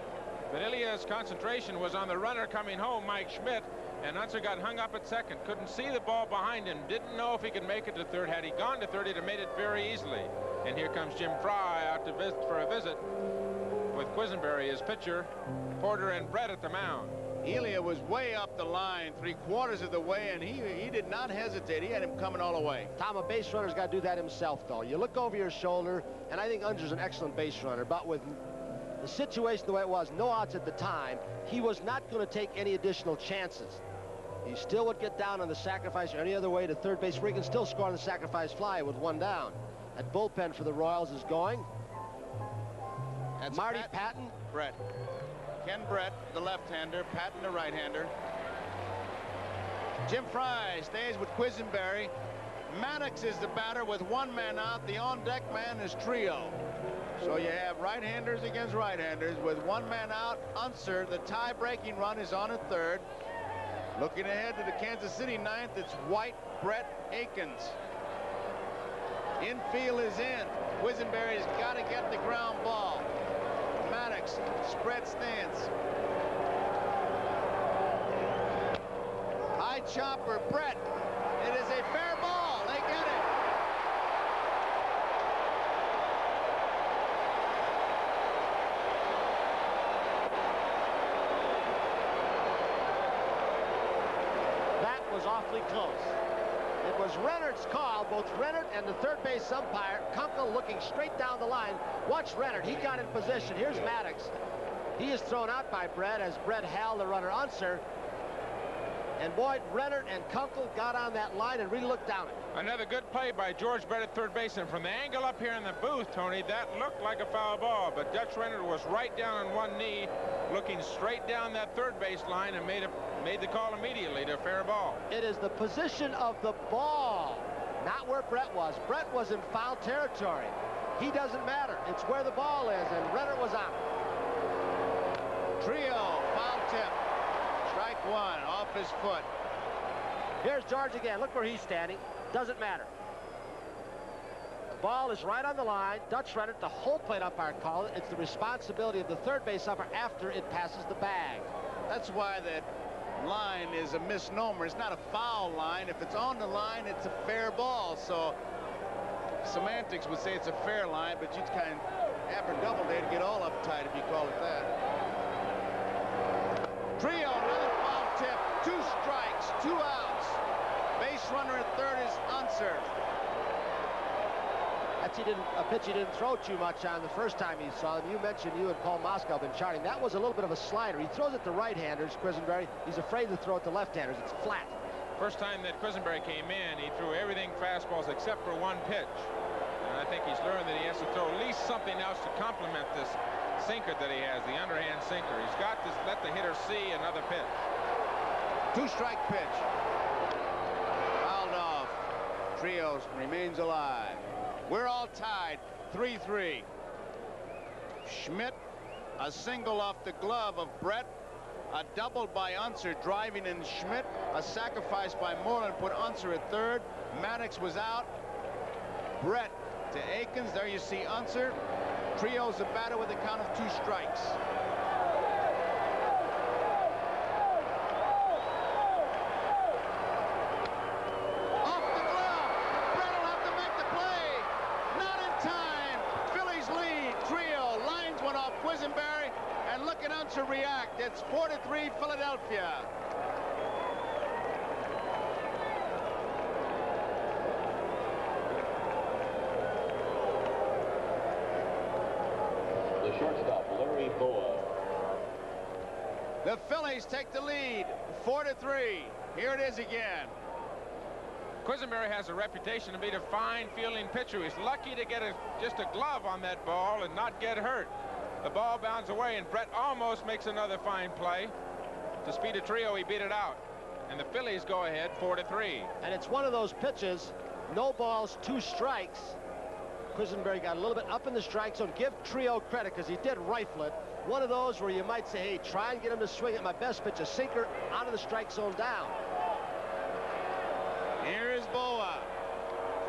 But Ilya's concentration was on the runner coming home, Mike Schmidt, and Unser got hung up at second. Couldn't see the ball behind him. Didn't know if he could make it to third. Had he gone to third, he'd have made it very easily. And here comes Jim Fry out to visit for a visit with Quisenberry as pitcher, Porter and Brett at the mound. Ilya was way up the line, 3/4 of the way, and he did not hesitate. He had him coming all the way. Tom, a base runner's got to do that himself, though. You look over your shoulder, and I think Unser's an excellent base runner, but with the situation the way it was, no outs at the time, he was not going to take any additional chances. He still would get down on the sacrifice or any other way to third base, where he can still score on the sacrifice fly with one down. That bullpen for the Royals is going. That's Marty Patton. Brett. Ken Brett, the left-hander. Patton, the right-hander. Jim Fry stays with Quisenberry. Maddox is the batter with one man out. The on-deck man is Trio. So you have right-handers against right-handers with one man out. Unser, the tie-breaking run, is on at third. Looking ahead to the Kansas City ninth, it's White, Brett, Akins. Infield is in. Quisenberry's got to get the ground ball. Maddox, spread stance. High chopper, Brett. It is a fair ball. They get it. That was awfully close. It was Rennert's call, both Rennert and the third base umpire, Kunkel looking straight down the line. Watch Rennert. He got in position. Here's Maddox. He is thrown out by Brett as Brett held the runner Unser. And boy, Rennert and Kunkel got on that line and really looked down it. Another good play by George Brett at third base, and from the angle up here in the booth, Tony, that looked like a foul ball, but Dutch Rennert was right down on one knee, looking straight down that third base line, and made the call immediately to a fair ball. It is the position of the ball, not where Brett was. Brett was in foul territory. He doesn't matter. It's where the ball is, and Rennert was on it. Trio, foul tip. Strike one, off his foot. Here's George again. Look where he's standing. Doesn't matter. The ball is right on the line. Dutch Rennert, the whole plate umpire called it. It's the responsibility of the third base umpire after it passes the bag. That's why that line is a misnomer. It's not a foul line. If it's on the line, it's a fair ball. So semantics would say it's a fair line, but you'd kind of abracadabra to get all uptight if you call it that. Trio, another foul tip. 2 strikes, 2 outs. Base runner at third is Unser. That's a pitch he didn't throw too much on the first time he saw him. You mentioned you and Paul Moscow have been charting. That was a little bit of a slider. He throws it to right-handers, Quisenberry. He's afraid to throw it to left-handers. It's flat. First time that Quisenberry came in, he threw everything fastballs except for 1 pitch. And I think he's learned that he has to throw at least something else to complement this sinker that he has, the underhand sinker. He's got to let the hitter see another pitch. 2-strike pitch. Fouled off. Trio remains alive. We're all tied, 3-3. Schmidt, a single off the glove of Brett. A double by Unser driving in Schmidt. A sacrifice by Moreland put Unser at third. Maddox was out. Brett to Akins. There you see Unser. Trio's the batter with a count of 2 strikes. Off the glove. Brett will have to make the play. Not in time. Phillies lead. Trio lines one off Quisenberry. And look at Unser react. It's 4-3 Philadelphia. The shortstop, Larry Boa. The Phillies take the lead, 4-3. Here it is again. Quisenberry has a reputation to be a fine fielding pitcher. He's lucky to get just a glove on that ball and not get hurt. The ball bounds away, and Brett almost makes another fine play. To speed a Trio, he beat it out. And the Phillies go ahead 4-3. And it's one of those pitches, no balls, 2 strikes. Quisenberry got a little bit up in the strike zone. Give Trio credit because he did rifle it. One of those where you might say, hey, try and get him to swing at my best pitch, a sinker out of the strike zone down. Here is Boa.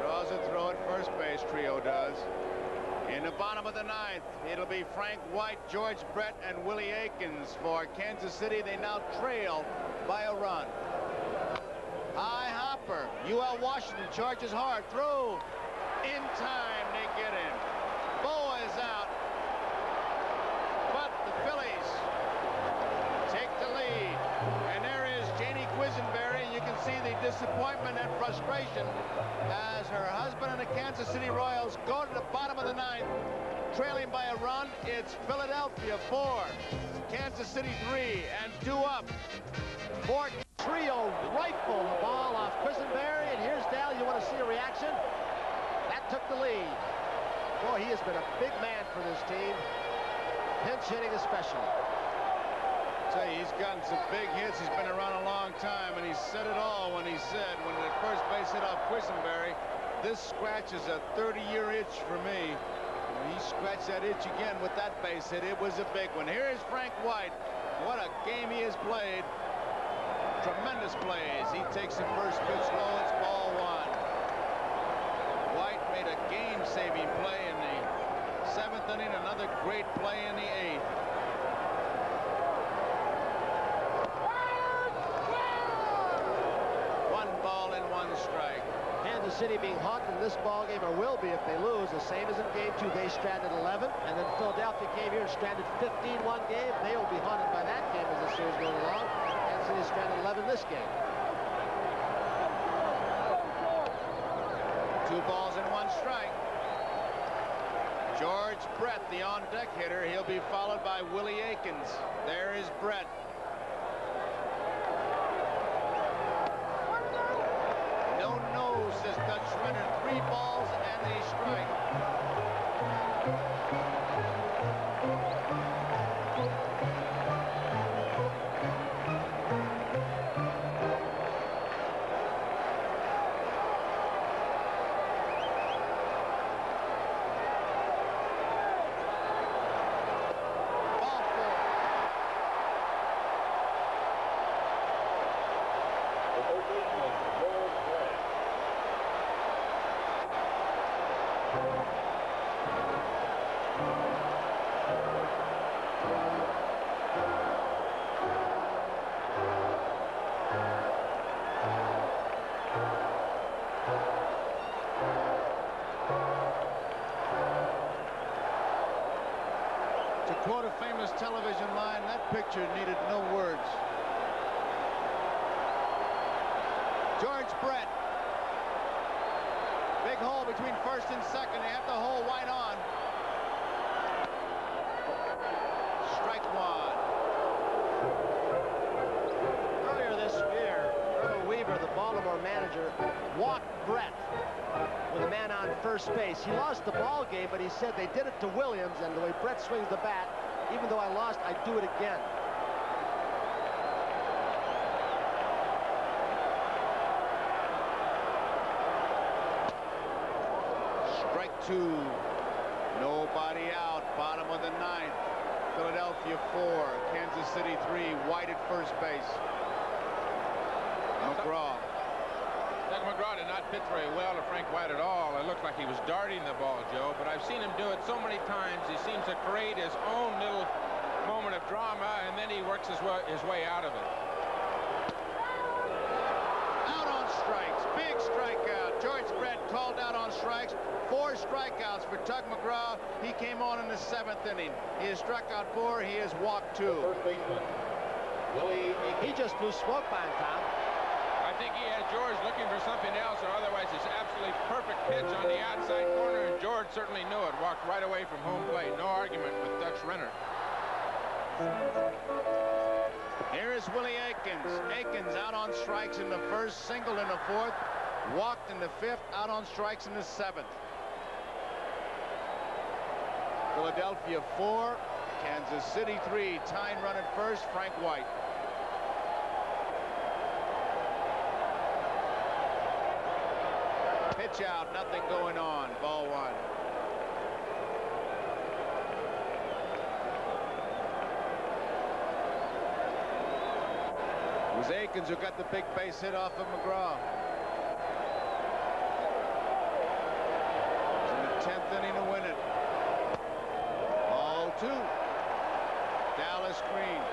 Draws a throw at first base, Trio does. In the bottom of the 9th, it'll be Frank White, George Brett, and Willie Akins for Kansas City. They now trail by a run. High hopper. UL Washington charges hard. Throw. In time, they get in. Boa is out. But the Phillies take the lead. And there is Janie Quisenberry. You can see the disappointment and frustration as her husband and the Kansas City Royals go to the bottom of the 9th, trailing by a run. It's Philadelphia 4, Kansas City 3, and 2 up. For Trio rifle the ball off Quisenberry, and here's Dal. You want to see a reaction? That took the lead. Boy, he has been a big man for this team. Pinch hitting especially. Tell you, he's gotten some big hits. He's been around a long time, and he said it all when he said, when the first base hit off Quisenberry, this scratch is a 30-year itch for me. When he scratched that itch again with that base hit, it was a big one. Here is Frank White. What a game he has played. Tremendous plays. He takes the first pitch low. It's ball 1. White made a game-saving play in the 7th inning. Another great play in the 8th. Kansas City being haunted in this ball game, or will be if they lose, the same as in game 2. They stranded 11, and then Philadelphia came here and stranded 15 one game. They will be haunted by that game as the series goes along. Kansas City stranded 11 this game. 2 balls and 1 strike. George Brett, the on-deck hitter. He'll be followed by Willie Akins. There is Brett. Says Dutch Schmidt, 3 balls and a strike. Ball 4. quote a famous television line, that picture needed no words. George Brett. Big hole between first and second. They have the hole wide on. Strike one. Earlier this year, Earl Weaver, the Baltimore manager, walked Brett with a man on first base. He lost the ball game, but he said they did it to Williams, and the way Brett swings the bat, even though I lost, I'd do it again. Strike two. Nobody out. Bottom of the ninth. Philadelphia 4, Kansas City 3. White at first base. McGraw. Tug McGraw did not pitch very well to Frank White at all. It looked like he was darting the ball, Joe, but I've seen him do it so many times. He seems to create his own little moment of drama, and then he works his way out of it. Out on strikes. Big strikeout. George Brett called out on strikes. 4 strikeouts for Tug McGraw. He came on in the 7th inning. He has struck out 4. He has walked 2. First baseman, Willie. He just blew smoke by him, Tom. I think he had George looking for something else, or otherwise it's absolutely perfect pitch on the outside corner, and George certainly knew it. Walked right away from home plate. No argument with Dutch Renner. Here is Willie Aikens. Aikens out on strikes in the first, singled in the 4th, walked in the 5th, out on strikes in the 7th. Philadelphia 4, Kansas City 3. Tying run at first, Frank White. Pitch out, nothing going on. Ball 1. It was Aikens who got the big base hit off of McGraw. It was in the 10th inning to win it. Ball 2. Dallas Green.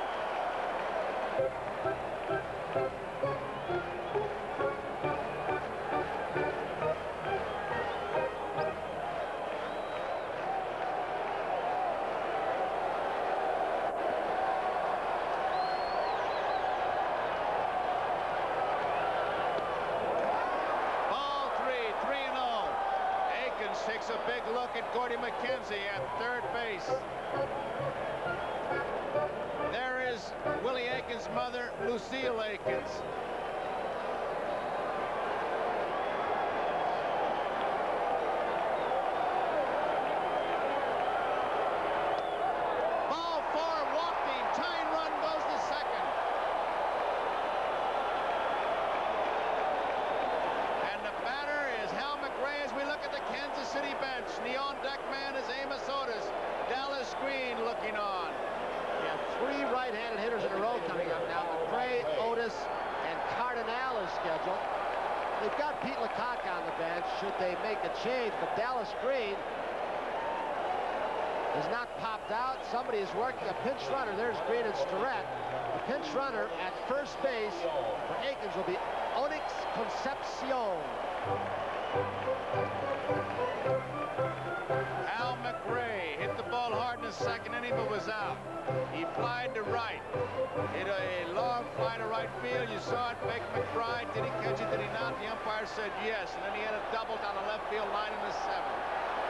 Takes a big look at Gordy McKenzie at third base. There is Willie Aikens' mother, Lucille Aikens. Ball 4, walked him. Tying run goes to second. And the batter is Hal McRae as we look at the Kansas City bench. The on-deck man is Amos Otis. Dallas Green looking on. Yeah, 3 right-handed hitters in a row coming up now. McRae, Otis, and Cardinal is scheduled. They've got Pete Lecoq on the bench should they make a change, but Dallas Green has not popped out. Somebody is working a pinch runner. There's Green and Starrett. The pinch runner at first base for Aikens will be Onyx Concepcion. Al McRae hit the ball hard in the second inning but was out. He flied to right. Hit a long fly to right field. You saw it. McBride, did he catch it? Did he not? The umpire said yes. And then he had a double down the left field line in the 7th.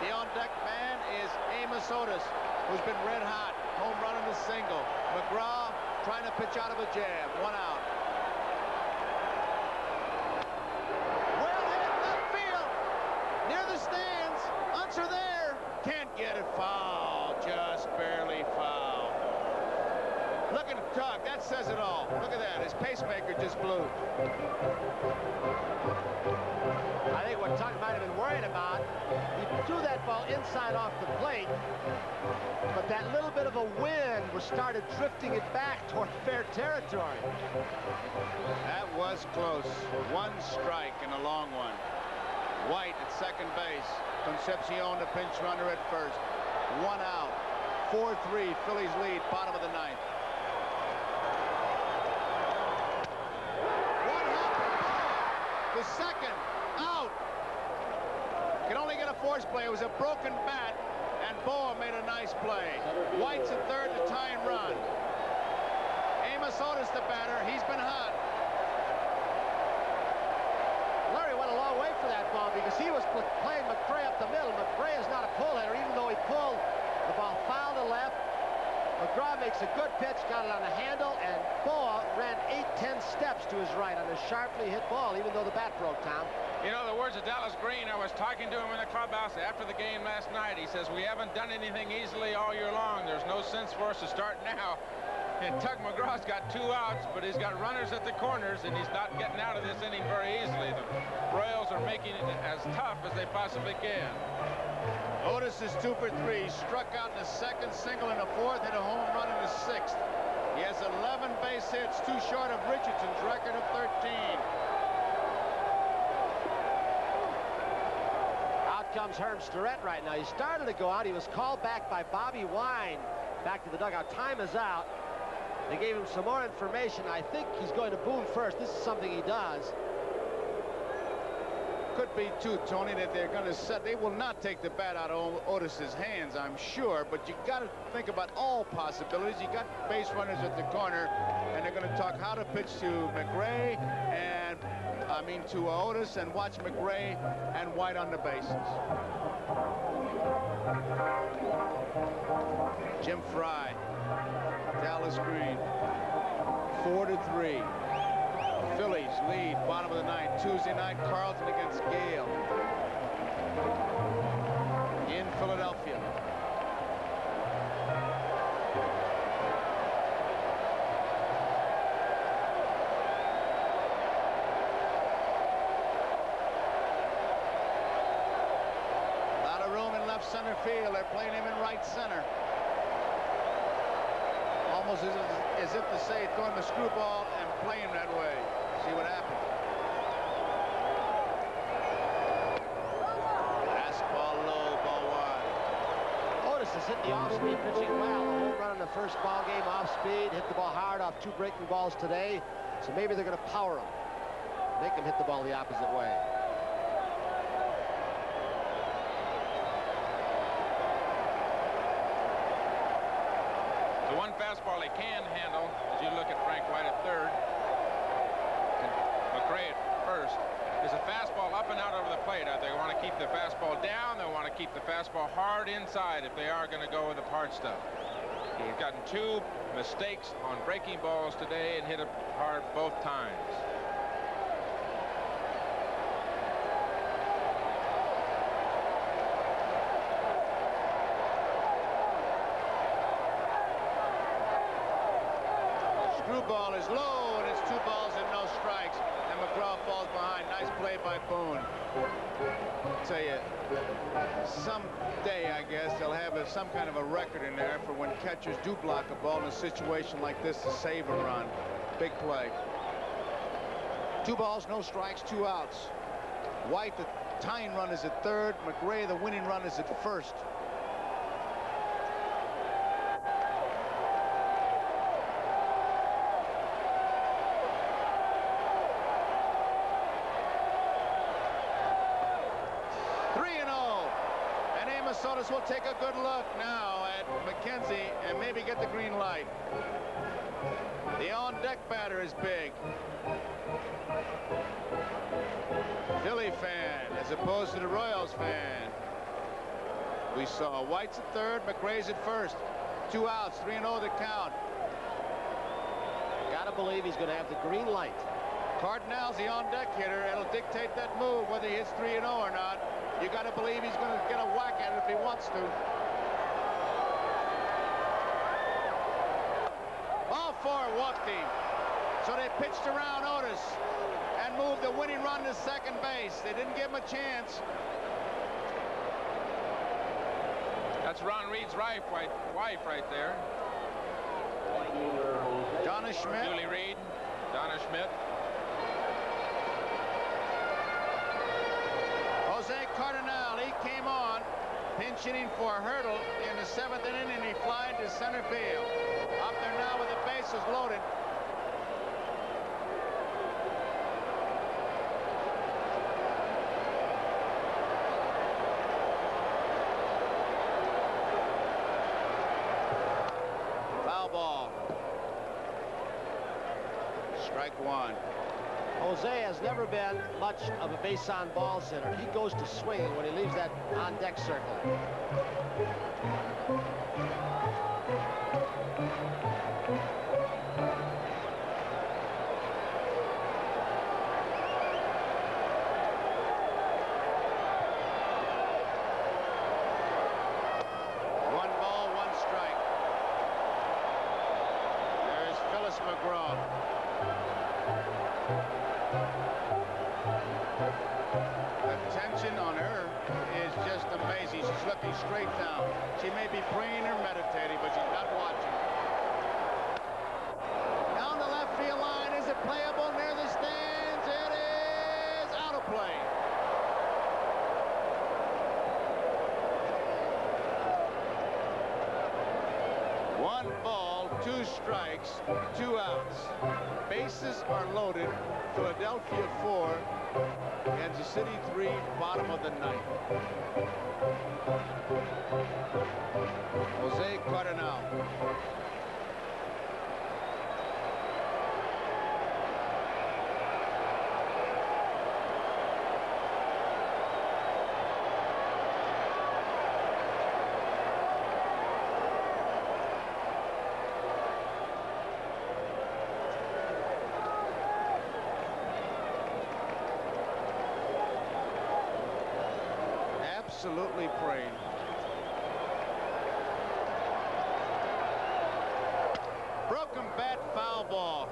The on-deck man is Amos Otis, who's been red hot. Home run in the single. McGraw trying to pitch out of a jab. 1 out. Well hit left field. Near the stands. Unser there. Can't get it. Foul. Just barely foul. Look at Tug. That says it all. Look at that. His pacemaker just blew. I think what Tug might have been worried about, he threw that ball inside off the plate, but that little bit of a wind started drifting it back toward fair territory. That was close. 1 strike and a long one. White at second base. Concepcion, the pinch runner at first. 1 out. 4-3. Phillies lead. Bottom of the 9th. The second out. Can only get a force play. It was a broken bat, and Boa made a nice play. White's at third to tie and run. Amos Otis, the batter, he's been hot. Larry went a long way for that ball because he was playing McBride up the middle. McBride is not a pull hitter, even though he pulled the ball foul to left. McGraw makes a good pitch, got it on the handle, and Boa ran 8-10 steps to his right on a sharply hit ball, even though the bat broke, Tom. You know, the words of Dallas Green, I was talking to him in the clubhouse after the game last night. He says, we haven't done anything easily all year long. There's no sense for us to start now. And Tug McGraw's got 2 outs, but he's got runners at the corners, and he's not getting out of this inning very easily. The Royals are making it as tough as they possibly can. Otis is 2 for 3. Struck out in the second, single in the fourth, hit a home run in the sixth. He has 11 base hits, 2 short of Richardson's record of 13. Out comes Herm Starrett right now. He started to go out. He was called back by Bobby Wine back to the dugout. Time is out. They gave him some more information. I think he's going to Boone first. This is something he does. Could be too, Tony, that they're going to set. They will not take the bat out of Otis's hands, I'm sure, but you got to think about all possibilities. You got base runners at the corner, and they're going to talk how to pitch to McRae and to Otis, and watch McRae and White on the bases. Jim Fry, Dallas Green, 4-3. Phillies lead, bottom of the ninth. Tuesday night, Carlton against Gale in Philadelphia. A lot of room in left center field. They're playing him in right center. Almost as if to say, throwing the screwball and playing that way. See what happens. Fastball low, ball wide. Otis has hit the off-speed pitching well. A home run in the first ball game off speed. Hit the ball hard off 2 breaking balls today. So maybe they're going to power him. Make him hit the ball the opposite way. The one fastball he can handle, as you look at Frank White at third, and McRae at first, is a fastball up and out over the plate. They want to keep the fastball down. They want to keep the fastball hard inside if they are going to go with the hard stuff. He's gotten 2 mistakes on breaking balls today and hit it hard both times. Ball is low, and it's 2 balls and no strikes, and McGraw falls behind. Nice play by Boone. I'll tell you, someday I guess they'll have some kind of a record in there for when catchers do block a ball in a situation like this to save a run. Big play. 2 balls, no strikes, 2 outs. White, the tying run, is at third. McRae, the winning run, is at first. Otis will take a good look now at McKenzie and maybe get the green light. The on-deck batter is big. Philly fan as opposed to the Royals fan. We saw White's at third, McRae's at first. 2 outs, 3-0 the count. Gotta believe he's going to have the green light. Cardinal's the on-deck hitter. It'll dictate that move, whether he hits 3-0 or not. You got to believe he's going to get a whack at it if he wants to. All 4 walked him. So they pitched around Otis and moved the winning run to second base. They didn't give him a chance. That's Ron Reed's wife right there. Donna Schmidt. Julie Reed, Donna Schmidt. Jose Cardinal, he came on, pinch hitting for Hurdle in the 7th inning, and he flied to center field. Up there now with the bases loaded. strike one. Jose has never been much of a base-on-balls hitter. He goes to swinging when he leaves that on-deck circle. One ball, one strike. There's Phillies McGraw. The tension on her is just amazing. She's looking straight down. She may be praying or meditating, but she's not watching. Down the left field line. Is it playable near the stands? It is out of play. One ball, two strikes, 2 outs. Bases are loaded. Philadelphia 4, Kansas City 3, bottom of the ninth. Jose Cardinal. Absolutely praying. Broken bat, foul ball.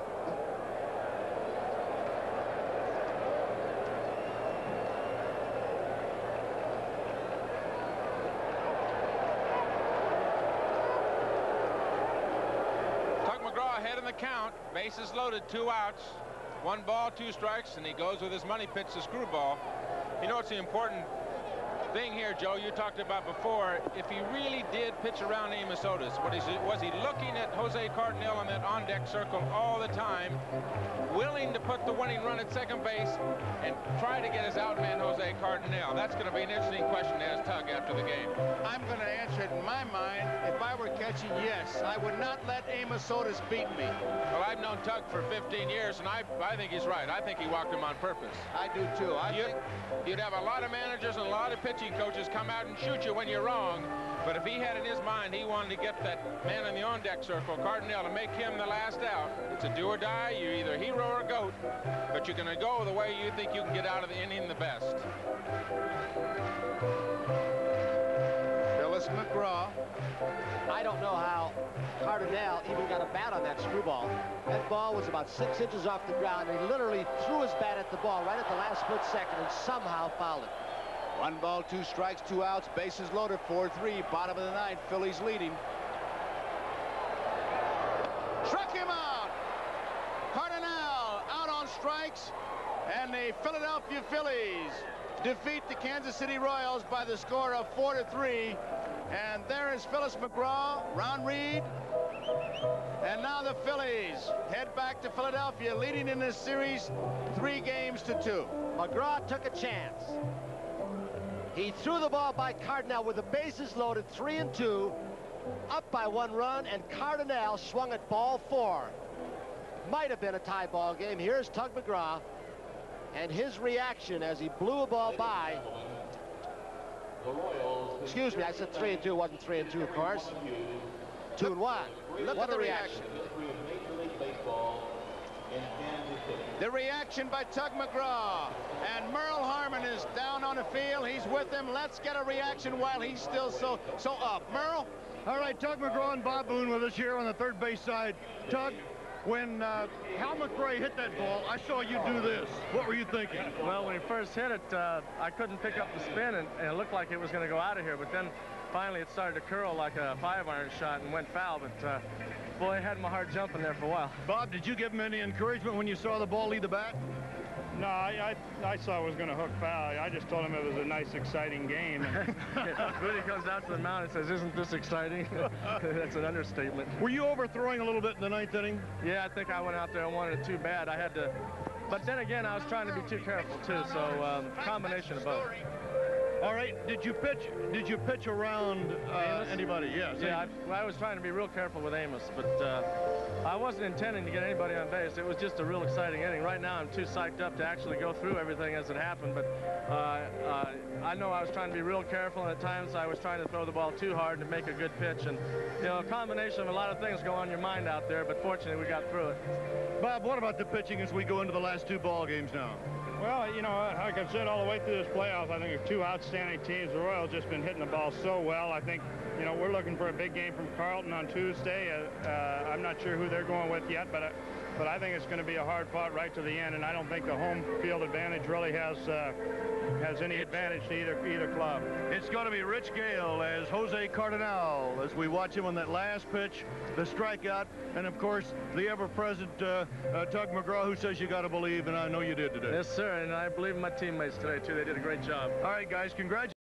Tug McGraw ahead in the count. Bases loaded, 2 outs. 1 ball, 2 strikes, and he goes with his money pitch to screwball. You know, it's the important thing here, Joe, you talked about before. If he really did pitch around Amos Otis, was he looking at Jose Cardinal on that on-deck circle all the time, willing to put the winning run at second base and try to get his outman Jose Cardinal? That's going to be an interesting question to ask Tug after the game. I'm going to answer it in my mind. If I were catching, yes. I would not let Amos Otis beat me. Well, I've known Tug for 15 years, and I think he's right. I think he walked him on purpose. I do, too. You'd have a lot of managers and a lot of pitching coaches come out and shoot you when you're wrong. But if he had in his mind he wanted to get that man in the on-deck circle, Cardinal, to make him the last out, it's a do or die. You're either hero or goat, but you're going to go the way you think you can get out of the inning the best. Phillies McGraw. I don't know how Cardinal even got a bat on that screwball. That ball was about 6 inches off the ground, and he literally threw his bat at the ball right at the last split second and somehow fouled it. 1 ball, 2 strikes, 2 outs, bases loaded, 4-3, bottom of the ninth, Phillies leading. Struck him out. Cardinal out on strikes, and the Philadelphia Phillies defeat the Kansas City Royals by the score of 4-3. And there is Phillies McGraw, Ron Reed, and now the Phillies head back to Philadelphia, leading in this series 3-2. McGraw took a chance. He threw the ball by Cardinal with the bases loaded, 3-2, up by 1 run, and Cardinal swung at ball 4. Might have been a tie ball game. Here's Tug McGraw and his reaction as he blew a ball by. Excuse me, I said 3-2, it wasn't 3-2, of course. 2-1. Look at the reaction. The reaction by Tug McGraw, and Merle Harmon is down on the field. He's with him. Let's get a reaction while he's still so up. Merle? All right, Tug McGraw and Bob Boone with us here on the third base side. Tug, when Hal McRae hit that ball, I saw you do this. What were you thinking? Well, when he first hit it, I couldn't pick up the spin, and it looked like it was going to go out of here. But then finally it started to curl like a 5-iron shot and went foul. But boy, I had my heart jumping there for a while. Bob, did you give him any encouragement when you saw the ball leave the bat? No, I saw it was going to hook foul. I just told him it was a nice, exciting game. When he comes out to the mound and says, "Isn't this exciting?" That's an understatement. Were you overthrowing a little bit in the 9th inning? Yeah, I think I went out there and wanted it too bad. I had to, but then again, I was trying to be too careful too. So combination of both. All right. Did you pitch around anybody? Yes. Yeah, I was trying to be real careful with Amos, but I wasn't intending to get anybody on base. It was just a real exciting inning. Right now, I'm too psyched up to actually go through everything as it happened, but I know I was trying to be real careful, and at times I was trying to throw the ball too hard to make a good pitch. And, you know, a combination of a lot of things go on your mind out there, but fortunately we got through it. Bob, what about the pitching as we go into the last 2 ball games now? Well, you know, like I've said all the way through this playoff, I think there are 2 outstanding teams. The Royals just been hitting the ball so well. I think, you know, we're looking for a big game from Carlton on Tuesday. I'm not sure who they're going with yet, but I think it's going to be a hard fought right to the end, and I don't think the home field advantage really has any advantage to either club. It's going to be Rich Gale as Jose Cardinal as we watch him on that last pitch, the strikeout, and of course the ever-present Tug McGraw, who says you got to believe, and I know you did today. Yes, sir, and I believe in my teammates today too. They did a great job. All right, guys, congratulations.